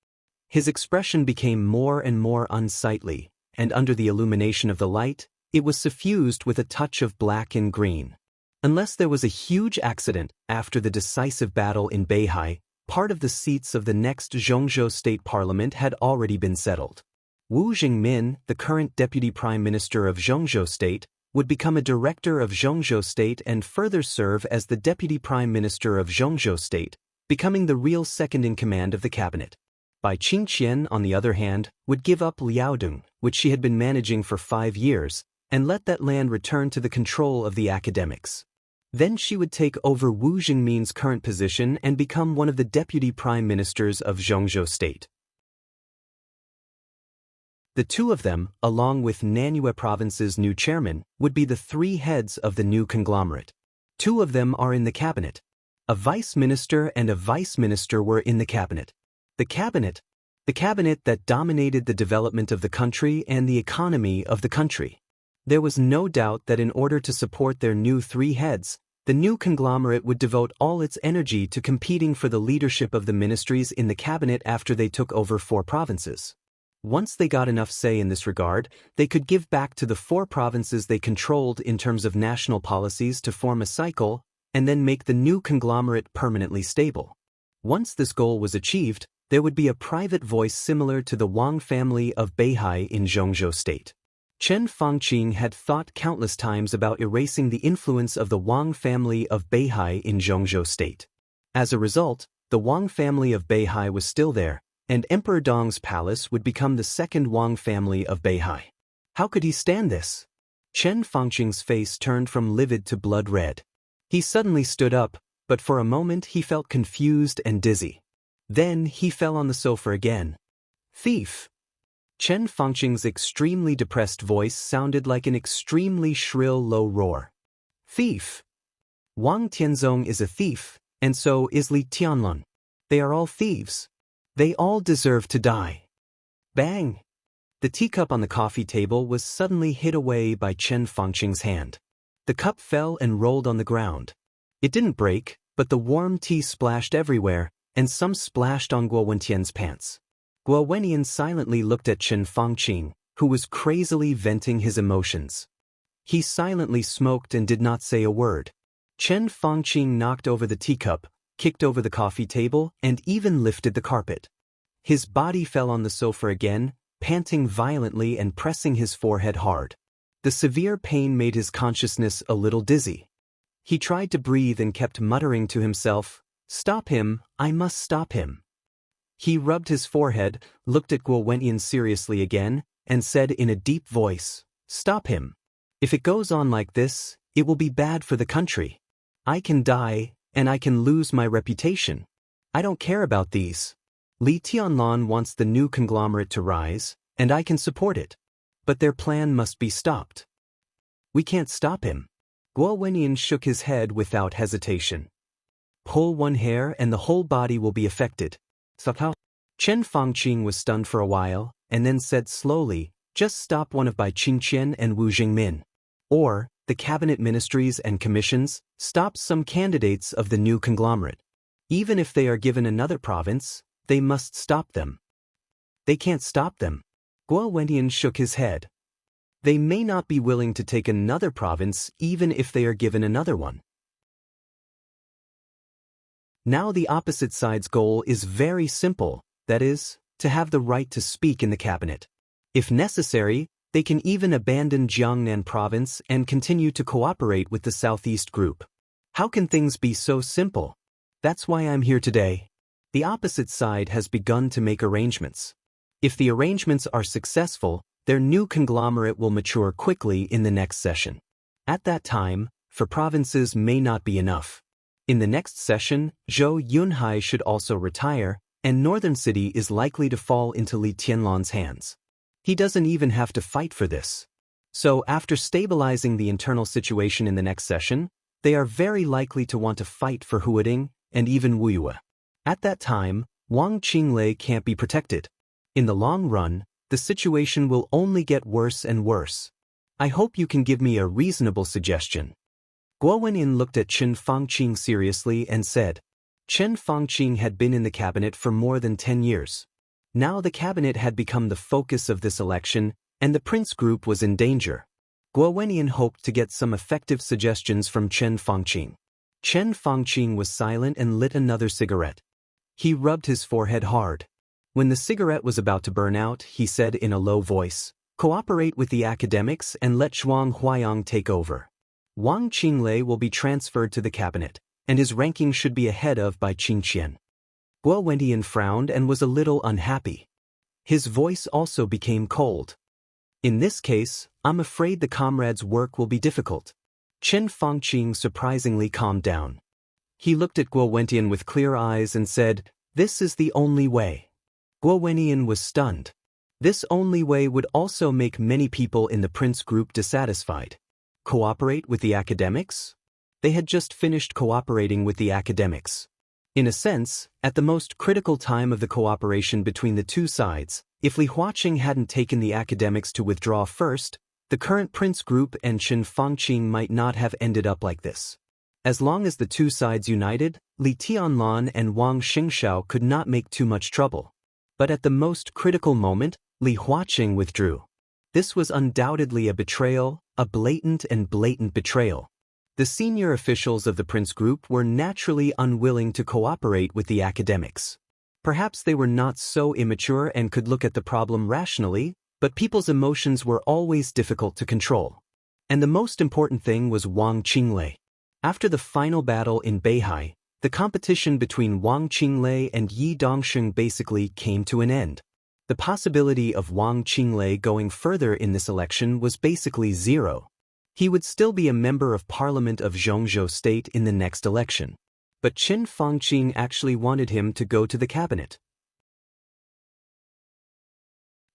S1: His expression became more and more unsightly, and under the illumination of the light, it was suffused with a touch of black and green. Unless there was a huge accident after the decisive battle in Beihai, part of the seats of the next Zhongzhou State Parliament had already been settled. Wu Jingmin, the current Deputy Prime Minister of Zhongzhou State, would become a director of Zhongzhou State and further serve as the Deputy Prime Minister of Zhongzhou State, becoming the real second-in-command of the cabinet. Bai Qingqian, on the other hand, would give up Liaodong, which she had been managing for 5 years, and let that land return to the control of the academics. Then she would take over Wu Jingmin's current position and become one of the Deputy Prime Ministers of Zhongzhou State. The two of them, along with Nanyue Province's new chairman, would be the 3 heads of the new conglomerate. 2 of them are in the cabinet. A vice minister and a vice minister were in the cabinet. The cabinet that dominated the development of the country and the economy of the country. There was no doubt that in order to support their new 3 heads, the new conglomerate would devote all its energy to competing for the leadership of the ministries in the cabinet after they took over 4 provinces. Once they got enough say in this regard, they could give back to the 4 provinces they controlled in terms of national policies to form a cycle, and then make the new conglomerate permanently stable. Once this goal was achieved, there would be a private voice similar to the Wang family of Beihai in Zhongzhou State. Chen Fangqing had thought countless times about erasing the influence of the Wang family of Beihai in Zhongzhou State. As a result, the Wang family of Beihai was still there, and Emperor Dong's palace would become the second Wang family of Beihai. How could he stand this? Chen Fangqing's face turned from livid to blood red. He suddenly stood up, but for a moment he felt confused and dizzy. Then he fell on the sofa again. Thief! Chen Fangqing's extremely depressed voice sounded like an extremely shrill low roar. Thief! Wang Tianzong is a thief, and so is Li Tianlan. They are all thieves. They all deserve to die. Bang! The teacup on the coffee table was suddenly hit away by Chen Fangqing's hand. The cup fell and rolled on the ground. It didn't break, but the warm tea splashed everywhere, and some splashed on Guo Wentian's pants. Guo Wentian silently looked at Chen Fangqing, who was crazily venting his emotions. He silently smoked and did not say a word. Chen Fangqing knocked over the teacup, kicked over the coffee table, and even lifted the carpet. His body fell on the sofa again, panting violently and pressing his forehead hard. The severe pain made his consciousness a little dizzy. He tried to breathe and kept muttering to himself, "Stop him, I must stop him." He rubbed his forehead, looked at Guo Wentian seriously again, and said in a deep voice, "Stop him. If it goes on like this, it will be bad for the country. I can die, and I can lose my reputation. I don't care about these. Li Tianlan wants the new conglomerate to rise, and I can support it. But their plan must be stopped. We can't stop him." Guo Wentian shook his head without hesitation. "Pull one hair and the whole body will be affected." Chen Fangqing was stunned for a while, and then said slowly, "Just stop one of Bai Qingqian and Wu Jingmin. Or, the cabinet ministries and commissions, stop some candidates of the new conglomerate. Even if they are given another province, they must stop them." "They can't stop them." Guo Wentian shook his head. "They may not be willing to take another province even if they are given another one." Now the opposite side's goal is very simple, that is, to have the right to speak in the cabinet. If necessary, they can even abandon Jiangnan province and continue to cooperate with the Southeast group. How can things be so simple? That's why I'm here today. The opposite side has begun to make arrangements. If the arrangements are successful, their new conglomerate will mature quickly in the next session. At that time, for provinces may not be enough. In the next session, Zhou Yunhai should also retire, and Northern City is likely to fall into Li Tianlan's hands. He doesn't even have to fight for this. So after stabilizing the internal situation in the next session, they are very likely to want to fight for Huading and even Wuyue. At that time, Wang Qinglei can't be protected. In the long run, the situation will only get worse and worse. I hope you can give me a reasonable suggestion. Guo Wenyin looked at Chen Fangqing seriously and said, Chen Fangqing had been in the cabinet for more than 10 years. Now the cabinet had become the focus of this election, and the prince group was in danger. Guo Wenyin hoped to get some effective suggestions from Chen Fangqing. Chen Fangqing was silent and lit another cigarette. He rubbed his forehead hard. When the cigarette was about to burn out, he said in a low voice, "Cooperate with the academics and let Zhuang Huayang take over. Wang Qinglei will be transferred to the cabinet, and his ranking should be ahead of by Qingqian." Guo Wendian frowned and was a little unhappy. His voice also became cold. "In this case, I'm afraid the comrades' work will be difficult." Chen Fangqing surprisingly calmed down. He looked at Guo Wendian with clear eyes and said, "This is the only way." Guo Wendian was stunned. This only way would also make many people in the prince group dissatisfied. Cooperate with the academics? They had just finished cooperating with the academics. In a sense, at the most critical time of the cooperation between the two sides, if Li Huaqing hadn't taken the academics to withdraw first, the current prince group and Chen Fangqing might not have ended up like this. As long as the two sides united, Li Tianlan and Wang Xingxiao could not make too much trouble. But at the most critical moment, Li Huaqing withdrew. This was undoubtedly a betrayal, a blatant betrayal. The senior officials of the prince group were naturally unwilling to cooperate with the academics. Perhaps they were not so immature and could look at the problem rationally, but people's emotions were always difficult to control. And the most important thing was Wang Qinglei. After the final battle in Beihai, the competition between Wang Qinglei and Yi Dongsheng basically came to an end. The possibility of Wang Qinglei going further in this election was basically zero. He would still be a member of parliament of Zhongzhou state in the next election. But Chen Fangqing actually wanted him to go to the cabinet.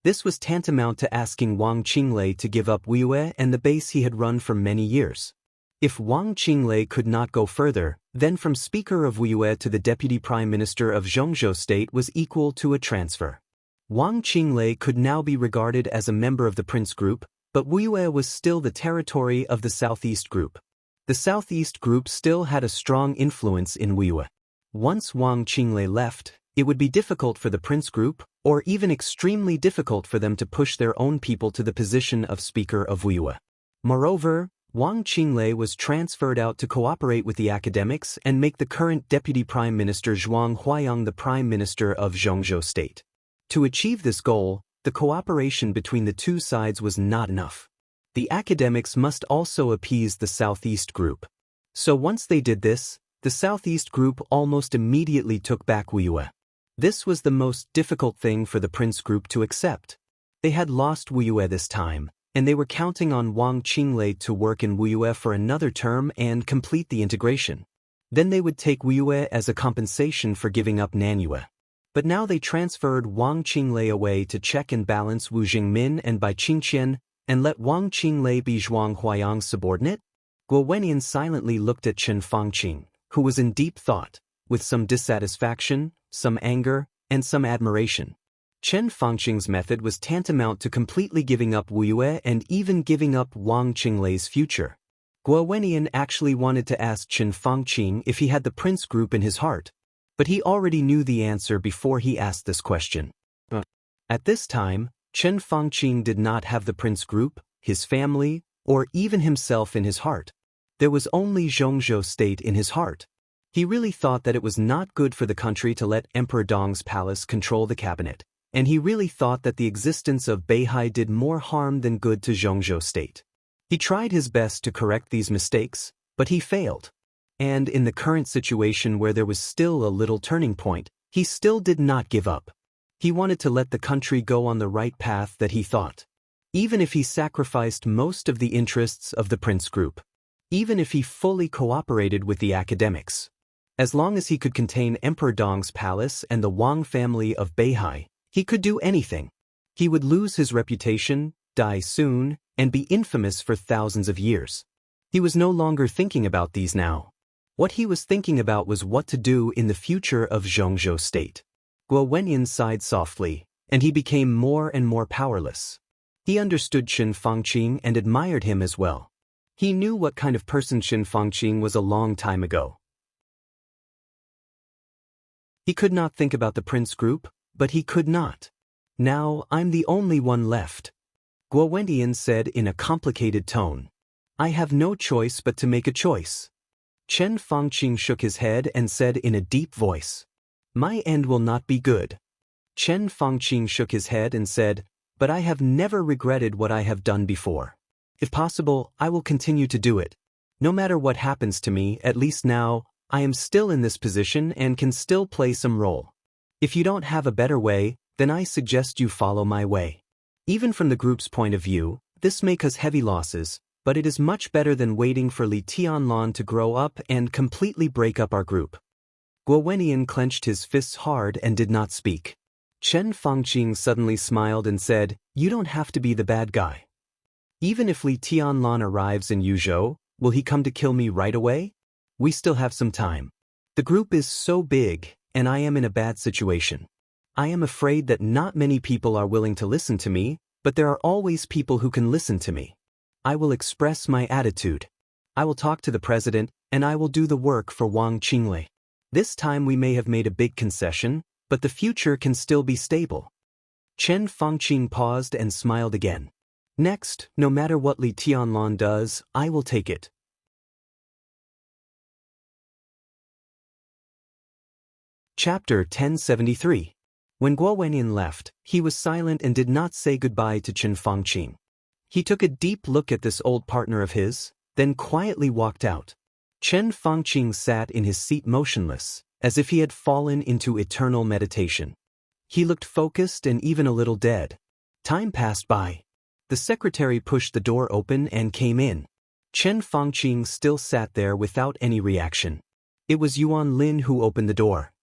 S1: This was tantamount to asking Wang Qinglei to give up Wuyue and the base he had run for many years. If Wang Qinglei could not go further, then from Speaker of Wuyue to the Deputy Prime Minister of Zhongzhou State was equal to a transfer. Wang Qinglei could now be regarded as a member of the Prince Group, but Wuyue was still the territory of the Southeast Group. The Southeast Group still had a strong influence in Wuyue. Once Wang Qinglei left, it would be difficult for the Prince Group, or even extremely difficult for them to push their own people to the position of Speaker of Wuyue. Moreover, Wang Qinglei was transferred out to cooperate with the academics and make the current Deputy Prime Minister Zhuang Huayang the Prime Minister of Zhongzhou State. To achieve this goal, the cooperation between the two sides was not enough. The academics must also appease the Southeast Group. So once they did this, the Southeast Group almost immediately took back Wuyue. This was the most difficult thing for the Prince Group to accept. They had lost Wuyue this time, and they were counting on Wang Qinglei to work in Wuyue for another term and complete the integration. Then they would take Wuyue as a compensation for giving up Nanyue. But now they transferred Wang Qinglei away to check and balance Wu Jingmin and Bai Qingqian, and let Wang Qinglei be Zhuang Huayang's subordinate? Guo Wenyan silently looked at Chen Fangqing, who was in deep thought, with some dissatisfaction, some anger, and some admiration. Chen Fangqing's method was tantamount to completely giving up Wuyue and even giving up Wang Qinglei's future. Guo Wenyan actually wanted to ask Chen Fangqing if he had the Prince Group in his heart, but he already knew the answer before he asked this question. At this time, Chen Fangqing did not have the Prince Group, his family, or even himself in his heart. There was only Zhongzhou State in his heart. He really thought that it was not good for the country to let Emperor Dong's palace control the cabinet, and he really thought that the existence of Beihai did more harm than good to Zhongzhou state. He tried his best to correct these mistakes, but he failed. And in the current situation where there was still a little turning point, he still did not give up. He wanted to let the country go on the right path that he thought. Even if he sacrificed most of the interests of the prince group. Even if he fully cooperated with the academics. As long as he could contain Emperor Dong's palace and the Wang family of Beihai, he could do anything. He would lose his reputation, die soon, and be infamous for thousands of years. He was no longer thinking about these now. What he was thinking about was what to do in the future of Zhongzhou state. Guo Wenyan sighed softly, and he became more and more powerless. He understood Qin Fangqing and admired him as well. He knew what kind of person Qin Fangqing was a long time ago. He could not think about the prince group, but he could not. Now I'm the only one left. Guo Wenyan said in a complicated tone. I have no choice but to make a choice. Qin Fangqing shook his head and said in a deep voice. My end will not be good. Qin Fangqing shook his head and said, but I have never regretted what I have done before. If possible, I will continue to do it. No matter what happens to me, at least now, I am still in this position and can still play some role. If you don't have a better way, then I suggest you follow my way. Even from the group's point of view, this may cause heavy losses, but it is much better than waiting for Li Tianlan to grow up and completely break up our group. Guo Wenyan clenched his fists hard and did not speak. Qin Fangqing suddenly smiled and said, you don't have to be the bad guy. Even if Li Tianlan arrives in Yuzhou, will he come to kill me right away? We still have some time. The group is so big, and I am in a bad situation. I am afraid that not many people are willing to listen to me, but there are always people who can listen to me. I will express my attitude. I will talk to the president, and I will do the work for Wang Qinglei. This time we may have made a big concession, but the future can still be stable. Qin Fangqing paused and smiled again. Next, no matter what Li Tianlan does, I will take it. Chapter 1073. When Guo Wenyan left, he was silent and did not say goodbye to Qin Fangqing. He took a deep look at this old partner of his, then quietly walked out. Qin Fangqing sat in his seat motionless, as if he had fallen into eternal meditation. He looked focused and even a little dead. Time passed by. The secretary pushed the door open and came in. Qin Fangqing still sat there without any reaction. It was Wang Lin who opened the door.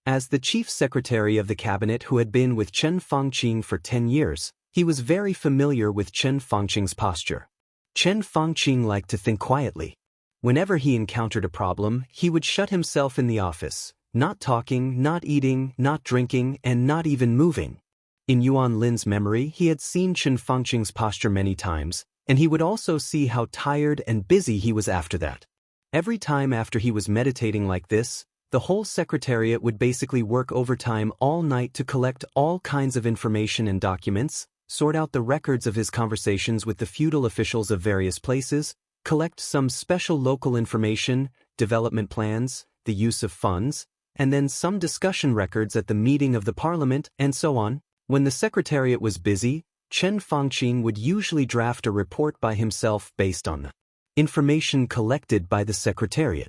S1: As the chief secretary of the cabinet who had been with Qin Fangqing for 10 years, he was very familiar with Qin Fangqing's posture. Qin Fangqing liked to think quietly. Whenever he encountered a problem, he would shut himself in the office, not talking, not eating, not drinking, and not even moving. In Yuan Lin's memory, he had seen Qin Fangqing's posture many times, and he would also see how tired and busy he was after that. Every time after he was meditating like this, the whole secretariat would basically work overtime all night to collect all kinds of information and documents, sort out the records of his conversations with the feudal officials of various places, collect some special local information, development plans, the use of funds, and then some discussion records at the meeting of the parliament, and so on. When the secretariat was busy, Qin Fangqing would usually draft a report by himself based on the information collected by the secretariat.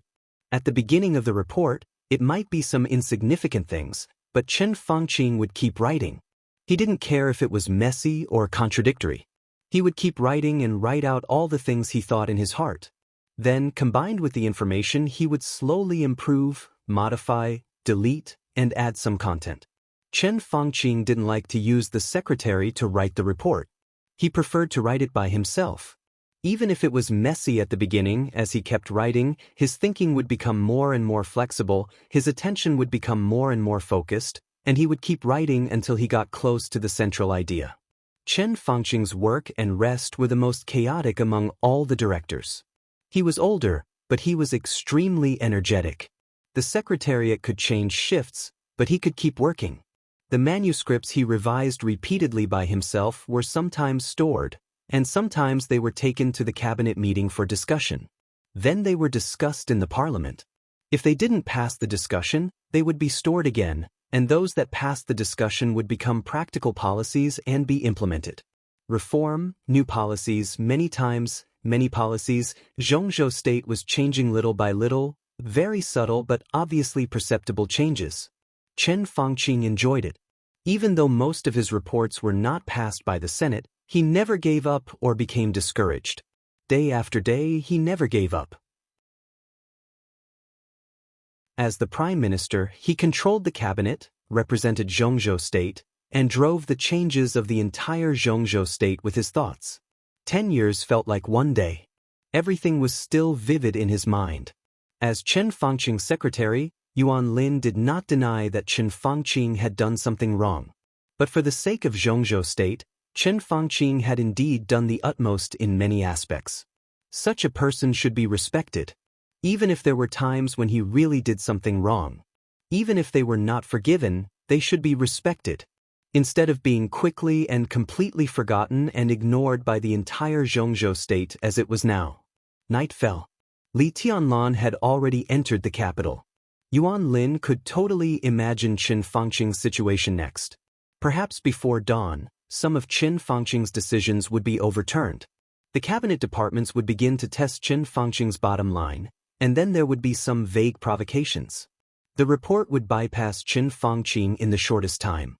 S1: At the beginning of the report, it might be some insignificant things, but Qin Fangqing would keep writing. He didn't care if it was messy or contradictory. He would keep writing and write out all the things he thought in his heart. Then, combined with the information, he would slowly improve, modify, delete, and add some content. Qin Fangqing didn't like to use the secretary to write the report. He preferred to write it by himself. Even if it was messy at the beginning, as he kept writing, his thinking would become more and more flexible, his attention would become more and more focused, and he would keep writing until he got close to the central idea. Qin Fangqing's work and rest were the most chaotic among all the directors. He was older, but he was extremely energetic. The secretariat could change shifts, but he could keep working. The manuscripts he revised repeatedly by himself were sometimes stored, and sometimes they were taken to the cabinet meeting for discussion. Then they were discussed in the parliament. If they didn't pass the discussion, they would be stored again, and those that passed the discussion would become practical policies and be implemented. Reform, new policies, many times, many policies. Zhongzhou state was changing little by little, very subtle but obviously perceptible changes. Chen Fangqing enjoyed it. Even though most of his reports were not passed by the Senate, he never gave up or became discouraged. Day after day, he never gave up. As the Prime Minister, he controlled the cabinet, represented Zhongzhou state, and drove the changes of the entire Zhongzhou state with his thoughts. 10 years felt like one day. Everything was still vivid in his mind. As Chen Fangqing's secretary, Wang Lin did not deny that Chen Fangqing had done something wrong. But for the sake of Zhongzhou state, Chen Fangqing had indeed done the utmost in many aspects. Such a person should be respected, even if there were times when he really did something wrong. Even if they were not forgiven, they should be respected. Instead of being quickly and completely forgotten and ignored by the entire Zhongzhou state as it was now. Night fell. Li Tianlan had already entered the capital. Wang Lin could totally imagine Chen Fangqing's situation next. Perhaps before dawn, some of Chen Fangqing's decisions would be overturned. The cabinet departments would begin to test Chen Fangqing's bottom line, and then there would be some vague provocations. The report would bypass Chen Fangqing in the shortest time.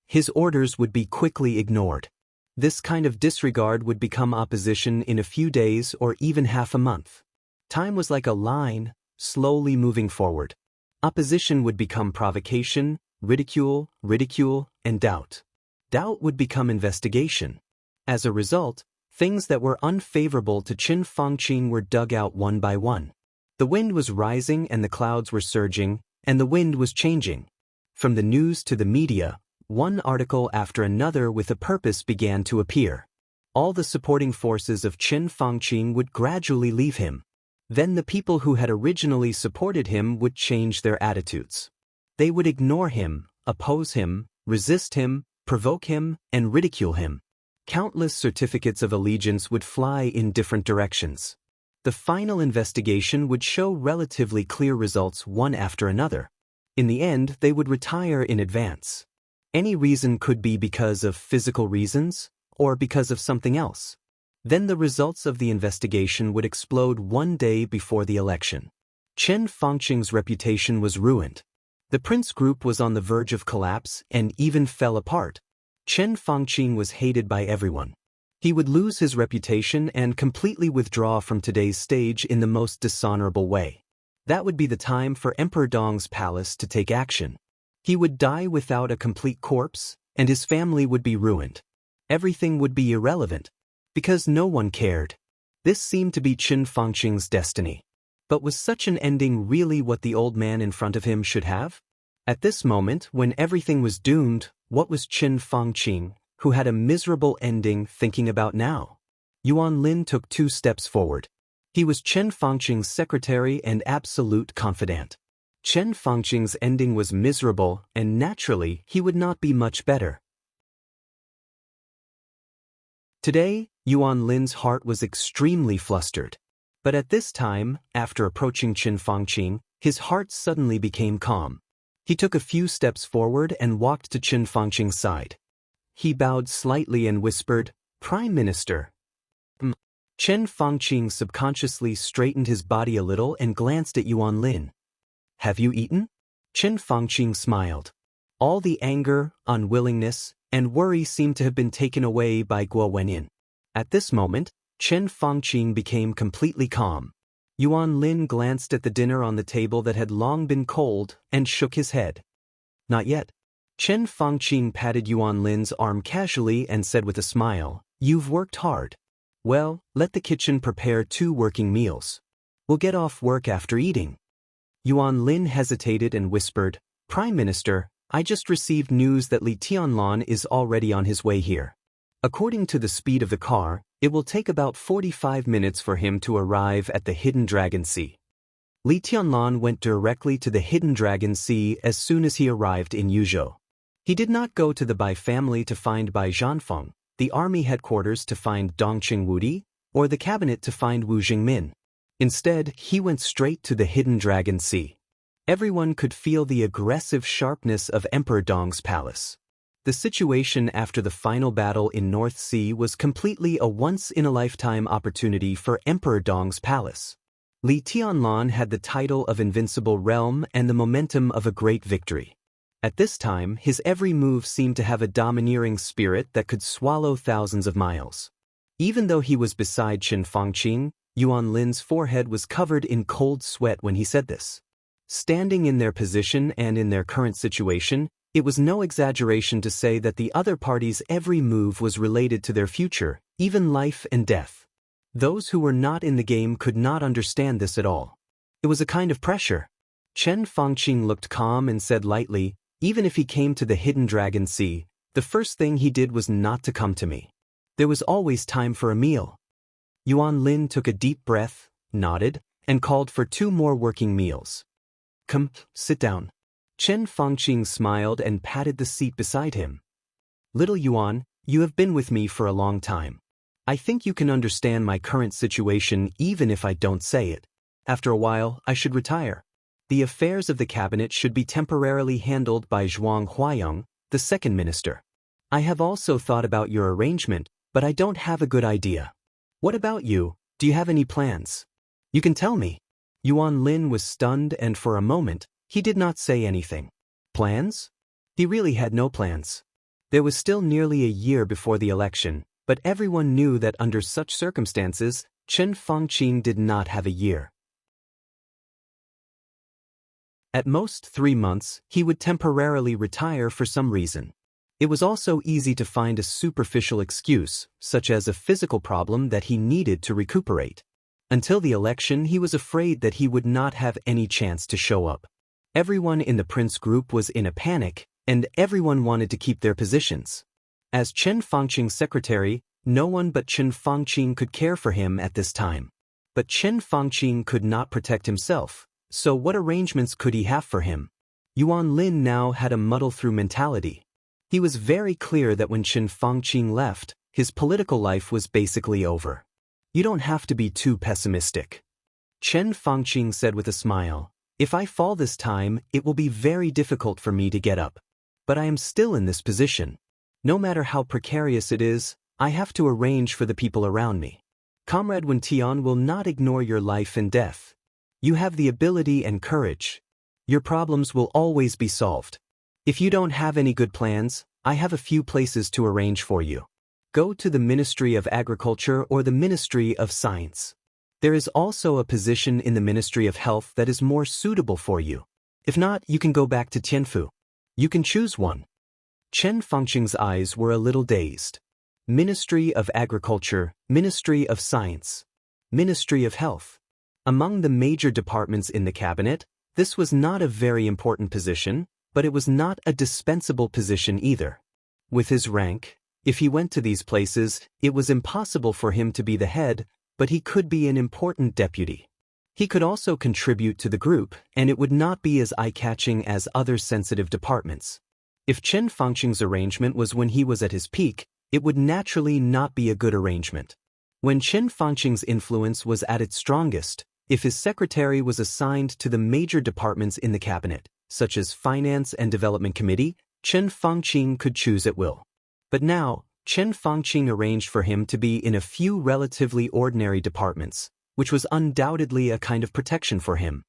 S1: His orders would be quickly ignored. This kind of disregard would become opposition in a few days or even half a month. Time was like a line, slowly moving forward. Opposition would become provocation, ridicule, and doubt. Doubt would become investigation. As a result, things that were unfavorable to Chen Fangqing were dug out one by one. The wind was rising and the clouds were surging, and the wind was changing. From the news to the media, one article after another with a purpose began to appear. All the supporting forces of Chen Fangqing would gradually leave him. Then the people who had originally supported him would change their attitudes. They would ignore him, oppose him, resist him, provoke him, and ridicule him. Countless certificates of allegiance would fly in different directions. The final investigation would show relatively clear results one after another. In the end, they would retire in advance. Any reason could be because of physical reasons, or because of something else. Then the results of the investigation would explode one day before the election. Chen Fangqing's reputation was ruined. The Prince Group was on the verge of collapse and even fell apart. Chen Fangqing was hated by everyone. He would lose his reputation and completely withdraw from today's stage in the most dishonorable way. That would be the time for Emperor Dong's palace to take action. He would die without a complete corpse, and his family would be ruined. Everything would be irrelevant, because no one cared. This seemed to be Chen Fangqing's destiny. But was such an ending really what the old man in front of him should have? At this moment, when everything was doomed, what was Chen Fangqing, who had a miserable ending, thinking about now? Wang Lin took 2 steps forward. He was Chen Fangqing's secretary and absolute confidant. Chen Fangqing's ending was miserable, and naturally, he would not be much better. Today, Wang Lin's heart was extremely flustered. But at this time, after approaching Chen Fangqing, his heart suddenly became calm. He took a few steps forward and walked to Chen Fangqing's side. He bowed slightly and whispered, "Prime Minister." Chen Fangqing subconsciously straightened his body a little and glanced at Wang Lin. "Have you eaten?" Chen Fangqing smiled. All the anger, unwillingness, and worry seemed to have been taken away by Guo Wenin. At this moment, Chen Fangqing became completely calm. Wang Lin glanced at the dinner on the table that had long been cold and shook his head. "Not yet." Chen Fangqing patted Wang Lin's arm casually and said with a smile, "You've worked hard. Well, let the kitchen prepare 2 working meals. We'll get off work after eating." Wang Lin hesitated and whispered, "Prime Minister, I just received news that Li Tianlan is already on his way here. According to the speed of the car, it will take about 45 minutes for him to arrive at the Hidden Dragon Sea." Li Tianlan went directly to the Hidden Dragon Sea as soon as he arrived in Yuzhou. He did not go to the Bai family to find Bai Zhanfeng, the army headquarters to find Dongqing Wudi, or the cabinet to find Wu Jingmin. Instead, he went straight to the Hidden Dragon Sea. Everyone could feel the aggressive sharpness of Emperor Dong's palace. The situation after the final battle in North Sea was completely a once-in-a-lifetime opportunity for Emperor Dong's palace. Li Tianlan had the title of Invincible Realm and the momentum of a great victory. At this time, his every move seemed to have a domineering spirit that could swallow thousands of miles. Even though he was beside Qin Fangqing, Yuan Lin's forehead was covered in cold sweat when he said this. Standing in their position and in their current situation, it was no exaggeration to say that the other party's every move was related to their future, even life and death. Those who were not in the game could not understand this at all. It was a kind of pressure. Chen Fangqing looked calm and said lightly, "Even if he came to the Hidden Dragon Sea, the first thing he did was not to come to me. There was always time for a meal." Yuan Lin took a deep breath, nodded, and called for 2 more working meals. "Come, sit down." Chen Fangqing smiled and patted the seat beside him. "Little Yuan, you have been with me for a long time. I think you can understand my current situation even if I don't say it. After a while, I should retire. The affairs of the cabinet should be temporarily handled by Zhuang Huayong, the second minister. I have also thought about your arrangement, but I don't have a good idea. What about you? Do you have any plans? You can tell me." Yuan Lin was stunned and for a moment, he did not say anything. Plans? He really had no plans. There was still nearly a year before the election, but everyone knew that under such circumstances, Chen Fangqing did not have a year. At most 3 months, he would temporarily retire for some reason. It was also easy to find a superficial excuse, such as a physical problem that he needed to recuperate. Until the election, he was afraid that he would not have any chance to show up. Everyone in the prince group was in a panic, and everyone wanted to keep their positions. As Chen Fangqing's secretary, no one but Chen Fangqing could care for him at this time. But Chen Fangqing could not protect himself, so what arrangements could he have for him? Yuan Lin now had a muddle-through mentality. He was very clear that when Chen Fangqing left, his political life was basically over. "You don't have to be too pessimistic," Chen Fangqing said with a smile. "If I fall this time, it will be very difficult for me to get up. But I am still in this position. No matter how precarious it is, I have to arrange for the people around me. Comrade Wen Tian will not ignore your life and death. You have the ability and courage. Your problems will always be solved. If you don't have any good plans, I have a few places to arrange for you. Go to the Ministry of Agriculture or the Ministry of Science. There is also a position in the Ministry of Health that is more suitable for you. If not, you can go back to Tianfu. You can choose one." Chen Fangqing's eyes were a little dazed. Ministry of Agriculture, Ministry of Science, Ministry of Health. Among the major departments in the cabinet, this was not a very important position, but it was not a dispensable position either. With his rank, if he went to these places, it was impossible for him to be the head, but he could be an important deputy. He could also contribute to the group, and it would not be as eye-catching as other sensitive departments. If Chen Fangqing's arrangement was when he was at his peak, it would naturally not be a good arrangement. When Chen Fangqing's influence was at its strongest, if his secretary was assigned to the major departments in the cabinet, such as Finance and Development Committee, Chen Fangqing could choose at will. But now, Chen Fangqing arranged for him to be in a few relatively ordinary departments, which was undoubtedly a kind of protection for him.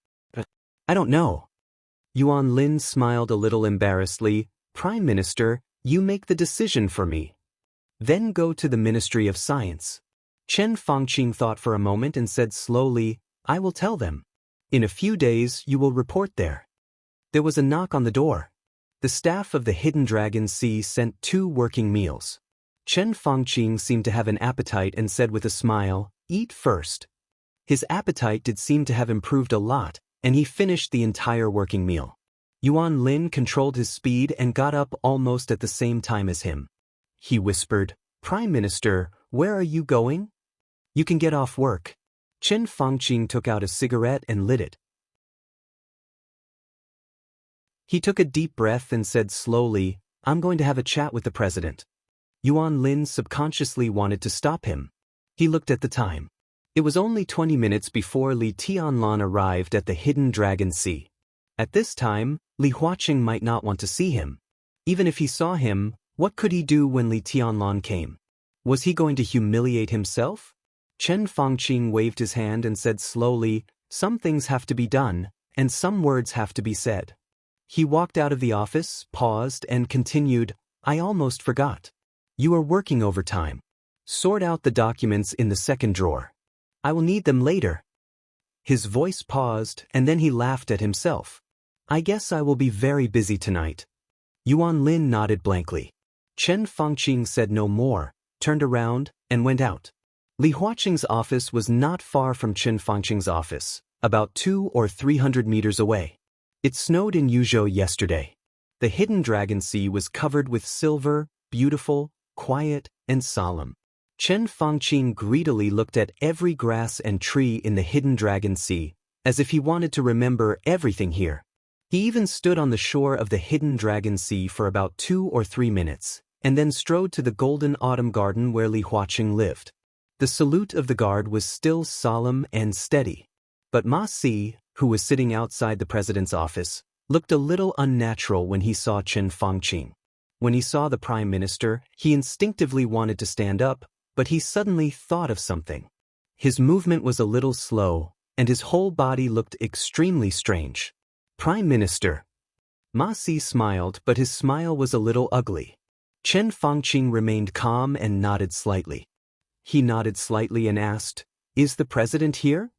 S1: "I don't know." Yuan Lin smiled a little embarrassedly. "Prime Minister, you make the decision for me. Then go to the Ministry of Science." Chen Fangqing thought for a moment and said slowly, "I will tell them. In a few days you will report there." There was a knock on the door. The staff of the Hidden Dragon Sea sent 2 working meals. Chen Fangqing seemed to have an appetite and said with a smile, "Eat first." His appetite did seem to have improved a lot, and he finished the entire working meal. Yuan Lin controlled his speed and got up almost at the same time as him. He whispered, "Prime Minister, where are you going?" "You can get off work." Chen Fangqing took out a cigarette and lit it. He took a deep breath and said slowly, "I'm going to have a chat with the president." Yuan Lin subconsciously wanted to stop him. He looked at the time. It was only 20 minutes before Li Tianlan arrived at the Hidden Dragon Sea. At this time, Li Huaqing might not want to see him. Even if he saw him, what could he do when Li Tianlan came? Was he going to humiliate himself? Chen Fangqing waved his hand and said slowly, "Some things have to be done, and some words have to be said." He walked out of the office, paused, and continued, "I almost forgot. You are working overtime. Sort out the documents in the second drawer. I will need them later." His voice paused, and then he laughed at himself. "I guess I will be very busy tonight." Wang Lin nodded blankly. Chen Fangqing said no more, turned around, and went out. Li Huaqing's office was not far from Chen Fangqing's office, about 200 or 300 meters away. It snowed in Yuzhou yesterday. The hidden dragon sea was covered with silver, beautiful, quiet, and solemn. Chen Fangqing greedily looked at every grass and tree in the hidden dragon sea, as if he wanted to remember everything here. He even stood on the shore of the hidden dragon sea for about 2 or 3 minutes, and then strode to the golden autumn garden where Li Huaqing lived. The salute of the guard was still solemn and steady. But Ma Si, who was sitting outside the president's office, looked a little unnatural when he saw Chen Fangqing. When he saw the prime minister, he instinctively wanted to stand up, but he suddenly thought of something. His movement was a little slow, and his whole body looked extremely strange. "Prime Minister." Ma Si smiled, but his smile was a little ugly. Chen Fangqing remained calm and nodded slightly. He nodded slightly and asked, "Is the president here?"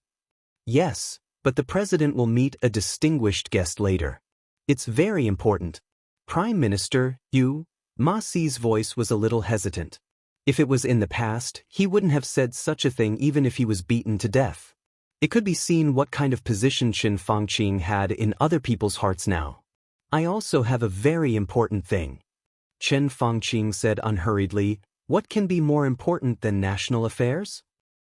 S1: "Yes, but the president will meet a distinguished guest later. It's very important." "Prime Minister, you?" Ma Si's voice was a little hesitant. If it was in the past, he wouldn't have said such a thing even if he was beaten to death. It could be seen what kind of position Chen Fangqing had in other people's hearts now. "I also have a very important thing," Chen Fangqing said unhurriedly. "What can be more important than national affairs?"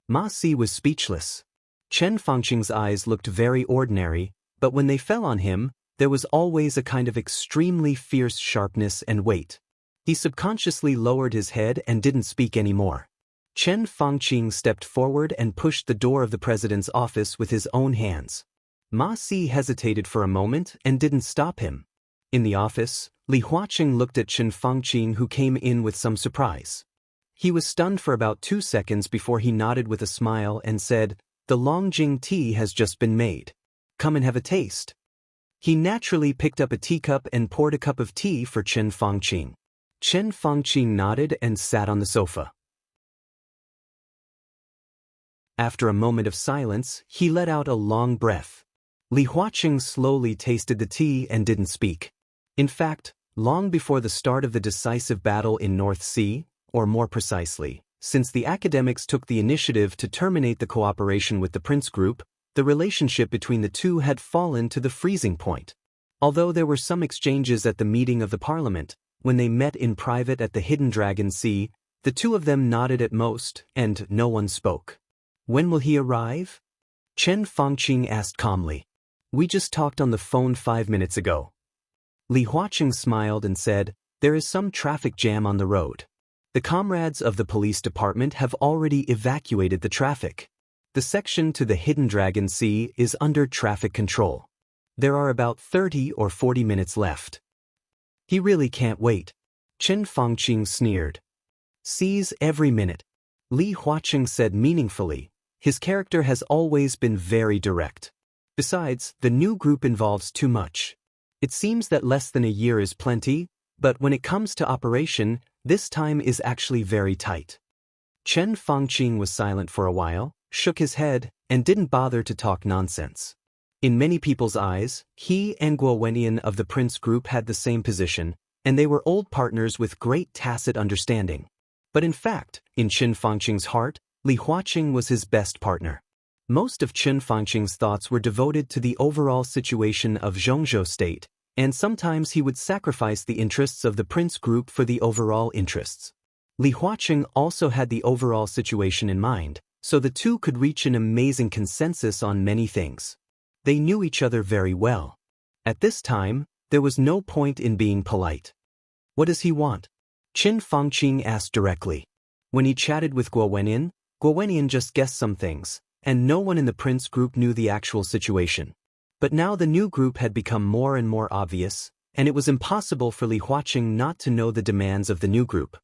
S1: Ma Si was speechless. Chen Fangqing's eyes looked very ordinary, but when they fell on him, there was always a kind of extremely fierce sharpness and weight. He subconsciously lowered his head and didn't speak anymore. Chen Fangqing stepped forward and pushed the door of the president's office with his own hands. Ma Si hesitated for a moment and didn't stop him. In the office, Li Huaqing looked at Chen Fangqing, who came in with some surprise. He was stunned for about 2 seconds before he nodded with a smile and said, "The Longjing tea has just been made. Come and have a taste." He naturally picked up a teacup and poured a cup of tea for Chen Fangqing. Chen Fangqing nodded and sat on the sofa. After a moment of silence, he let out a long breath. Li Huaqing slowly tasted the tea and didn't speak. In fact, long before the start of the decisive battle in North Sea, or more precisely, since the academics took the initiative to terminate the cooperation with the Prince Group, the relationship between the two had fallen to the freezing point. Although there were some exchanges at the meeting of the parliament, when they met in private at the Hidden Dragon Sea, the two of them nodded at most, and no one spoke. "When will he arrive?" Chen Fangqing asked calmly. "We just talked on the phone 5 minutes ago." Li Huaqing smiled and said, "There is some traffic jam on the road. The comrades of the police department have already evacuated the traffic. The section to the Hidden Dragon Sea is under traffic control. There are about 30 or 40 minutes left." "He really can't wait," Chen Fangqing sneered. "Seize every minute," Li Huaqing said meaningfully. His character has always been very direct. Besides, the new group involves too much. It seems that less than a year is plenty, but when it comes to operation, this time is actually very tight. Chen Fangqing was silent for a while, shook his head, and didn't bother to talk nonsense. In many people's eyes, he and Guo Wenyan of the Prince Group had the same position, and they were old partners with great tacit understanding. But in fact, in Chen Fangqing's heart, Li Huaqing was his best partner. Most of Chen Fangqing's thoughts were devoted to the overall situation of Zhongzhou State, and sometimes he would sacrifice the interests of the Prince Group for the overall interests. Li Huaqing also had the overall situation in mind, so the two could reach an amazing consensus on many things. They knew each other very well. At this time, there was no point in being polite. "What does he want?" Chen Fangqing asked directly. When he chatted with Guo Wenyan just guessed some things, and no one in the Prince Group knew the actual situation. But now the new group had become more and more obvious, and it was impossible for Li Huaqing not to know the demands of the new group.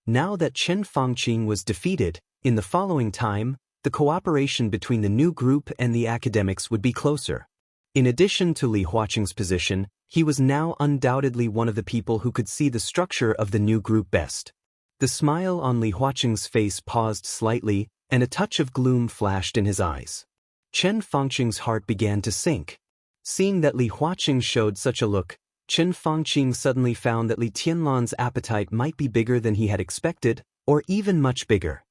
S1: Now that Chen Fangqing was defeated, in the following time, the cooperation between the new group and the academics would be closer. In addition to Li Huaqing's position, he was now undoubtedly one of the people who could see the structure of the new group best. The smile on Li Huaqing's face paused slightly, and a touch of gloom flashed in his eyes. Chen Fangqing's heart began to sink. Seeing that Li Huaqing showed such a look, Chen Fangqing suddenly found that Li Tianlan's appetite might be bigger than he had expected, or even much bigger.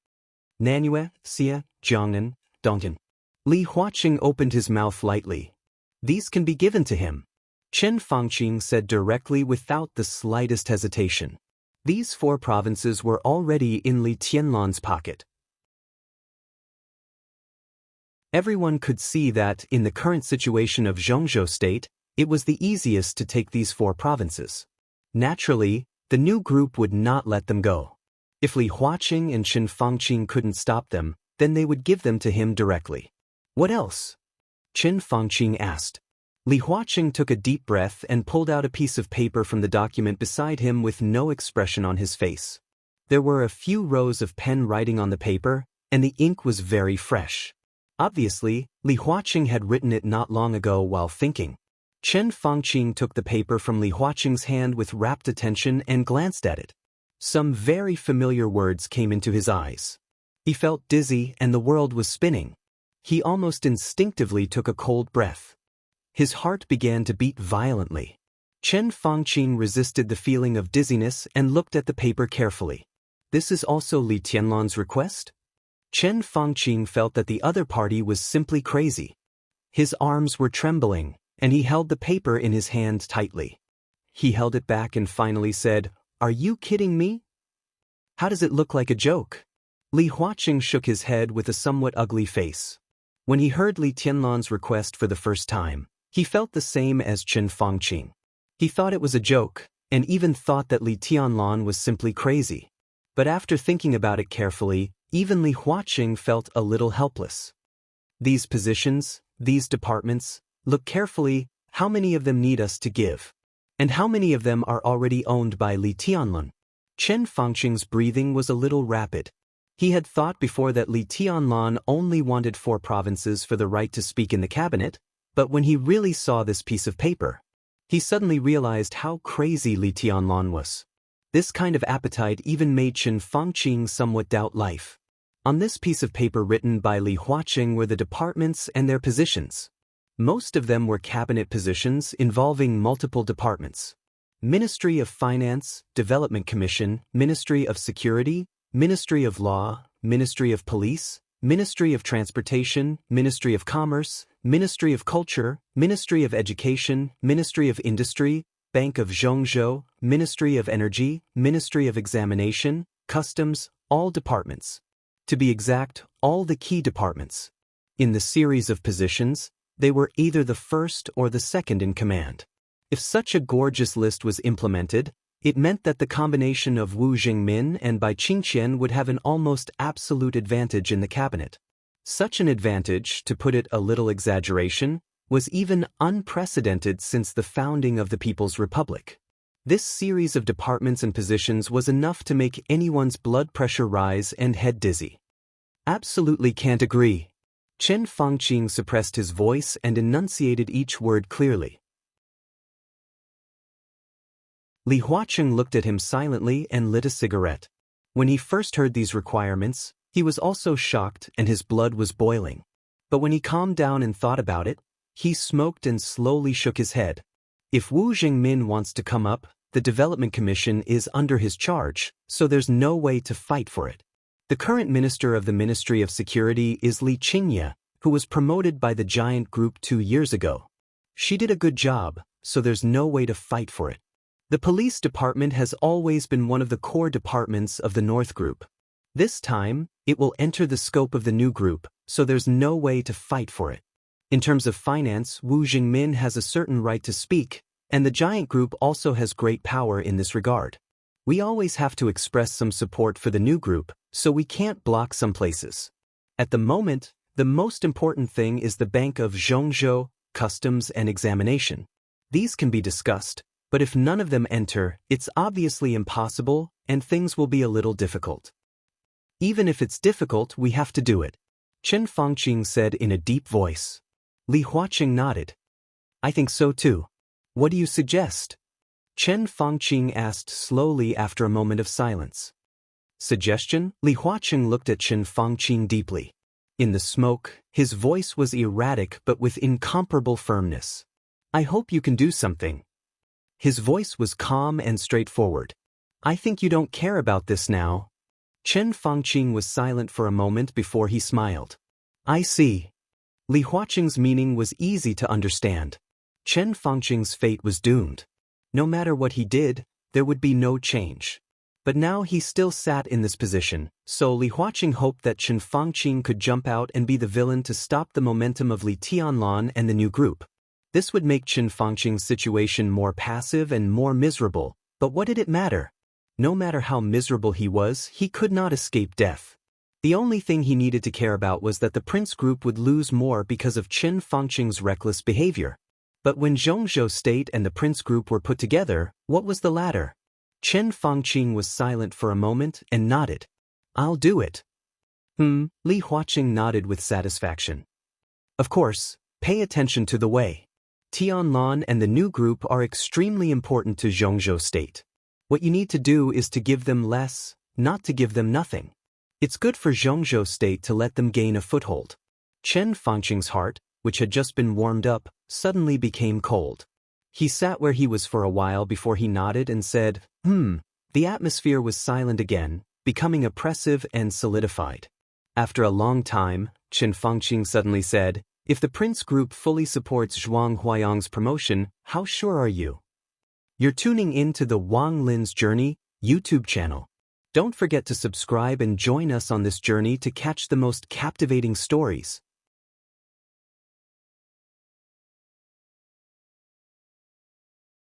S1: Nanyue, Xia, Jiangnan, Dongtan. Li Huaqing opened his mouth lightly. These can be given to him. Chen Fangqing said directly without the slightest hesitation. These 4 provinces were already in Li Tianlan's pocket. Everyone could see that, in the current situation of Zhongzhou state, it was the easiest to take these 4 provinces. Naturally, the new group would not let them go. If Li Huaqing and Chen Fangqing couldn't stop them, then they would give them to him directly. What else? Chen Fangqing asked. Li Huaqing took a deep breath and pulled out a piece of paper from the document beside him with no expression on his face. There were a few rows of pen writing on the paper, and the ink was very fresh. Obviously, Li Huaqing had written it not long ago while thinking. Chen Fangqing took the paper from Li Huaqing's hand with rapt attention and glanced at it. Some very familiar words came into his eyes. He felt dizzy and the world was spinning. He almost instinctively took a cold breath. His heart began to beat violently. Chen Fangqing resisted the feeling of dizziness and looked at the paper carefully. This is also Li Tianlan's request? Chen Fangqing felt that the other party was simply crazy. His arms were trembling, and he held the paper in his hand tightly. He held it back and finally said, "Are you kidding me? How does it look like a joke?" Li Huaqing shook his head with a somewhat ugly face. When he heard Li Tianlan's request for the first time, he felt the same as Chen Fangqing. He thought it was a joke, and even thought that Li Tianlan was simply crazy. But after thinking about it carefully, even Li Huaqing felt a little helpless. These positions, these departments, look carefully, how many of them need us to give? And how many of them are already owned by Li Tianlan? Chen Fangqing's breathing was a little rapid. He had thought before that Li Tianlan only wanted 4 provinces for the right to speak in the cabinet, but when he really saw this piece of paper, he suddenly realized how crazy Li Tianlan was. This kind of appetite even made Chen Fangqing somewhat doubt life. On this piece of paper written by Li Huaqing were the departments and their positions. Most of them were cabinet positions involving multiple departments. Ministry of Finance, Development Commission, Ministry of Security, Ministry of Law, Ministry of Police, Ministry of Transportation, Ministry of Commerce, Ministry of Culture, Ministry of Education, Ministry of Industry, Bank of Zhongzhou, Ministry of Energy, Ministry of Examination, Customs, all departments. To be exact, all the key departments. In the series of positions, they were either the first or the second in command. If such a gorgeous list was implemented, it meant that the combination of Wu Jingmin and Bai Qingqian would have an almost absolute advantage in the cabinet. Such an advantage, to put it a little exaggeration, was even unprecedented since the founding of the People's Republic. This series of departments and positions was enough to make anyone's blood pressure rise and head dizzy. Absolutely can't agree. Chen Fangqing suppressed his voice and enunciated each word clearly. Li Huaqing looked at him silently and lit a cigarette. When he first heard these requirements, he was also shocked and his blood was boiling. But when he calmed down and thought about it, he smoked and slowly shook his head. If Wu Jingmin wants to come up, the Development Commission is under his charge, so there's no way to fight for it. The current minister of the Ministry of Security is Li Qingya, who was promoted by the giant group 2 years ago. She did a good job, so there's no way to fight for it. The police department has always been one of the core departments of the North Group. This time, it will enter the scope of the new group, so there's no way to fight for it. In terms of finance, Wu Jingmin has a certain right to speak, and the giant group also has great power in this regard. We always have to express some support for the new group, so we can't block some places. At the moment, the most important thing is the Bank of Zhongzhou, customs, and examination. These can be discussed, but if none of them enter, it's obviously impossible, and things will be a little difficult. Even if it's difficult, we have to do it, Chen Fangqing said in a deep voice. Li Huaqing nodded. I think so too. What do you suggest? Chen Fangqing asked slowly after a moment of silence. Suggestion? Li Huaqing looked at Chen Fangqing deeply. In the smoke, his voice was erratic but with incomparable firmness. I hope you can do something. His voice was calm and straightforward. I think you don't care about this now. Chen Fangqing was silent for a moment before he smiled. I see. Li Huaqing's meaning was easy to understand. Chen Fangqing's fate was doomed. No matter what he did, there would be no change. But now he still sat in this position, so Li Huaqing hoped that Chen Fangqing could jump out and be the villain to stop the momentum of Li Tianlan and the new group. This would make Chen Fangqing's situation more passive and more miserable, but what did it matter? No matter how miserable he was, he could not escape death. The only thing he needed to care about was that the prince group would lose more because of Chen Fangqing's reckless behavior. But when Zhongzhou State and the prince group were put together, what was the latter? Chen Fangqing was silent for a moment and nodded. I'll do it. Li Huaqing nodded with satisfaction. Of course, pay attention to the way. Tianlan and the new group are extremely important to Zhongzhou State. What you need to do is to give them less, not to give them nothing. It's good for Zhongzhou State to let them gain a foothold. Chen Fangqing's heart, which had just been warmed up, suddenly became cold. He sat where he was for a while before he nodded and said, The atmosphere was silent again, becoming oppressive and solidified. After a long time, Chen Fangqing suddenly said, If the prince group fully supports Zhuang Huayang's promotion, how sure are you? You're tuning in to the Wang Lin's Journey YouTube channel. Don't forget to subscribe and join us on this journey to catch the most captivating stories.